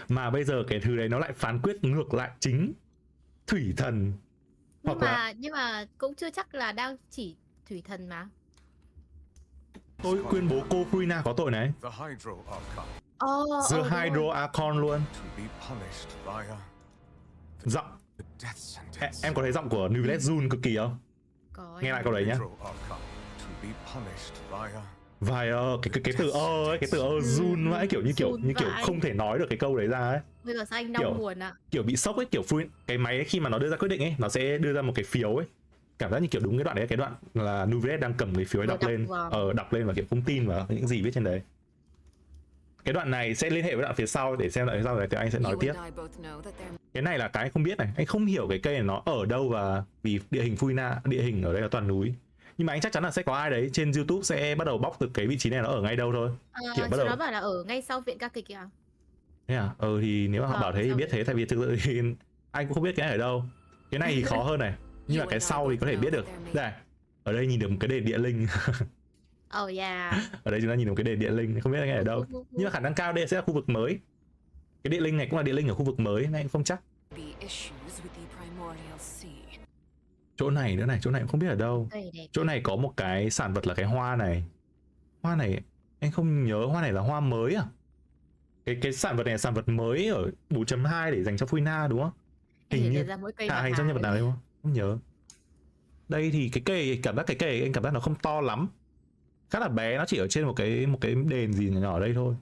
Mà bây giờ cái thứ đấy nó lại phán quyết ngược lại chính thủy thần. Nhưng mà cũng chưa chắc là đang chỉ thủy thần mà. Tôi tuyên bố cô Furina có tội này. The Hydro Archon luôn. Giọng em có thấy giọng của New Village Jun cực kỳ không? Nghe lại câu đấy nhá. Via cái từ ấy, cái từ Jun mãi kiểu như kiểu không thể nói được cái câu đấy ra ấy. Bây giờ sao anh đau buồn ạ? Kiểu bị sốc ấy, kiểu cái máy ấy, khi mà nó đưa ra quyết định ấy, nó sẽ đưa ra một cái phiếu ấy. Cảm giác như kiểu đúng cái đoạn đấy, cái đoạn là New Village đang cầm cái phiếu ấy đọc lên và kiểu không tin vào những gì viết trên đấy. Cái đoạn này sẽ liên hệ với đoạn phía sau để xem đoạn phía sau rồi thì anh sẽ nói tiếp. Cái này là cái không biết này, anh không hiểu cái cây này nó ở đâu, và vì địa hình Furina, địa hình ở đây là toàn núi. Nhưng mà anh chắc chắn là sẽ có ai đấy trên YouTube sẽ bắt đầu bóc từ cái vị trí này nó ở ngay đâu thôi. Kiểu bắt đầu nó bảo là ở ngay sau viện ca kịch kìa. Thế à? Thì nếu mà họ bảo thế thì biết thế, tại vì thực sự thì anh cũng không biết cái này ở đâu. Cái này thì khó hơn này, nhưng mà cái sau thì có thể biết được. Đây, ở đây nhìn được một cái đền địa linh. Ở đây chúng ta nhìn được một cái đền địa linh, không biết cái này ở đâu. Nhưng mà khả năng cao đây sẽ là khu vực mới. Cái địa linh này cũng là địa linh ở khu vực mới, nên không chắc. Chỗ này nữa này, chỗ này cũng không biết ở đâu. Chỗ này có một cái sản vật là cái hoa này. Hoa này anh không nhớ, hoa này là hoa mới à? Cái sản vật này là sản vật mới ở 4.2 để dành cho Furina đúng không? Hình như hành trong nhân vật nào đấy không? Không nhớ. Đây thì cái cây, cảm giác cái cây anh cảm giác nó không to lắm, khá là bé, nó chỉ ở trên một cái đền gì nhỏ ở đây thôi.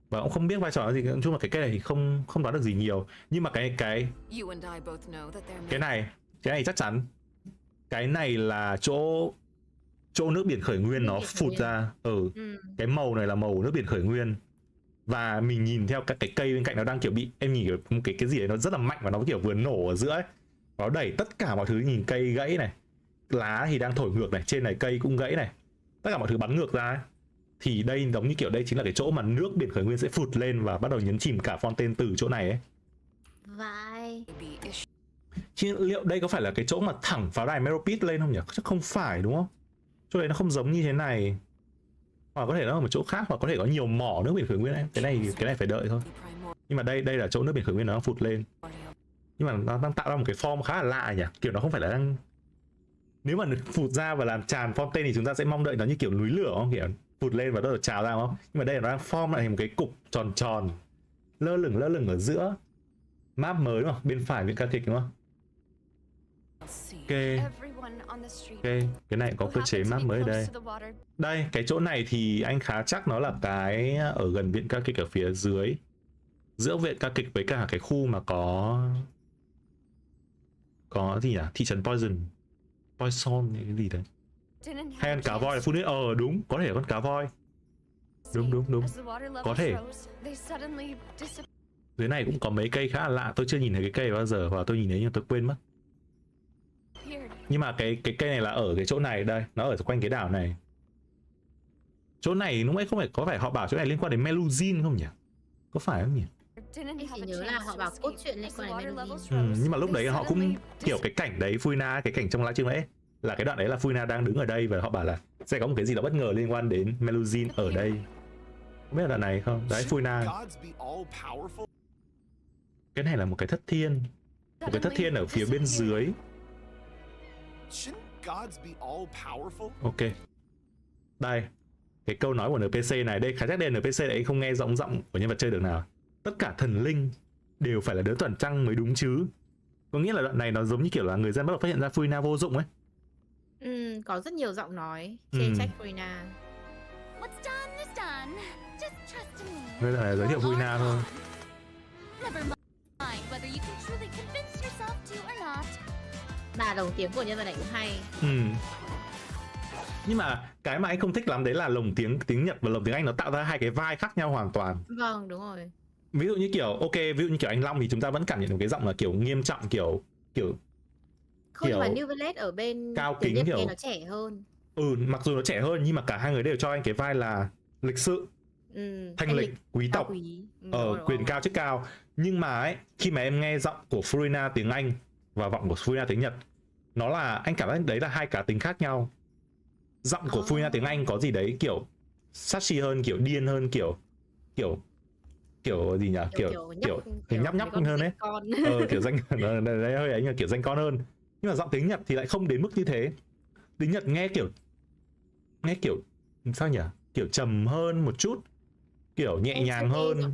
Và cũng không biết vai trò là gì, nói chung là cái cây này thì không đoán được gì nhiều. Nhưng mà cái này chắc chắn. Cái này là chỗ nước biển khởi nguyên nó phụt ra. Cái màu này là màu nước biển khởi nguyên. Và mình nhìn theo các cái cây bên cạnh nó đang kiểu bị, em nhìn một cái gì đấy nó rất là mạnh và nó kiểu vừa nổ ở giữa ấy. Nó đẩy tất cả mọi thứ, nhìn cây gãy này, lá thì đang thổi ngược này, trên này cây cũng gãy này, tất cả mọi thứ bắn ngược ra ấy. Thì đây giống như kiểu đây chính là cái chỗ mà nước biển khởi nguyên sẽ phụt lên và bắt đầu nhấn chìm cả Fontaine từ chỗ này ấy. Chứ liệu đây có phải là cái chỗ mà thẳng pháo đài Meropit lên không nhỉ? Chắc không phải đúng không? Chỗ này nó không giống như thế này. Hoặc có thể nó ở một chỗ khác, hoặc có thể có nhiều mỏ nước biển khởi nguyên ấy. Cái này phải đợi thôi. Nhưng mà đây là chỗ nước biển khởi nguyên nó đang phụt lên. Nhưng mà nó đang tạo ra một cái form khá là lạ nhỉ. Kiểu nó không phải là đang, nếu mà phụt ra và làm tràn Fontaine thì chúng ta sẽ mong đợi nó như kiểu núi lửa không? Kiểu phụt lên và bắt đầu trào ra không? Nhưng mà đây là nó đang form lại thành một cái cục tròn tròn lơ lửng ở giữa. Map mới đúng không? Bên phải viện ca kịch đúng không? Ok, cái này có cơ chế map mới ở đây. Đây, cái chỗ này thì anh khá chắc nó là cái ở gần viện ca kịch ở phía dưới, giữa viện ca kịch với cả cái khu mà có gì nhỉ? Thị trấn Poison cái gì đấy. Hay con cá voi là phun nước. Đúng, có thể là con cá voi. Đúng. Có thể. Dưới này cũng có mấy cây khá là lạ, tôi chưa nhìn thấy cái cây bao giờ, và tôi nhìn thấy nhưng tôi quên mất. Nhưng mà cái cây này là ở cái chỗ này đây, nó ở quanh cái đảo này. Chỗ này lúc ấy có phải họ bảo chỗ này liên quan đến Melusine không nhỉ? Có phải không nhỉ? Em chỉ nhớ là họ bảo cốt truyện liên quan đến Melusine. Nhưng mà lúc đấy họ cũng kiểu cái cảnh đấy Furina, cái cảnh trong livestream ấy là cái đoạn đấy là Furina đang đứng ở đây và họ bảo là sẽ có một cái gì đó bất ngờ liên quan đến Melusine ở đây. Không biết là đoạn này không? Đấy, Furina. Cái này là một cái thất thiên. Một cái thất thiên ở phía bên dưới. Ok. Đây, cái câu nói của NPC này, đây khá chắc đây là NPC đấy không nghe giọng của nhân vật chơi được nào. Tất cả thần linh đều phải là đứa tuần trăng mới đúng chứ. Có nghĩa là đoạn này nó giống như kiểu là người dân bắt đầu phát hiện ra Furina vô dụng ấy. Có rất nhiều giọng nói chê trách Furina. Đây là giới thiệu Furina thôi. Mà lồng tiếng của nhân vật này cũng hay. Nhưng mà cái mà anh không thích lắm đấy là lồng tiếng Nhật và lồng tiếng Anh nó tạo ra hai cái vibe khác nhau hoàn toàn. Vâng, đúng rồi. Ví dụ như kiểu ví dụ như kiểu anh Long thì chúng ta vẫn cảm nhận được cái giọng là kiểu nghiêm trọng, kiểu không, nhưng mà New Village ở bên cao kính, kiểu nó trẻ hơn. Mặc dù nó trẻ hơn nhưng mà cả hai người đều cho anh cái vai là lịch sự. thanh lịch, quý tộc, quyền cao chức cao. Nhưng mà ấy, khi mà em nghe giọng của Furina tiếng Anh và giọng của Furina tiếng Nhật, nó là, anh cảm thấy đấy là hai cá tính khác nhau. Giọng của Furina tiếng Anh có gì đấy kiểu sassy hơn, kiểu điên hơn, kiểu gì nhỉ, kiểu nhóc hơn ấy, kiểu danh đấy hơi ấy, nhưng kiểu danh con hơn. Nhưng mà giọng tiếng Nhật thì lại không đến mức như thế. Tiếng Nhật nghe kiểu sao nhỉ, kiểu trầm hơn một chút, kiểu nhẹ nhàng hơn.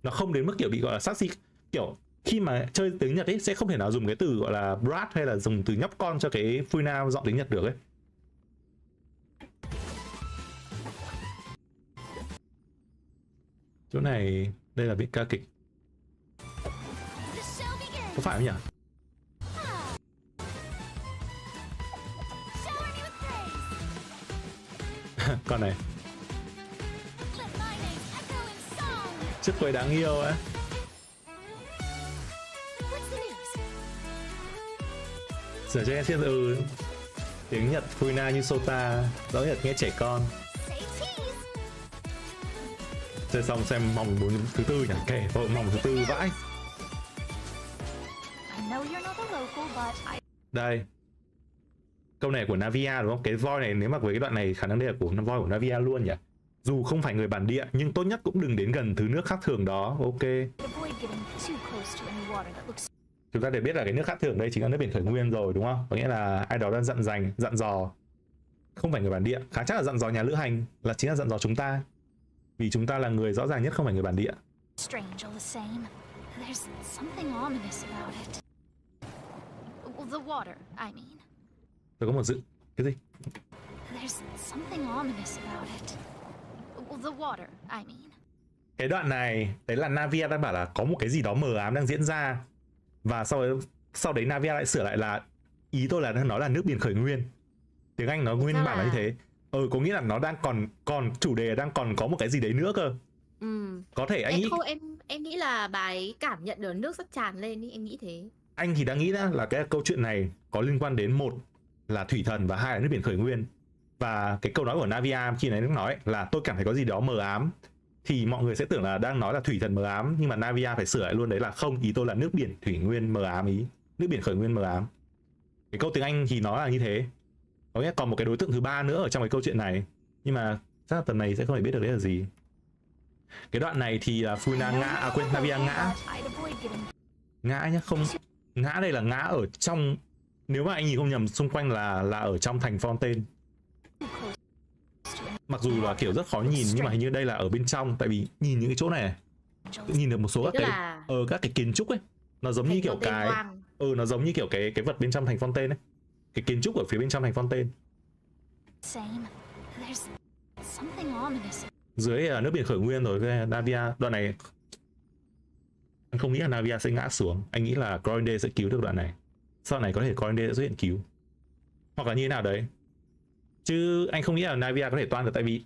Nó không đến mức kiểu bị gọi là sassy. Kiểu khi mà chơi tiếng Nhật ấy sẽ không thể nào dùng cái từ gọi là brat hay là dùng từ nhóc con cho cái Furina giọng tiếng Nhật được ấy. Chỗ này, đây là viện ca kịch. Có phải không nhỉ? Con này chiếc quầy đáng yêu ấy. Giờ cho em xem tiếng Nhật Furina như Sota, rõ Nhật nghe trẻ con. Chơi xong xem mong muốn thứ tư nhỉ, kệ vợ mong thứ tư vãi. Đây, câu này của Navia đúng không? Cái voi này nếu mà với cái đoạn này khả năng đây là của voi của Navia luôn nhỉ. Dù không phải người bản địa nhưng tốt nhất cũng đừng đến gần thứ nước khác thường đó. Ok. Chúng ta đều biết là cái nước khác thường đây chính là nước biển khởi nguyên rồi đúng không? Có nghĩa là ai đó đang dặn dò không phải người bản địa, khá chắc là dặn dò nhà lữ hành, là chính là dặn dò chúng ta. Vì chúng ta là người rõ ràng nhất không phải người bản địa. Tôi có một dự. Cái gì? Cái đoạn này, đấy là Navia đang bảo là có một cái gì đó mờ ám đang diễn ra. Và sau đấy Navia lại sửa lại là ý tôi là nó là nước biển khởi nguyên. Tiếng Anh nó nguyên bản là như thế. Có nghĩa là nó đang còn chủ đề đang còn có một cái gì đấy nữa cơ. Có thể anh nghĩ em nghĩ là bà ấy cảm nhận được nước sắp tràn lên ý, em nghĩ thế. Anh thì đã nghĩ là cái câu chuyện này có liên quan đến một là thủy thần và hai là nước biển khởi nguyên. Và cái câu nói của Navia khi này nói là tôi cảm thấy có gì đó mờ ám, thì mọi người sẽ tưởng là đang nói là thủy thần mờ ám, nhưng mà Navia phải sửa lại luôn đấy là không, ý tôi là nước biển thủy nguyên mờ ám, ý nước biển khởi nguyên mờ ám. Cái câu tiếng Anh thì nó là như thế. Có nghĩa còn một cái đối tượng thứ ba nữa ở trong cái câu chuyện này, nhưng mà chắc là tầm này sẽ không thể biết được đấy là gì. Cái đoạn này thì là Furina ngã, Navia ngã nhá, không ngã đây là ngã ở trong, nếu mà anh nhìn không nhầm xung quanh là ở trong thành Fontaine. Mặc dù là kiểu rất khó nhìn nhưng mà hình như đây là ở bên trong, tại vì nhìn những cái chỗ này nhìn được một số các cái kiến trúc ấy, nó giống như kiểu cái nó giống như kiểu cái vật bên trong thành Fontaine ấy, cái kiến trúc ở phía bên trong thành Fontaine. Dưới là nước biển khởi nguyên rồi. Cái Navia đoạn này anh không nghĩ là Navia sẽ ngã xuống, anh nghĩ là Corinde sẽ cứu được đoạn này. Sau này có thể Corinde sẽ xuất hiện cứu, hoặc là như thế nào đấy, chứ anh không nghĩ là Navia có thể toan được, tại vì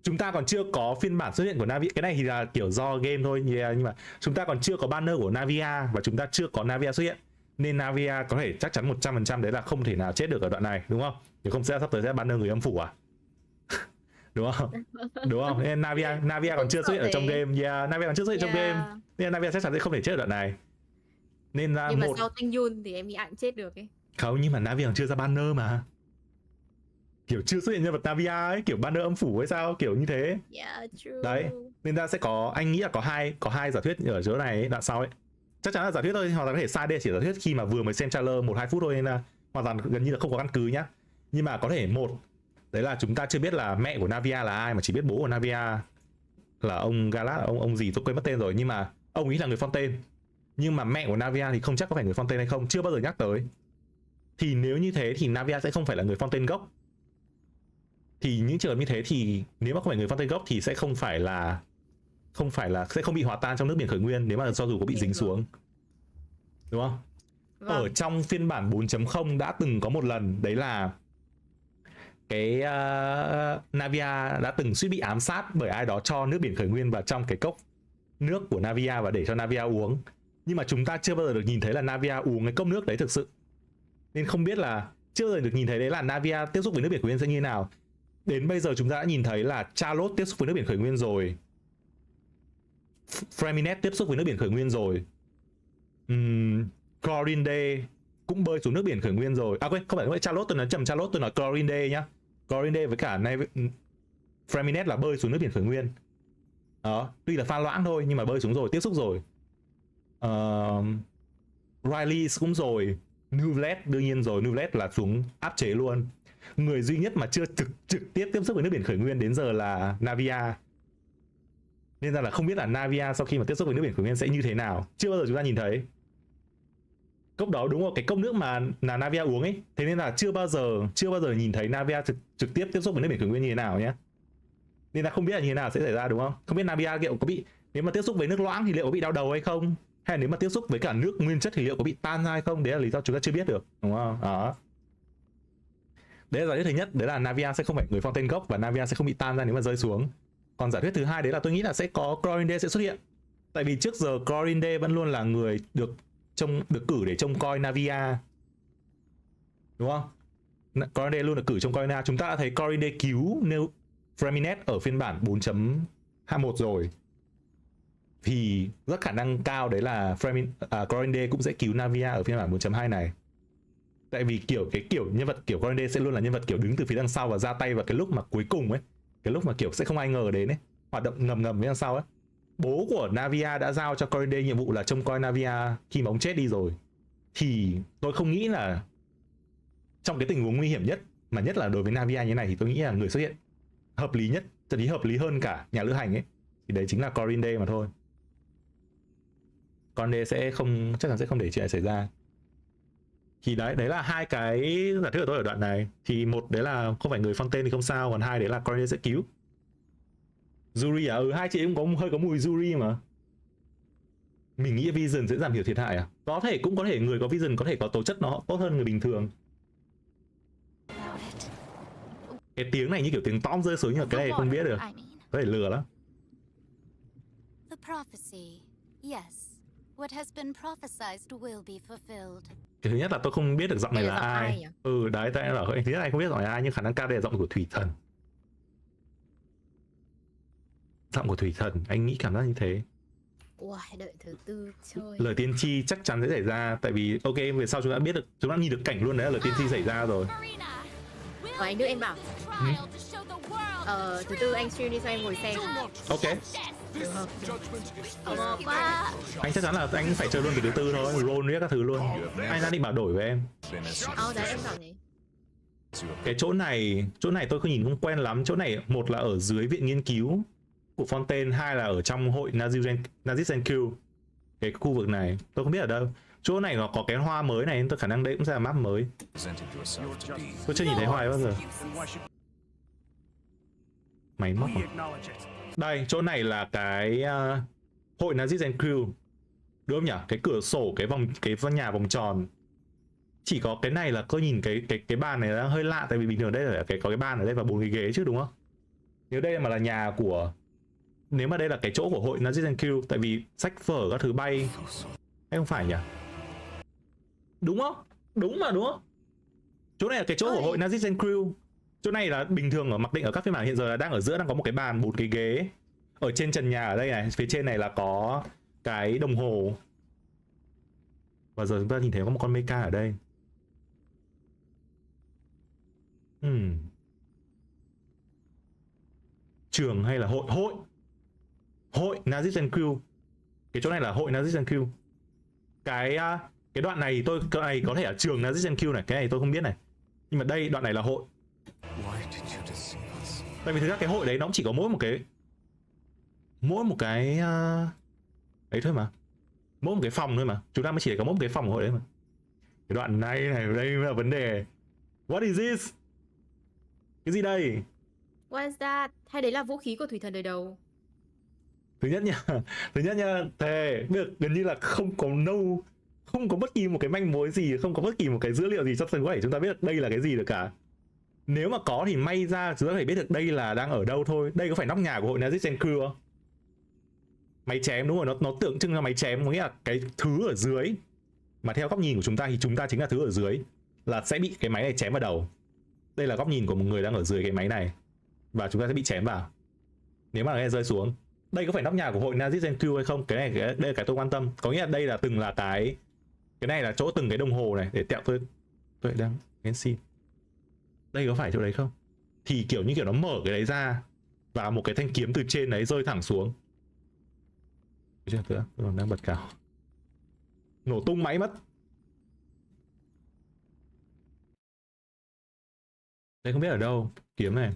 chúng ta còn chưa có phiên bản xuất hiện của Navia. Cái này thì là kiểu do game thôi, nhưng mà chúng ta còn chưa có banner của Navia và chúng ta chưa có Navia xuất hiện, nên Navia có thể chắc chắn 100% đấy là không thể nào chết được ở đoạn này, đúng không? Nếu không sẽ sắp tới sẽ banner người âm phủ à? Đúng không? Đúng không? Nên Navia còn chưa xuất hiện ở trong game. Navia còn chưa xuất hiện trong game, nên Navia chắc chắn sẽ không thể chết ở đoạn này. Nên là nhưng mà sau Tinh Yun thì em nghĩ ảnh chết được ấy. Không, nhưng mà Navia còn chưa ra banner mà, kiểu chưa xuất hiện nhân vật Navia ấy, kiểu banner âm phủ hay sao, kiểu như thế. Đấy, nên ta sẽ có, anh nghĩ là có hai giả thuyết ở chỗ này ấy, đoạn sau ấy. Chắc chắn là giả thuyết thôi, hoàn toàn có thể sai, đây chỉ giả thuyết khi mà vừa mới xem trailer 1-2 phút thôi, nên là hoàn toàn gần như là không có căn cứ nhá. Nhưng mà có thể một, đấy là chúng ta chưa biết là mẹ của Navia là ai, mà chỉ biết bố của Navia là ông Galat, ông gì tôi quên mất tên rồi, nhưng mà ông ấy là người Fontaine. Nhưng mà mẹ của Navia thì không chắc có phải người Fontaine hay không, chưa bao giờ nhắc tới. Thì nếu như thế thì Navia sẽ không phải là người Fontaine gốc. Thì những trường hợp như thế thì nếu mà không phải người Fontaine gốc thì sẽ không phải là sẽ không bị hòa tan trong nước biển khởi nguyên nếu mà cho dù có bị dính xuống, đúng không? Ở trong phiên bản 4.0 đã từng có một lần, đấy là cái Navia đã từng suýt bị ám sát bởi ai đó cho nước biển khởi nguyên vào trong cái cốc nước của Navia và để cho Navia uống. Nhưng mà chúng ta chưa bao giờ được nhìn thấy là Navia uống cái cốc nước đấy thực sự, nên không biết là chưa bao giờ được nhìn thấy đấy là Navia tiếp xúc với nước biển khởi nguyên sẽ như thế nào. đến bây giờ chúng ta đã nhìn thấy là Charlotte tiếp xúc với nước biển khởi nguyên rồi, Freminet tiếp xúc với nước biển khởi nguyên rồi, Chlorinde cũng bơi xuống nước biển khởi nguyên rồi. À quên, không phải Charlotte, tôi nói chầm Charlotte, tôi nói Chlorinde nhá. Chlorinde với cả này Freminet là bơi xuống nước biển khởi nguyên. Đó, tuy là pha loãng thôi nhưng mà bơi xuống rồi, tiếp xúc rồi. Riley cũng rồi, Newlet đương nhiên rồi, Newlet là xuống áp chế luôn. Người duy nhất mà chưa trực tiếp tiếp xúc với nước biển khởi nguyên đến giờ là Navia. Nên ra là không biết là Navia sau khi mà tiếp xúc với nước biển khởi nguyên sẽ như thế nào. Chưa bao giờ chúng ta nhìn thấy. Cốc đó đúng rồi, cái cốc nước mà là Navia uống ấy. Thế nên là chưa bao giờ nhìn thấy Navia trực tiếp tiếp xúc với nước biển khởi nguyên như thế nào nhé. Nên là không biết là như thế nào sẽ xảy ra đúng không? Không biết Navia liệu có bị, nếu mà tiếp xúc với nước loãng thì liệu có bị đau đầu hay không? Hay nếu mà tiếp xúc với cả nước nguyên chất thì liệu có bị tan ra hay không? Đấy là lý do chúng ta chưa biết được, đúng không? Đó. Đấy là giả thuyết thứ nhất, đấy là Navia sẽ không phải người Fontaine gốc và Navia sẽ không bị tan ra nếu mà rơi xuống. Còn giả thuyết thứ hai đấy là tôi nghĩ là sẽ có Chlorinde sẽ xuất hiện. Tại vì trước giờ Chlorinde vẫn luôn là người được cử để trông coi Navia. Đúng không? Chlorinde luôn được cử trông coi Navia. Chúng ta đã thấy Chlorinde cứu Freminet ở phiên bản 4.21 rồi. Thì rất khả năng cao đấy là Chlorinde cũng sẽ cứu Navia ở phiên bản 4.2 này. Tại vì cái kiểu nhân vật kiểu Chlorinde sẽ luôn là nhân vật kiểu đứng từ phía đằng sau và ra tay vào cái lúc mà cuối cùng ấy, cái lúc mà kiểu sẽ không ai ngờ đến ấy, hoạt động ngầm phía đằng sau ấy. Bố của Navia đã giao cho Chlorinde nhiệm vụ là trông coi Navia khi mà ông chết đi rồi. Thì tôi không nghĩ là trong cái tình huống nguy hiểm nhất, mà nhất là đối với Navia như thế này, thì tôi nghĩ là người xuất hiện hợp lý nhất, thậm chí hợp lý hơn cả nhà lữ hành ấy, thì đấy chính là Chlorinde mà thôi. Chlorinde sẽ không, chắc chắn sẽ không để chuyện này xảy ra. Thì đấy là hai cái giả thuyết của tôi ở đoạn này. Thì một đấy là không phải người Fontaine thì không sao, còn hai đấy là Chlorinde sẽ cứu. Yuri à? Hai chị cũng hơi có mùi Yuri mà. Mình nghĩ Vision sẽ giảm thiểu thiệt hại à? Có thể, cũng có thể người có Vision có thể có tố chất nó tốt hơn người bình thường. Cái tiếng này như kiểu tiếng Tom rơi xuống, nhưng mà cái này không biết được. Có thể lừa lắm. The prophecy. Yes. What has been prophesied will be fulfilled. Cái thứ nhất là tôi không biết được giọng này là ai. Đấy, tại là thứ nhất này không biết giọng này ai, nhưng khả năng cao đây là giọng của Thủy Thần. Giọng của Thủy Thần, anh nghĩ cảm giác như thế. Wow, đợi thứ tư chơi. Lời tiên tri chắc chắn sẽ xảy ra, tại vì ok, về sau chúng ta biết được, chúng ta nhìn được cảnh luôn đấy là lời tiên tri xảy ra rồi. Anh Đức em bảo. Thứ tư anh stream đi sao em ngồi xem. Ok. Anh chắc chắn là anh phải chơi luôn từ thứ tư thôi, roll riết các thứ luôn. Anh đã định bảo đổi với em. Đấy em bảo gì? Cái chỗ này tôi không nhìn không quen lắm. Chỗ này một là ở dưới viện nghiên cứu của Fontaine, hai là ở trong hội Nazizenku. Cái khu vực này tôi không biết ở đâu. Chỗ này nó có cái hoa mới này, tôi khả năng đây cũng sẽ là map mới. Tôi chưa nhìn thấy hoa bao giờ. Máy móc à? Đây, chỗ này là cái hội Nazizenku, đúng không nhỉ? Cái cửa sổ, cái nhà vòng tròn. Chỉ có cái này là tôi nhìn cái bàn này đang hơi lạ, tại vì bình thường đây là có cái bàn ở đây và 4 cái ghế chứ đúng không? Nếu đây mà là nhà của, nếu mà đây là cái chỗ của hội Nazizenku, tại vì sách vở các thứ bay, hay không phải nhỉ? Đúng không? Đúng không? Chỗ này là cái chỗ của hội Nazizenku. Chỗ này là bình thường ở mặc định ở các phiên bản hiện giờ là đang ở giữa, đang có một cái bàn, 4 cái ghế. Ở trên trần nhà ở đây này, phía trên này là có cái đồng hồ. Và giờ chúng ta nhìn thấy có một con mecha ở đây. Trường hay là hội Nazizenku. Cái chỗ này là hội Nazizenku. Cái đoạn này cái này có thể là trường Nazizenku này, cái này tôi không biết này. Nhưng mà đây đoạn này là hội. Tại vì thực ra cái hội đấy nó cũng chỉ có mỗi một cái ấy thôi mà, mỗi một cái phòng thôi mà, chúng ta mới chỉ có mỗi một cái phòng của hội đấy mà. Cái đoạn này đây là vấn đề. What is this? Cái gì đây? What is that? Hay đấy là vũ khí của Thủy Thần đời đầu? Thứ nhất nha, thề được gần như là không có bất kỳ một cái manh mối gì, không có bất kỳ một cái dữ liệu gì cho sân có thể chúng ta biết được đây là cái gì được cả. Nếu mà có thì may ra chúng ta có thể biết được đây là đang ở đâu thôi. Đây có phải nóc nhà của hội Nazizenku không? Máy chém, đúng rồi, nó tượng trưng cho máy chém, có nghĩa là cái thứ ở dưới. Mà theo góc nhìn của chúng ta thì chúng ta chính là thứ ở dưới, là sẽ bị cái máy này chém vào đầu. Đây là góc nhìn của một người đang ở dưới cái máy này. và chúng ta sẽ bị chém vào nếu mà nghe rơi xuống. Đây có phải nóc nhà của hội Nazis Q hay không? Đây là cái tôi quan tâm. Có nghĩa là đây là từng là cái này là chỗ từng cái đồng hồ này để tẹo tôi đang Genshin. Đây có phải chỗ đấy không? Thì kiểu như kiểu nó mở cái đấy ra và một cái thanh kiếm từ trên đấy rơi thẳng xuống. Chưa nữa, tôi còn đang bật cào. Nổ tung máy mất. Đây không biết ở đâu, kiếm này.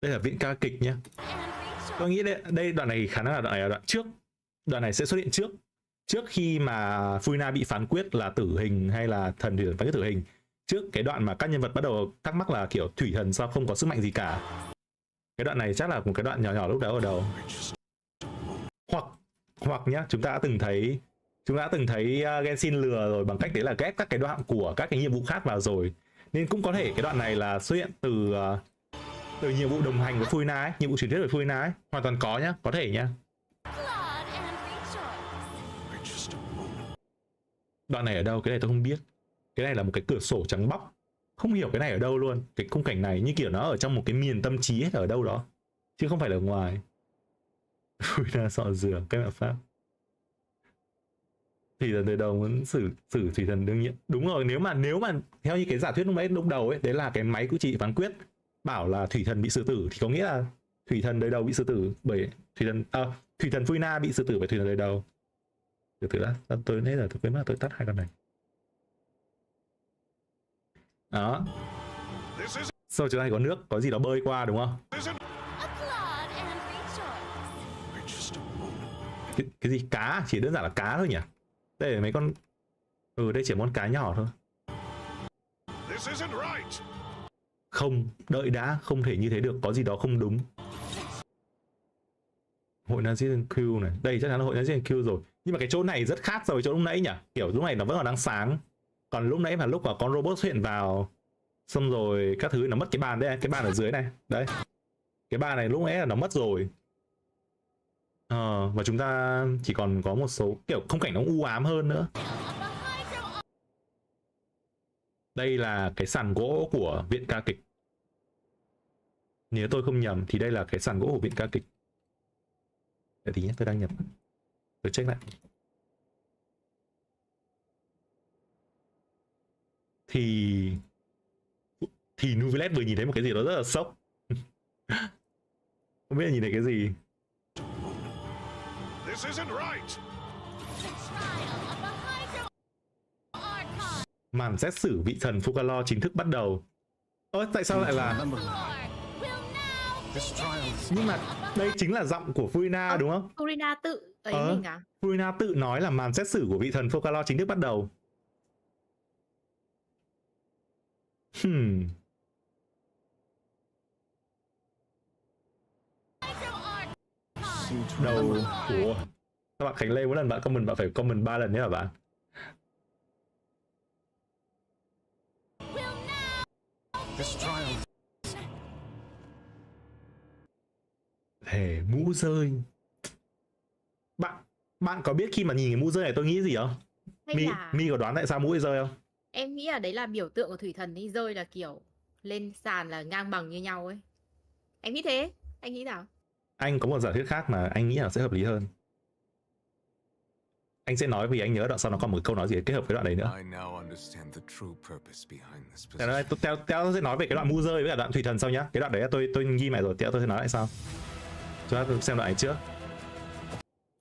Đây là viện ca kịch nhá. Tôi nghĩ đây đoạn này khả năng là đoạn này là đoạn trước. Đoạn này sẽ xuất hiện trước khi mà Furina bị phán quyết là tử hình hay là thần thủy thần phán quyết tử hình. Trước cái đoạn mà các nhân vật bắt đầu thắc mắc là kiểu thủy thần sao không có sức mạnh gì cả. Cái đoạn này chắc là một cái đoạn nhỏ lúc đó ở đầu. Hoặc nhá, chúng ta đã từng thấy Genshin lừa rồi bằng cách đấy là ghép các cái đoạn của các cái nhiệm vụ khác vào rồi. Nên cũng có thể cái đoạn này là xuất hiện từ nhiệm vụ đồng hành với Furina ấy, nhiệm vụ truyền thuyết với Furina ấy, hoàn toàn có nhá, có thể nhá. Đoạn này ở đâu? Cái này tôi không biết. Cái này là một cái cửa sổ trắng bóc. Không hiểu cái này ở đâu luôn. Cái khung cảnh này như kiểu nó ở trong một cái miền tâm trí hết ở đâu đó, chứ không phải là ở ngoài. Furina sọ dừa, cái mẹ pháp. Thủy thần đời đầu muốn xử thủy thần đương nhiệm. Đúng rồi, nếu mà theo như cái giả thuyết lúc đầu ấy, đấy là cái máy của chị phán quyết bảo là thủy thần bị xử tử, thì có nghĩa là thủy thần đời đầu bị xử tử bởi thủy thần Furina bị xử tử bởi thủy thần đời đầu. Từ từ đã, tôi nãy giờ tôi quên mất tôi tắt hai con này. Đó. Sau chỗ này có nước, có gì đó bơi qua đúng không? Cái gì? Cá? Chỉ đơn giản là cá thôi nhỉ? Đây là mấy con... đây chỉ con cá nhỏ thôi. Không, đợi đã, không thể như thế được, có gì đó không đúng. Hội Nazis Q này, đây chắc chắn là hội Nazis Q rồi. Nhưng mà cái chỗ này rất khác so với chỗ lúc nãy nhỉ? Kiểu lúc này nó vẫn còn đang sáng. Còn lúc nãy mà lúc mà con robot xuất hiện vào, xong rồi các thứ nó mất cái bàn đây, cái bàn ở dưới này. Đấy. Cái bàn này lúc nãy là nó mất rồi. Và chúng ta chỉ còn có một số kiểu khung cảnh nó u ám hơn nữa. Đây là cái sàn gỗ của viện ca kịch. Nếu tôi không nhầm thì đây là cái sàn gỗ của viện ca kịch. Để tí nhé, tôi đang nhập. Tôi check lại. Thì Nuvilet vừa nhìn thấy một cái gì đó rất là sốc. Không biết là nhìn thấy cái gì. Màn xét xử vị thần Focalor chính thức bắt đầu. Tại sao lại là... Nhưng mà đây chính là giọng của Furina đúng không? Furina tự ấy mình à? Furina tự nói là màn xét xử của vị thần Focalor chính thức bắt đầu. Đầu của các bạn Khánh Lê mỗi lần bạn comment bạn phải comment 3 lần nhé hả bạn? Thề mũ rơi. Bạn có biết khi mà nhìn cái mũ rơi này tôi nghĩ gì không? Mi có đoán tại sao mũ rơi không? Em nghĩ là đấy là biểu tượng của thủy thần ấy, rơi là kiểu lên sàn là ngang bằng như nhau ấy. Em nghĩ thế, anh nghĩ nào? Anh có một giả thuyết khác mà anh nghĩ là sẽ hợp lý hơn. Anh sẽ nói vì anh nhớ đoạn sau nó còn một câu nói gì kết hợp với đoạn đấy nữa. Teo sẽ nói về cái đoạn mũ rơi với cả đoạn thủy thần sau nhá. Cái đoạn đấy tôi ghi lại rồi, Teo tôi sẽ nói lại sau. Chúng ta xem đoạn này trước.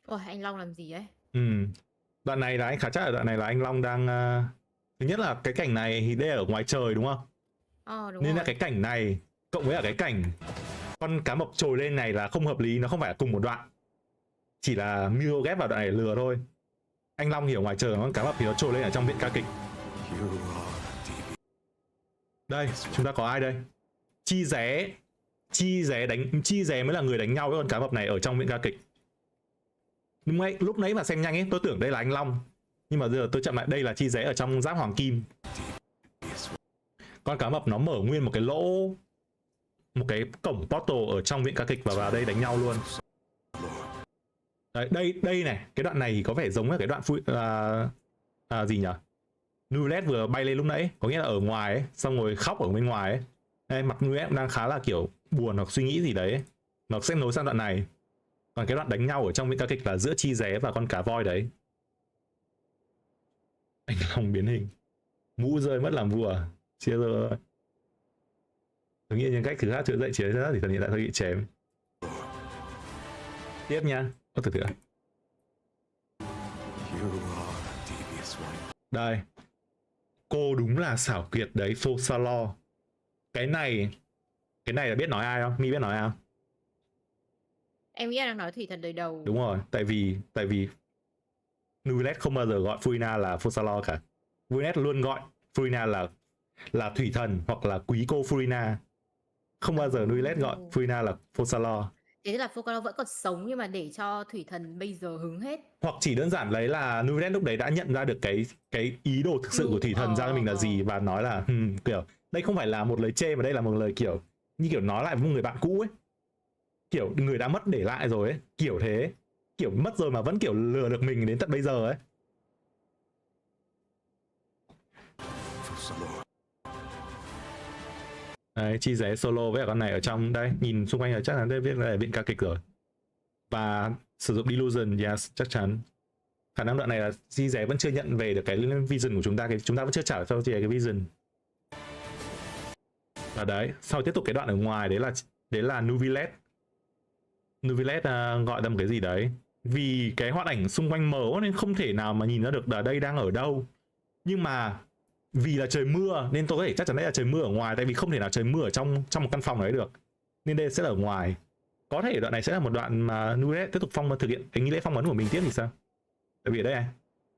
Ôi, anh Long làm gì ấy? Đoạn này là anh khá chắc là đoạn này là anh Long đang... Thứ nhất là cái cảnh này thì đây là ở ngoài trời đúng không? Đúng nên rồi. là cái cảnh này cộng với cả cái cảnh con cá mập trồi lên này là không hợp lý, nó không phải là cùng một đoạn. Chỉ là Mio ghép vào đoạn này lừa thôi. Anh Long hiểu ngoài trời con cá mập thì nó trồi lên ở trong viện ca kịch. Đây, chúng ta có ai đây? Chi Ré mới là người đánh nhau với con cá mập này ở trong viện ca kịch. Lúc nãy mà xem nhanh ấy, tôi tưởng đây là anh Long. Nhưng mà giờ tôi chậm lại, đây là Chi Ré ở trong giáp hoàng kim. Con cá mập nó mở nguyên một cái lỗ, một cái cổng portal ở trong viện ca kịch và vào đây đánh nhau luôn. Đấy, đây này, cái đoạn này có vẻ giống với cái đoạn gì nhỉ? Nuvilet vừa bay lên lúc nãy, có nghĩa là ở ngoài ấy, xong rồi khóc ở bên ngoài ấy. Đây, mặt Nuvilet đang khá là kiểu buồn hoặc suy nghĩ gì đấy ấy. Nó sẽ nối sang đoạn này. Còn cái đoạn đánh nhau ở trong những ca kịch là giữa chi ré và con cá voi đấy. Anh Long biến hình. Mũ rơi mất làm vua. Chia rồi. Tôi nghĩ nhân cách thứ hát chữa dậy chế ra thì thần hiện tại hơi bị chém. Tiếp nha. Có từ từ. Đây. Cô đúng là xảo quyệt đấy, Fosalo. Cái này là biết nói ai không? Mi biết nói ai không? Em nghĩ là đang nói thủy thần đời đầu. Đúng rồi, tại vì Nuvilet không bao giờ gọi Furina là Fosalo cả. Nuvilet luôn gọi Furina là thủy thần hoặc là quý cô Furina. Không bao giờ Nuvilet gọi Furina là Fosalo. Thế là Fosalo vẫn còn sống nhưng mà để cho thủy thần bây giờ hứng hết. Hoặc chỉ đơn giản lấy là Nuvilet lúc đấy đã nhận ra được cái ý đồ thực sự của thủy thần giao cho mình là gì và nói là kiểu đây không phải là một lời chê mà đây là một lời kiểu như kiểu nói lại với một người bạn cũ ấy. Kiểu người đã mất để lại rồi ấy, kiểu thế. Kiểu mất rồi mà vẫn kiểu lừa được mình đến tận bây giờ ấy. Đấy, chi ré solo với cả con này ở trong đây, nhìn xung quanh là chắc là đây viết là viện ca kịch rồi. Và sử dụng Delusion, yes, chắc chắn. Khả năng đoạn này là chi ré vẫn chưa nhận về được cái vision của chúng ta, chúng ta vẫn chưa trả cho chi ré cái vision. Và đấy, sau tiếp tục cái đoạn ở ngoài đấy là Nuvilet. Nuvilet gọi ra một cái gì đấy. Vì cái hoạt ảnh xung quanh mờ nên không thể nào mà nhìn ra được là đây đang ở đâu. Nhưng mà vì là trời mưa nên tôi có thể chắc chắn đây là trời mưa ở ngoài, tại vì không thể nào trời mưa ở trong một căn phòng đấy được. Nên đây sẽ là ở ngoài. Có thể đoạn này sẽ là một đoạn mà Nuvilet tiếp tục thực hiện cái nghi lễ phong ấn của mình tiếp thì sao? Tại vì ở đây này,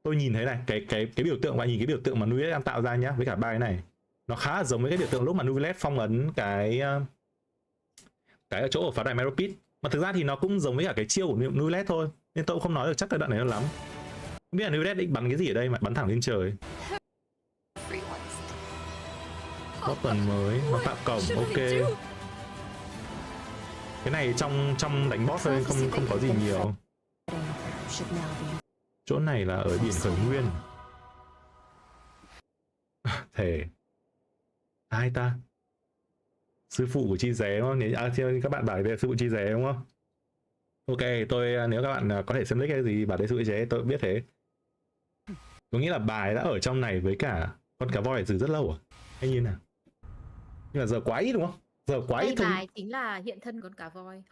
tôi nhìn thấy này, cái biểu tượng, bạn nhìn cái biểu tượng mà Nuvilet đang tạo ra nhá, với cả ba cái này. Nó khá là giống với cái biểu tượng lúc mà Nuvilet phong ấn cái ở chỗ ở pháo đài Meropit. Mà thực ra thì nó cũng giống với cả cái chiêu của Nuvilet thôi. Nên tôi cũng không nói được chắc cái đoạn này nó lắm. Không biết là Nuvilet định bắn cái gì ở đây mà bắn thẳng lên trời. Có tuần mới, nó tạo cổng, ok. Cái này trong đánh boss thôi, không có gì nhiều. Chỗ này là ở biển khởi nguyên. Thể ai ta? Sư phụ của chi ré đúng không? Nếu các bạn bảo về sư phụ chi ré đúng không? Ok, nếu các bạn có thể xem link hay gì bảo đây sư phụ chi ré, tôi biết thế. Tôi nghĩ là bài đã ở trong này với cả con cá voi từ rất lâu à? Hay như nào? Nhưng mà giờ quá ít đúng không? Giờ quá ít thôi. Bài chính là hiện thân con cá voi.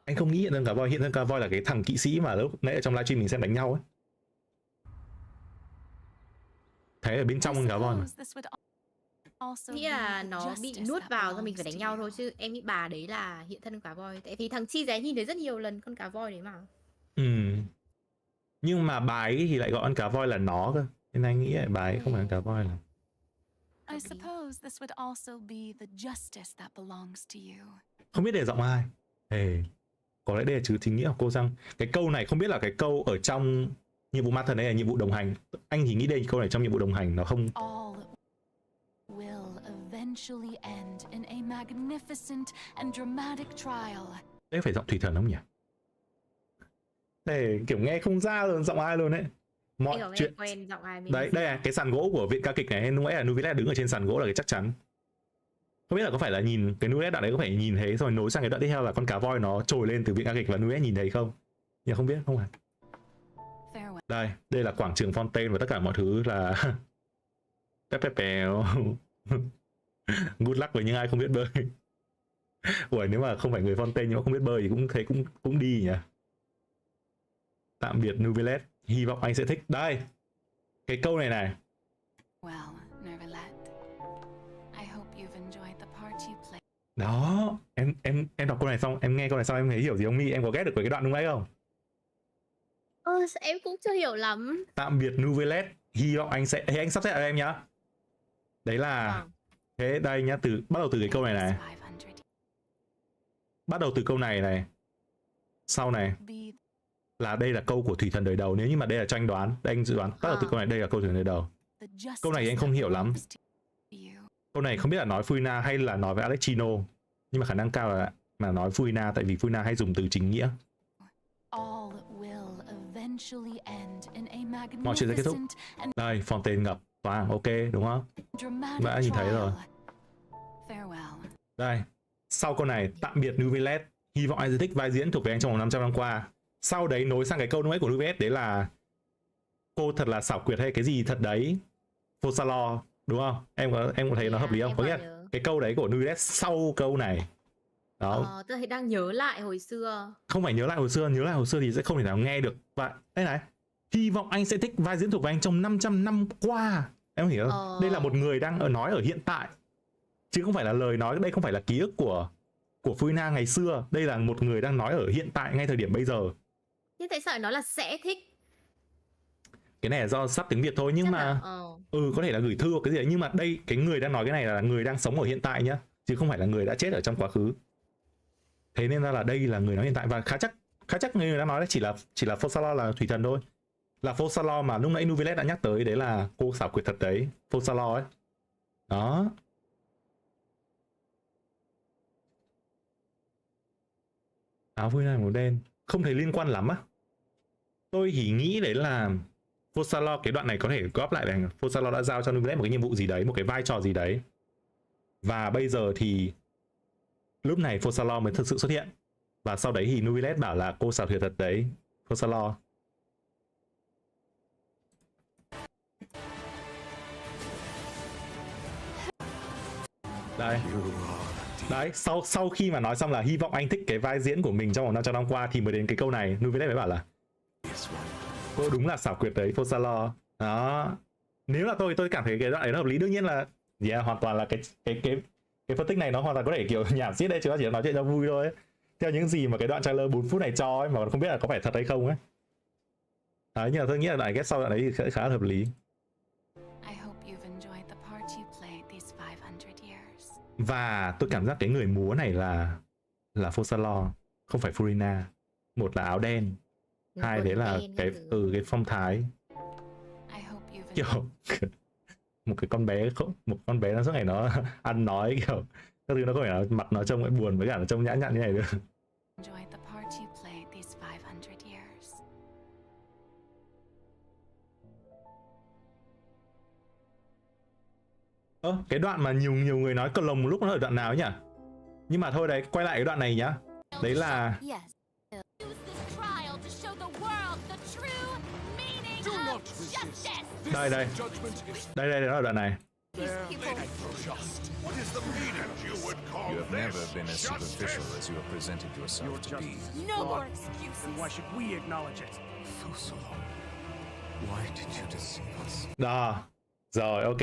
Anh không nghĩ hiện thân cá voi. Hiện thân cá voi là cái thằng kỵ sĩ mà lúc nãy ở trong livestream mình xem đánh nhau ấy. Thế ở bên trong con cá voi mà. Nghĩ là nó bị nuốt vào rồi mình phải đánh nhau thôi, chứ em nghĩ bà đấy là hiện thân con cá voi. Tại vì thằng chi ré nhìn thấy rất nhiều lần con cá voi đấy mà. Nhưng mà bà ấy thì lại gọi con cá voi là nó cơ. Nên anh nghĩ bà ấy không phải con cá voi là. Không biết để giọng ai. Có lẽ đây là chứ chính nghĩa của cô Giang. Cái câu này không biết là cái câu ở trong nhiệm vụ ma thần này là nhiệm vụ đồng hành. Anh thì nghĩ đây câu này trong nhiệm vụ đồng hành, nó không. Đấy phải giọng thủy thần không nhỉ? Để kiểu nghe không ra luôn giọng ai luôn đấy. Mọi chuyện quen giọng ai mình. Đấy, đây là cái sàn gỗ của viện ca kịch này, lúc nãy là Nuvilet đứng ở trên sàn gỗ là cái chắc chắn. Không biết là có phải là nhìn cái Nuvilet đoạn đấy có phải nhìn thấy rồi nối sang cái đoạn tiếp theo là con cá voi nó trồi lên từ viện ca kịch và Nuvilet nhìn thấy không? Nhưng không biết, không phải. Đây là quảng trường Fontaine và tất cả mọi thứ là good luck với những ai không biết bơi. Ủa, nếu mà không phải người Fontaine nhưng mà không biết bơi thì cũng thấy cũng đi nhỉ. Tạm biệt Nuvilet, hy vọng anh sẽ thích. Đây, cái câu này này. Đó, em đọc câu này xong, em nghe câu này xong em thấy hiểu gì không Mi? Em có ghét được cái đoạn lúc nãy không? Em cũng chưa hiểu lắm. Tạm biệt Nuvilet, hy vọng anh sẽ. Anh sắp xếp lại em nhá. Đấy là thế đây nhá, bắt đầu từ cái câu này này. Bắt đầu từ câu này này. Sau này là đây là câu của thủy thần đời đầu. Nếu như mà đây là cho anh đoán, đây anh dự đoán bắt đầu từ câu này, đây là câu thủy thần đời đầu. Câu này thì anh không hiểu lắm. Câu này không biết là nói Furina hay là nói với Alexino, nhưng mà khả năng cao là mà nói Furina, tại vì Furina hay dùng từ chính nghĩa. Mọi chuyện sẽ kết thúc. Đây, Fontaine ngập. Toàn ok đúng không? Bạn đã nhìn thấy rồi. Đây, sau câu này, tạm biệt Nuvelet, hy vọng anh sẽ thích vai diễn thuộc về anh trong vòng 500 năm qua. Sau đấy nối sang cái câu nối của Nuvelet, đấy là cô thật là xảo quyệt hay cái gì thật đấy, Fosalo, đúng không? Em có thấy nó hợp lý không? Có nghĩa là cái câu đấy của Nuvelet sau câu này. Đó. Tôi thấy đang nhớ lại hồi xưa. Không phải nhớ lại hồi xưa thì sẽ không thể nào nghe được. Và đây này, hy vọng anh sẽ thích vai diễn thuộc về anh trong 500 năm qua. Em hiểu không? Đây là một người đang nói ở hiện tại, chứ không phải là lời nói, đây không phải là ký ức của Furina ngày xưa. Đây là một người đang nói ở hiện tại ngay thời điểm bây giờ. Thế tại sao nó là sẽ thích? Cái này là do sắp tiếng Việt thôi, nhưng chắc mà có thể là gửi thư hoặc cái gì đấy, nhưng mà đây cái người đang nói cái này là người đang sống ở hiện tại nhá, chứ không phải là người đã chết ở trong quá khứ. Thế nên là đây là người nói hiện tại, và khá chắc người đang nói đấy chỉ là Fosalo là thủy thần thôi. Là Fosalo mà lúc nãy Nuvelet đã nhắc tới, đấy là cô xảo quyệt thật đấy, Fosalo ấy. Đó. Áo vui này màu đen không thấy liên quan lắm á. Tôi chỉ nghĩ đấy là Fosalo, cái đoạn này có thể góp lại là Fosalo đã giao cho Nuvelet một cái nhiệm vụ gì đấy, một cái vai trò gì đấy. Và bây giờ thì lúc này Fosalo mới thực sự xuất hiện. Và sau đấy thì Nuvelet bảo là cô xảo quyệt thật đấy, Fosalo. Đây. Đấy, sau khi mà nói xong là hy vọng anh thích cái vai diễn của mình trong vòng 500 năm qua thì mới đến cái câu này, Nuvelet mới bảo là cô đúng là xảo quyệt đấy, Fosalo. Đó. Nếu là tôi cảm thấy cái đoạn này nó hợp lý, đương nhiên là hoàn toàn là cái phân tích này nó hoàn toàn có thể kiểu nhảm xiết đấy, chứ chỉ nói chuyện cho vui thôi ấy. Theo những gì mà cái đoạn trailer 4 phút này cho ấy, mà còn không biết là có phải thật hay không ấy. Đấy, nhưng mà tôi nghĩ là đoạn ghép sau đoạn đấy thì sẽ khá là hợp lý. Và tôi cảm giác cái người múa này là Fosalo, không phải Furina. Một là áo đen, hai đấy là cái phong thái. Kiểu một con bé nó suốt ngày nó ăn nói kiểu các thứ, nó có vẻ là mặt nó trông buồn với cả nó trông nhã nhặn như này được. Cái đoạn mà nhiều người nói cờ lồng một lúc nó ở đoạn nào ấy nhỉ? Nhưng mà thôi đấy, quay lại cái đoạn này nhá. Đấy là đây đó là đoạn này. You have never been as superficial as you have presented yourself to be. No more excuses. Why should we acknowledge it? Why did you deceive us? Đó. Rồi, ok.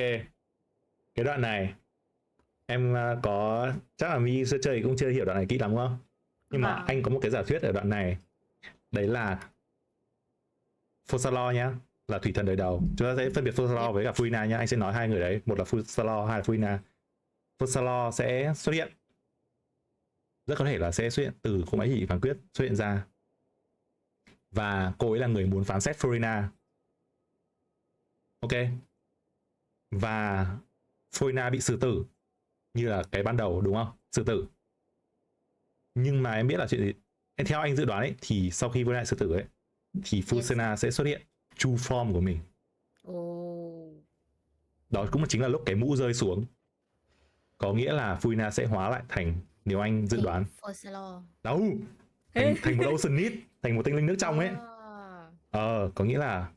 Cái đoạn này em có chắc là Mi sơ chơi cũng chưa hiểu đoạn này kỹ lắm đúng không? Nhưng mà anh có một cái giả thuyết ở đoạn này. Đấy là Fosalo nhá, là thủy thần đời đầu. Chúng ta sẽ phân biệt Fosalo với cả Furina nhá. Anh sẽ nói hai người đấy, một là Fosalo, hai là Furina. Fosalo sẽ xuất hiện, rất có thể là sẽ xuất hiện từ khung máy chỉ phán quyết xuất hiện ra. Và cô ấy là người muốn phán xét Furina. Ok. Và Furina bị xử tử như là cái ban đầu đúng không? Xử tử. Nhưng mà em biết là chuyện gì? Theo anh dự đoán ấy, thì sau khi Furina xử tử ấy, thì Fusena sẽ xuất hiện true form của mình. Đó cũng chính là lúc cái mũ rơi xuống. Có nghĩa là Furina sẽ hóa lại thành, nếu anh dự đoán, đâu, thành một Oceanid, thành một tinh linh nước trong ấy. Có nghĩa là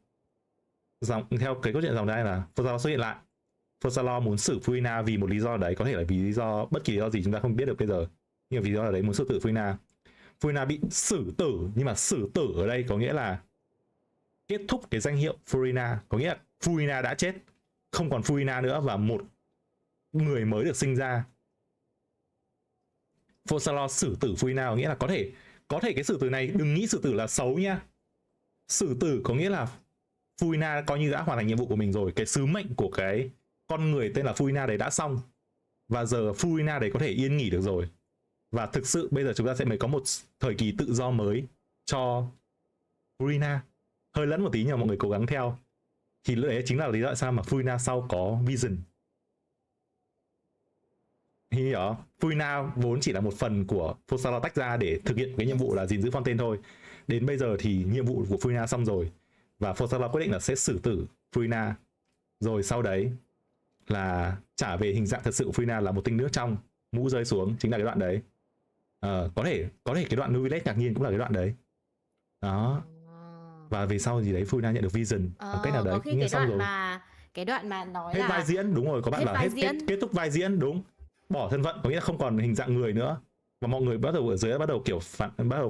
theo cái câu chuyện dòng đây là Fosalo xuất hiện lại. Fosalo muốn xử Furina vì một lý do đấy, có thể là vì lý do bất kỳ lý do gì chúng ta không biết được bây giờ, nhưng mà vì lý do đấy muốn xử tử Furina. Furina bị xử tử, nhưng mà xử tử ở đây có nghĩa là kết thúc cái danh hiệu Furina, có nghĩa là Furina đã chết, không còn Furina nữa và một người mới được sinh ra. Fosalo xử tử Furina có nghĩa là có thể cái xử tử này đừng nghĩ xử tử là xấu nha. Xử tử có nghĩa là Furina coi như đã hoàn thành nhiệm vụ của mình rồi, cái sứ mệnh của cái con người tên là Furina đấy đã xong, và giờ Furina đấy có thể yên nghỉ được rồi. Và thực sự bây giờ chúng ta sẽ mới có một thời kỳ tự do mới cho Furina. Hơi lẫn một tí nhưng mà mọi người cố gắng theo. Thì lúc đấy chính là lý do tại sao mà Furina sau có Vision. Hiểu không? Furina vốn chỉ là một phần của Fosalo tách ra để thực hiện cái nhiệm vụ là gìn giữ Fontaine thôi. Đến bây giờ thì nhiệm vụ của Furina xong rồi, và Fosalo quyết định là sẽ xử tử Furina. Rồi sau đấy là trả về hình dạng thật sự của Furina là một tinh nước trong, mũ rơi xuống, chính là cái đoạn đấy. Có thể cái đoạn Nuvilet ngạc nhiên cũng là cái đoạn đấy. Đó. Và về sau gì đấy Furina nhận được vision ở cách nào đấy. Có khi cái đoạn mà nói hết là vai diễn, đúng rồi, có bạn là kết thúc vai diễn, đúng. Bỏ thân phận, có nghĩa là không còn hình dạng người nữa. Và mọi người bắt đầu ở dưới bắt đầu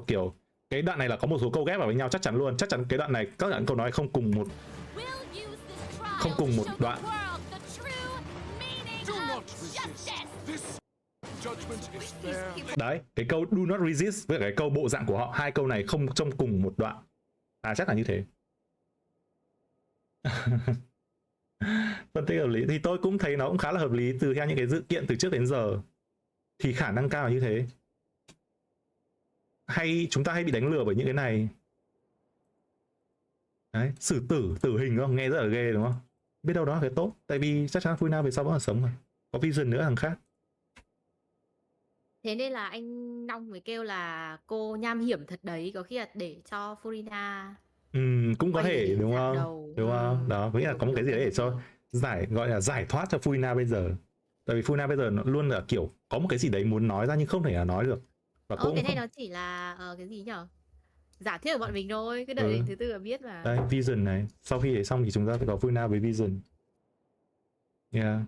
kiểu cái đoạn này là có một số câu ghép vào với nhau chắc chắn luôn. Chắc chắn cái đoạn này các bạn câu nói không cùng một đoạn. Đấy, cái câu do not resist với cái câu bộ dạng của họ, hai câu này không trong cùng một đoạn. Chắc là như thế. Phân tích hợp lý thì tôi cũng thấy nó cũng khá là hợp lý từ theo những cái sự kiện từ trước đến giờ. Thì khả năng cao là như thế. Chúng ta hay bị đánh lừa bởi những cái này. Đấy, tử hình không? Nghe rất là ghê đúng không? Biết đâu đó là cái tốt. Tại vì chắc chắn Furina về sau vẫn còn sống mà. Có vision nữa thằng khác. Thế nên là anh Long mới kêu là cô nham hiểm thật đấy, có khi là để cho Furina cũng có thể đúng không? Đúng không? Đó, có nghĩa là có một cái gì đấy để cho gọi là giải thoát cho Furina bây giờ. Tại vì Furina bây giờ nó luôn là kiểu có một cái gì đấy muốn nói ra nhưng không thể là nói được. Và cái này nó chỉ là cái gì nhở? Giả thiết của bọn mình thôi, cứ đợi đến thứ tư là biết mà. Đây, vision này. Sau khi để xong thì chúng ta sẽ có Furina với vision. Yeah.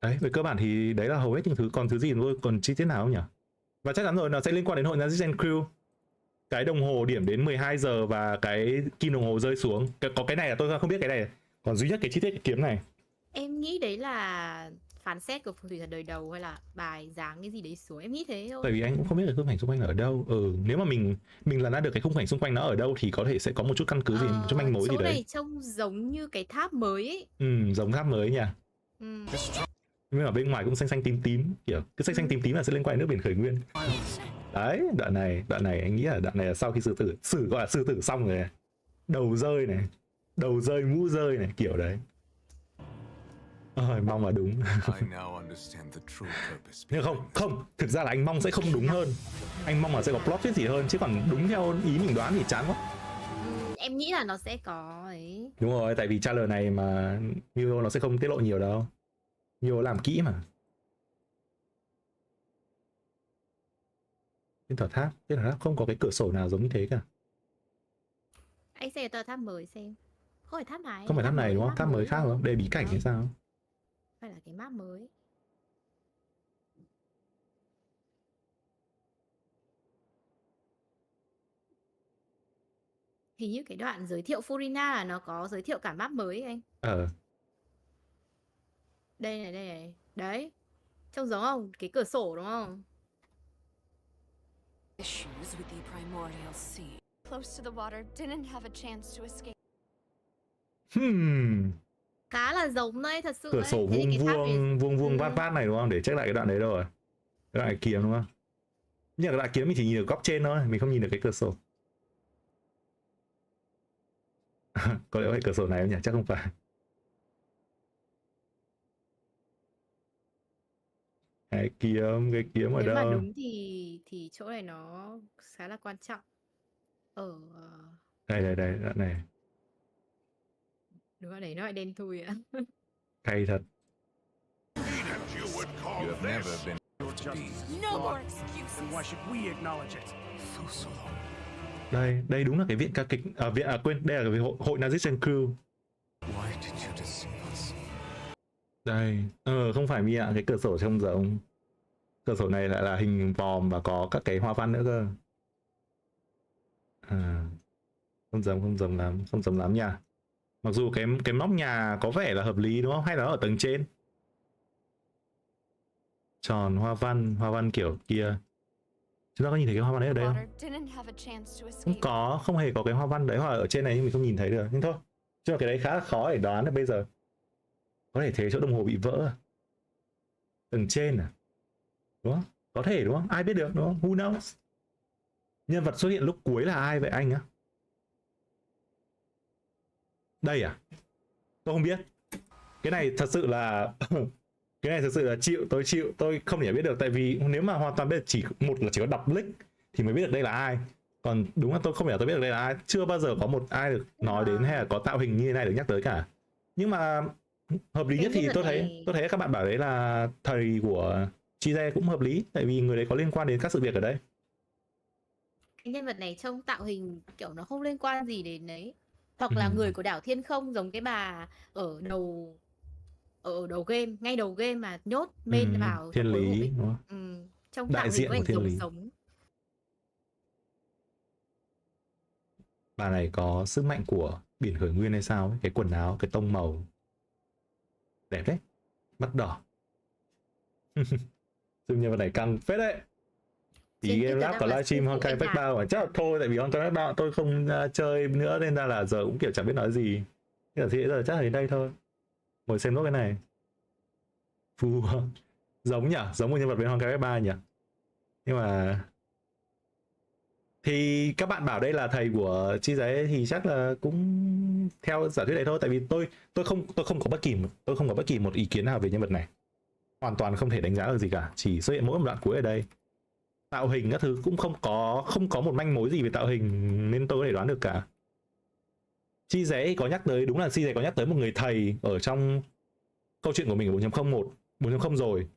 Đấy, về cơ bản thì đấy là hầu hết những thứ. Còn thứ gì thôi, còn chi tiết nào không nhỉ? Và chắc chắn rồi, nó sẽ liên quan đến hội Nazis and Crew. Cái đồng hồ điểm đến 12 giờ và cái kim đồng hồ rơi xuống. Có cái này là tôi không biết cái này. Còn duy nhất cái chi tiết cái kiếm này. Em nghĩ đấy là phán xét của phù thủy thần đời đầu hay là bài dáng cái gì đấy xuống, em nghĩ thế thôi. Tại vì anh cũng không biết được khung cảnh xung quanh ở đâu. Nếu mà mình lần ra được cái khung cảnh xung quanh nó ở đâu thì có thể sẽ có một chút căn cứ gì, một chút manh mối gì đấy. Chỗ này trông giống như cái tháp mới ấy. Giống tháp mới nha. Nhưng mà bên ngoài cũng xanh tím, kiểu cái xanh tím là sẽ liên quan đến nước biển khởi nguyên. Đấy, đoạn này anh nghĩ là đoạn này là sau khi gọi là sư tử xong rồi này. Đầu rơi mũ rơi này, kiểu đấy. Mong là đúng. Nhưng không, thực ra là anh mong sẽ không đúng hơn. Anh mong là sẽ có plot twist gì hơn, chứ còn đúng theo ý mình đoán thì chán quá. Em nghĩ là nó sẽ có ấy. Đúng rồi, tại vì trailer này mà Mio nó sẽ không tiết lộ nhiều đâu. Mio làm kỹ mà. Trên tòa tháp không có cái cửa sổ nào giống như thế cả. Anh xem tòa tháp mới xem. Không phải tháp này. Không phải tháp này đúng không? Tháp mới khác đúng không? Đây bí cảnh hay sao? Phải là cái map mới. Hình như cái đoạn giới thiệu Furina là nó có giới thiệu cả map mới ấy anh. Đây này. Đấy. Trông giống không? Cái cửa sổ đúng không? Issues with the primordial sea. Close to the water, didn't have a chance to escape. Khá là giống đấy, thật sự. Cửa sổ vuông vát này đúng không? Để check lại cái đoạn đấy đâu rồi. Cái đoạn này kiếm đúng không? Nhưng cái đoạn kiếm mình chỉ nhìn được góc trên thôi, mình không nhìn được cái cửa sổ. Có lẽ cái cửa sổ này không nhỉ? Chắc không phải. Cái kiếm ở đâu? Nếu mà đúng thì chỗ này nó khá là quan trọng. Đây, đoạn này. Đúng rồi, đấy nó lại đen thui ạ. Cay thật. Đây đúng là cái viện ca kịch, quên, đây là cái hội Nazis and Crew. Đây, không phải mi ạ, cái cửa sổ trông giống. Cửa sổ này lại là hình vòm và có các cái hoa văn nữa cơ. Không giống lắm nha. Mặc dù cái móc nhà có vẻ là hợp lý đúng không? Hay là nó ở tầng trên? Tròn hoa văn kiểu kia. Chúng ta có nhìn thấy cái hoa văn đấy ở đây không? Không hề có cái hoa văn đấy, hoặc là ở trên này nhưng mình không nhìn thấy được. Nhưng thôi, chứ cái đấy khá là khó để đoán được bây giờ. Có thể thế chỗ đồng hồ bị vỡ à? Tầng trên à? Đúng không? Có thể đúng không? Ai biết được đúng không? Who knows? Nhân vật xuất hiện lúc cuối là ai vậy anh á? Đây à? Tôi không biết. Cái này thật sự là tôi không thể biết được. Tại vì nếu mà hoàn toàn bây giờ chỉ có đọc link thì mới biết được đây là ai. Còn đúng là tôi không hiểu, tôi biết được đây là ai, chưa bao giờ có một ai được nói đến hay là có tạo hình như thế này được nhắc tới cả. Nhưng mà hợp lý nhất thì tôi thấy các bạn bảo đấy là thầy của Chize cũng hợp lý, tại vì người đấy có liên quan đến các sự việc ở đây. Cái nhân vật này trông tạo hình kiểu nó không liên quan gì đến đấy, hoặc là người của đảo Thiên Không, giống cái bà ở đầu game, ngay đầu game mà nhốt main vào Thiên Lý, đúng không? Trong đại tạo diện hình của Thiên Lý. sống. Bà này có sức mạnh của biển khởi nguyên hay sao ấy. Cái quần áo, cái tông màu đẹp đấy, mắt đỏ.ซึ่งnhân vật này căng phết đấy. Thì GameLab có livestream Honkai Pack 3 mà chắc là thôi, tại vì Honkai Pack 3 tôi không chơi nữa nên ra là giờ cũng kiểu chẳng biết nói gì. Thế là giờ chắc là đến đây thôi. Ngồi xem nốt cái này. Phù giống nhỉ, giống một nhân vật bên Honkai Pack 3 nhỉ. Nhưng mà thì các bạn bảo đây là thầy của Chi Giấy thì chắc là cũng theo giả thuyết đấy thôi, tại vì tôi không có bất kỳ một ý kiến nào về nhân vật này. Hoàn toàn không thể đánh giá được gì cả, chỉ xuất hiện mỗi một đoạn cuối ở đây. Tạo hình các thứ cũng không có một manh mối gì về tạo hình nên tôi có thể đoán được cả. Chi Giấy có nhắc tới, đúng là Chi Giấy có nhắc tới một người thầy ở trong câu chuyện của mình ở 4.0 rồi.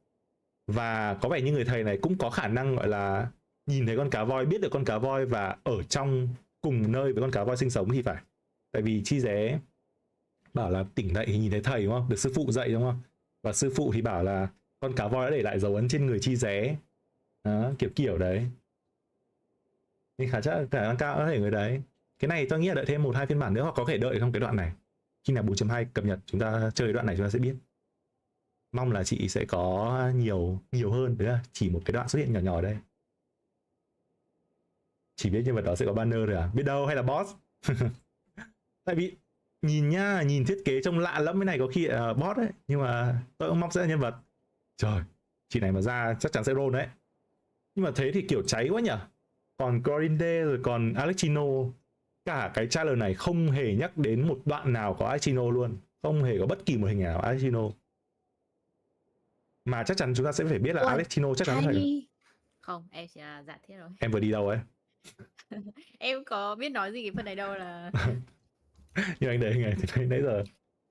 Và có vẻ như người thầy này cũng có khả năng gọi là nhìn thấy con cá voi, biết được con cá voi và ở trong cùng nơi với con cá voi sinh sống thì phải. Tại vì Chi Giấy bảo là tỉnh dậy thì nhìn thấy thầy đúng không? Được sư phụ dạy đúng không? Và sư phụ thì bảo là con cá voi đã để lại dấu ấn trên người Chi Giấy. Đó, kiểu đấy. Nên khả năng cao có thể người đấy. Cái này tôi nghĩ là đợi thêm 1-2 phiên bản nữa, hoặc có thể đợi trong cái đoạn này. Khi nào 4.2 cập nhật chúng ta chơi đoạn này chúng ta sẽ biết. Mong là chị sẽ có nhiều hơn, đấy là chỉ một cái đoạn xuất hiện nhỏ nhỏ ở đây. Chỉ biết nhân vật đó sẽ có banner rồi à? Biết đâu, hay là boss. Tại vì nhìn nhá, nhìn thiết kế trông lạ lắm, cái này có khi boss đấy, nhưng mà tôi cũng mong sẽ là nhân vật. Trời, chị này mà ra chắc chắn sẽ roll đấy. Nhưng mà thế thì kiểu cháy quá nhỉ. Còn Corinde rồi còn Alexino, cả cái trailer này không hề nhắc đến một đoạn nào có Alexino luôn, không hề có bất kỳ một hình nào Alexino. Mà chắc chắn chúng ta sẽ phải biết là Alexino chắc chắn phải. Không, em chỉ là giả thiết rồi. Em vừa đi đâu ấy? Em có biết nói gì cái phần này đâu là. Nhưng anh đấy hình ảnh thì nãy giờ,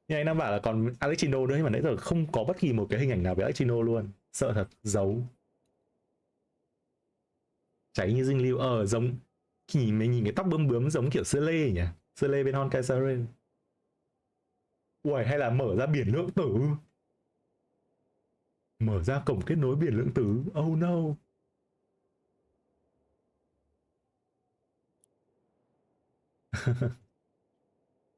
nhưng anh đang bảo là còn Alexino nữa, nhưng mà nãy giờ không có bất kỳ một cái hình ảnh nào về Alexino luôn. Sợ thật, giấu. Cháy như dinh lưu, giống khi mình nhìn cái tóc bướm bướm giống kiểu Sơ Lê nhỉ? Sơ Lê bên Honkai Siren. Ui, hay là mở ra biển lượng tử. Mở ra cổng kết nối biển lượng tử. Oh no.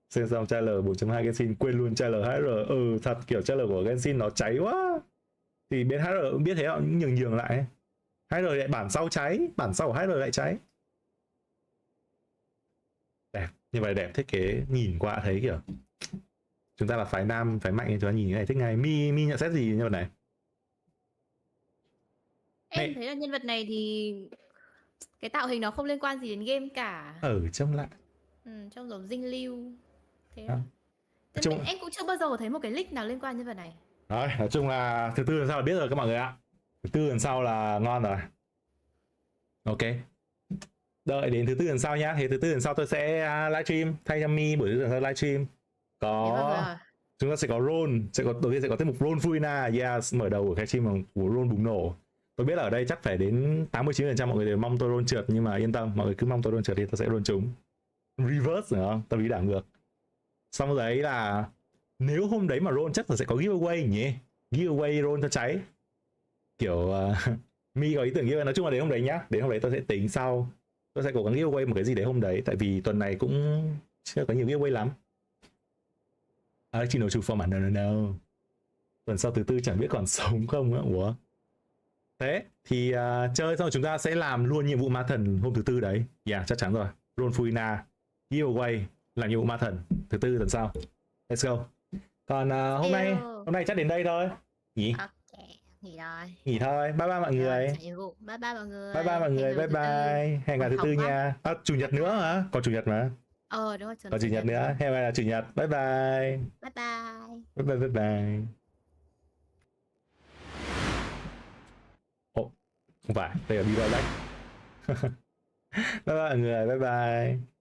Xem xong trailer 4.2 Genshin quên luôn trailer HR. Thật kiểu trailer của Genshin nó cháy quá. Thì bên HR cũng biết thế họ nhường lại. HR lại bản sau cháy, bản sau của HR lại cháy. Đẹp, như vậy đẹp, thiết kế nhìn qua thấy kiểu chúng ta là phái nam, phái mạnh, chúng ta nhìn cái này thích ngay. Mi nhận xét gì nhân vật này? Em thấy là nhân vật này thì cái tạo hình nó không liên quan gì đến game cả. Trông lạ. Trông giống dinh lưu. Thế em cũng chưa bao giờ thấy một cái leak nào liên quan nhân vật này. Rồi, nói chung là thứ tư lần sau là biết rồi các mọi người ạ. Thứ tư lần sau là ngon rồi. Ok. Đợi đến thứ tư lần sau nhá. Thì thứ tư lần sau tôi sẽ livestream thay cho Mi buổi thứ tư lần sau livestream. Chúng ta sẽ có roll, đầu tiên sẽ có tiết mục roll Fuina. Yes, mở đầu của cái stream của roll bùng nổ. Tôi biết là ở đây chắc phải đến 89% mọi người đều mong tôi roll trượt, nhưng mà yên tâm, mọi người cứ mong tôi roll trượt thì tôi sẽ roll trúng. Reverse nữa không? Tâm lý đảo ngược. Xong rồi đấy là nếu hôm đấy mà roll chắc là sẽ có giveaway nhỉ? Giveaway roll cho cháy. Kiểu Mi có ý tưởng giveaway, nói chung là đến hôm đấy nhá. Đến hôm đấy tôi sẽ tính sau. Tôi sẽ cố gắng giveaway một cái gì đấy hôm đấy, tại vì tuần này cũng chưa có nhiều giveaway lắm. Alexino true form à? No. Tuần sau thứ tư chẳng biết còn sống không nữa. Ủa? Thế thì chơi xong rồi chúng ta sẽ làm luôn nhiệm vụ ma thần hôm thứ tư đấy. Chắc chắn rồi. Roll Fuina, giveaway, làm nhiệm vụ ma thần thứ tư tuần sau. Let's go. Còn hôm nay chắc đến đây thôi nhỉ? Ok, nghỉ rồi. Nghỉ thôi. Bye bye mọi người. Bye bye mọi người. Bye bye mọi người. Bye bye. Hẹn gặp thứ tư nha. Chủ nhật nữa hả? Còn chủ nhật mà. Đúng rồi. Còn chủ nhật nữa. Hẹn gặp lại chủ nhật. Bye bye. Bye bye. Bye bye bye bye. Không phải, đây là Bible Black. Bye bye mọi người, bye bye.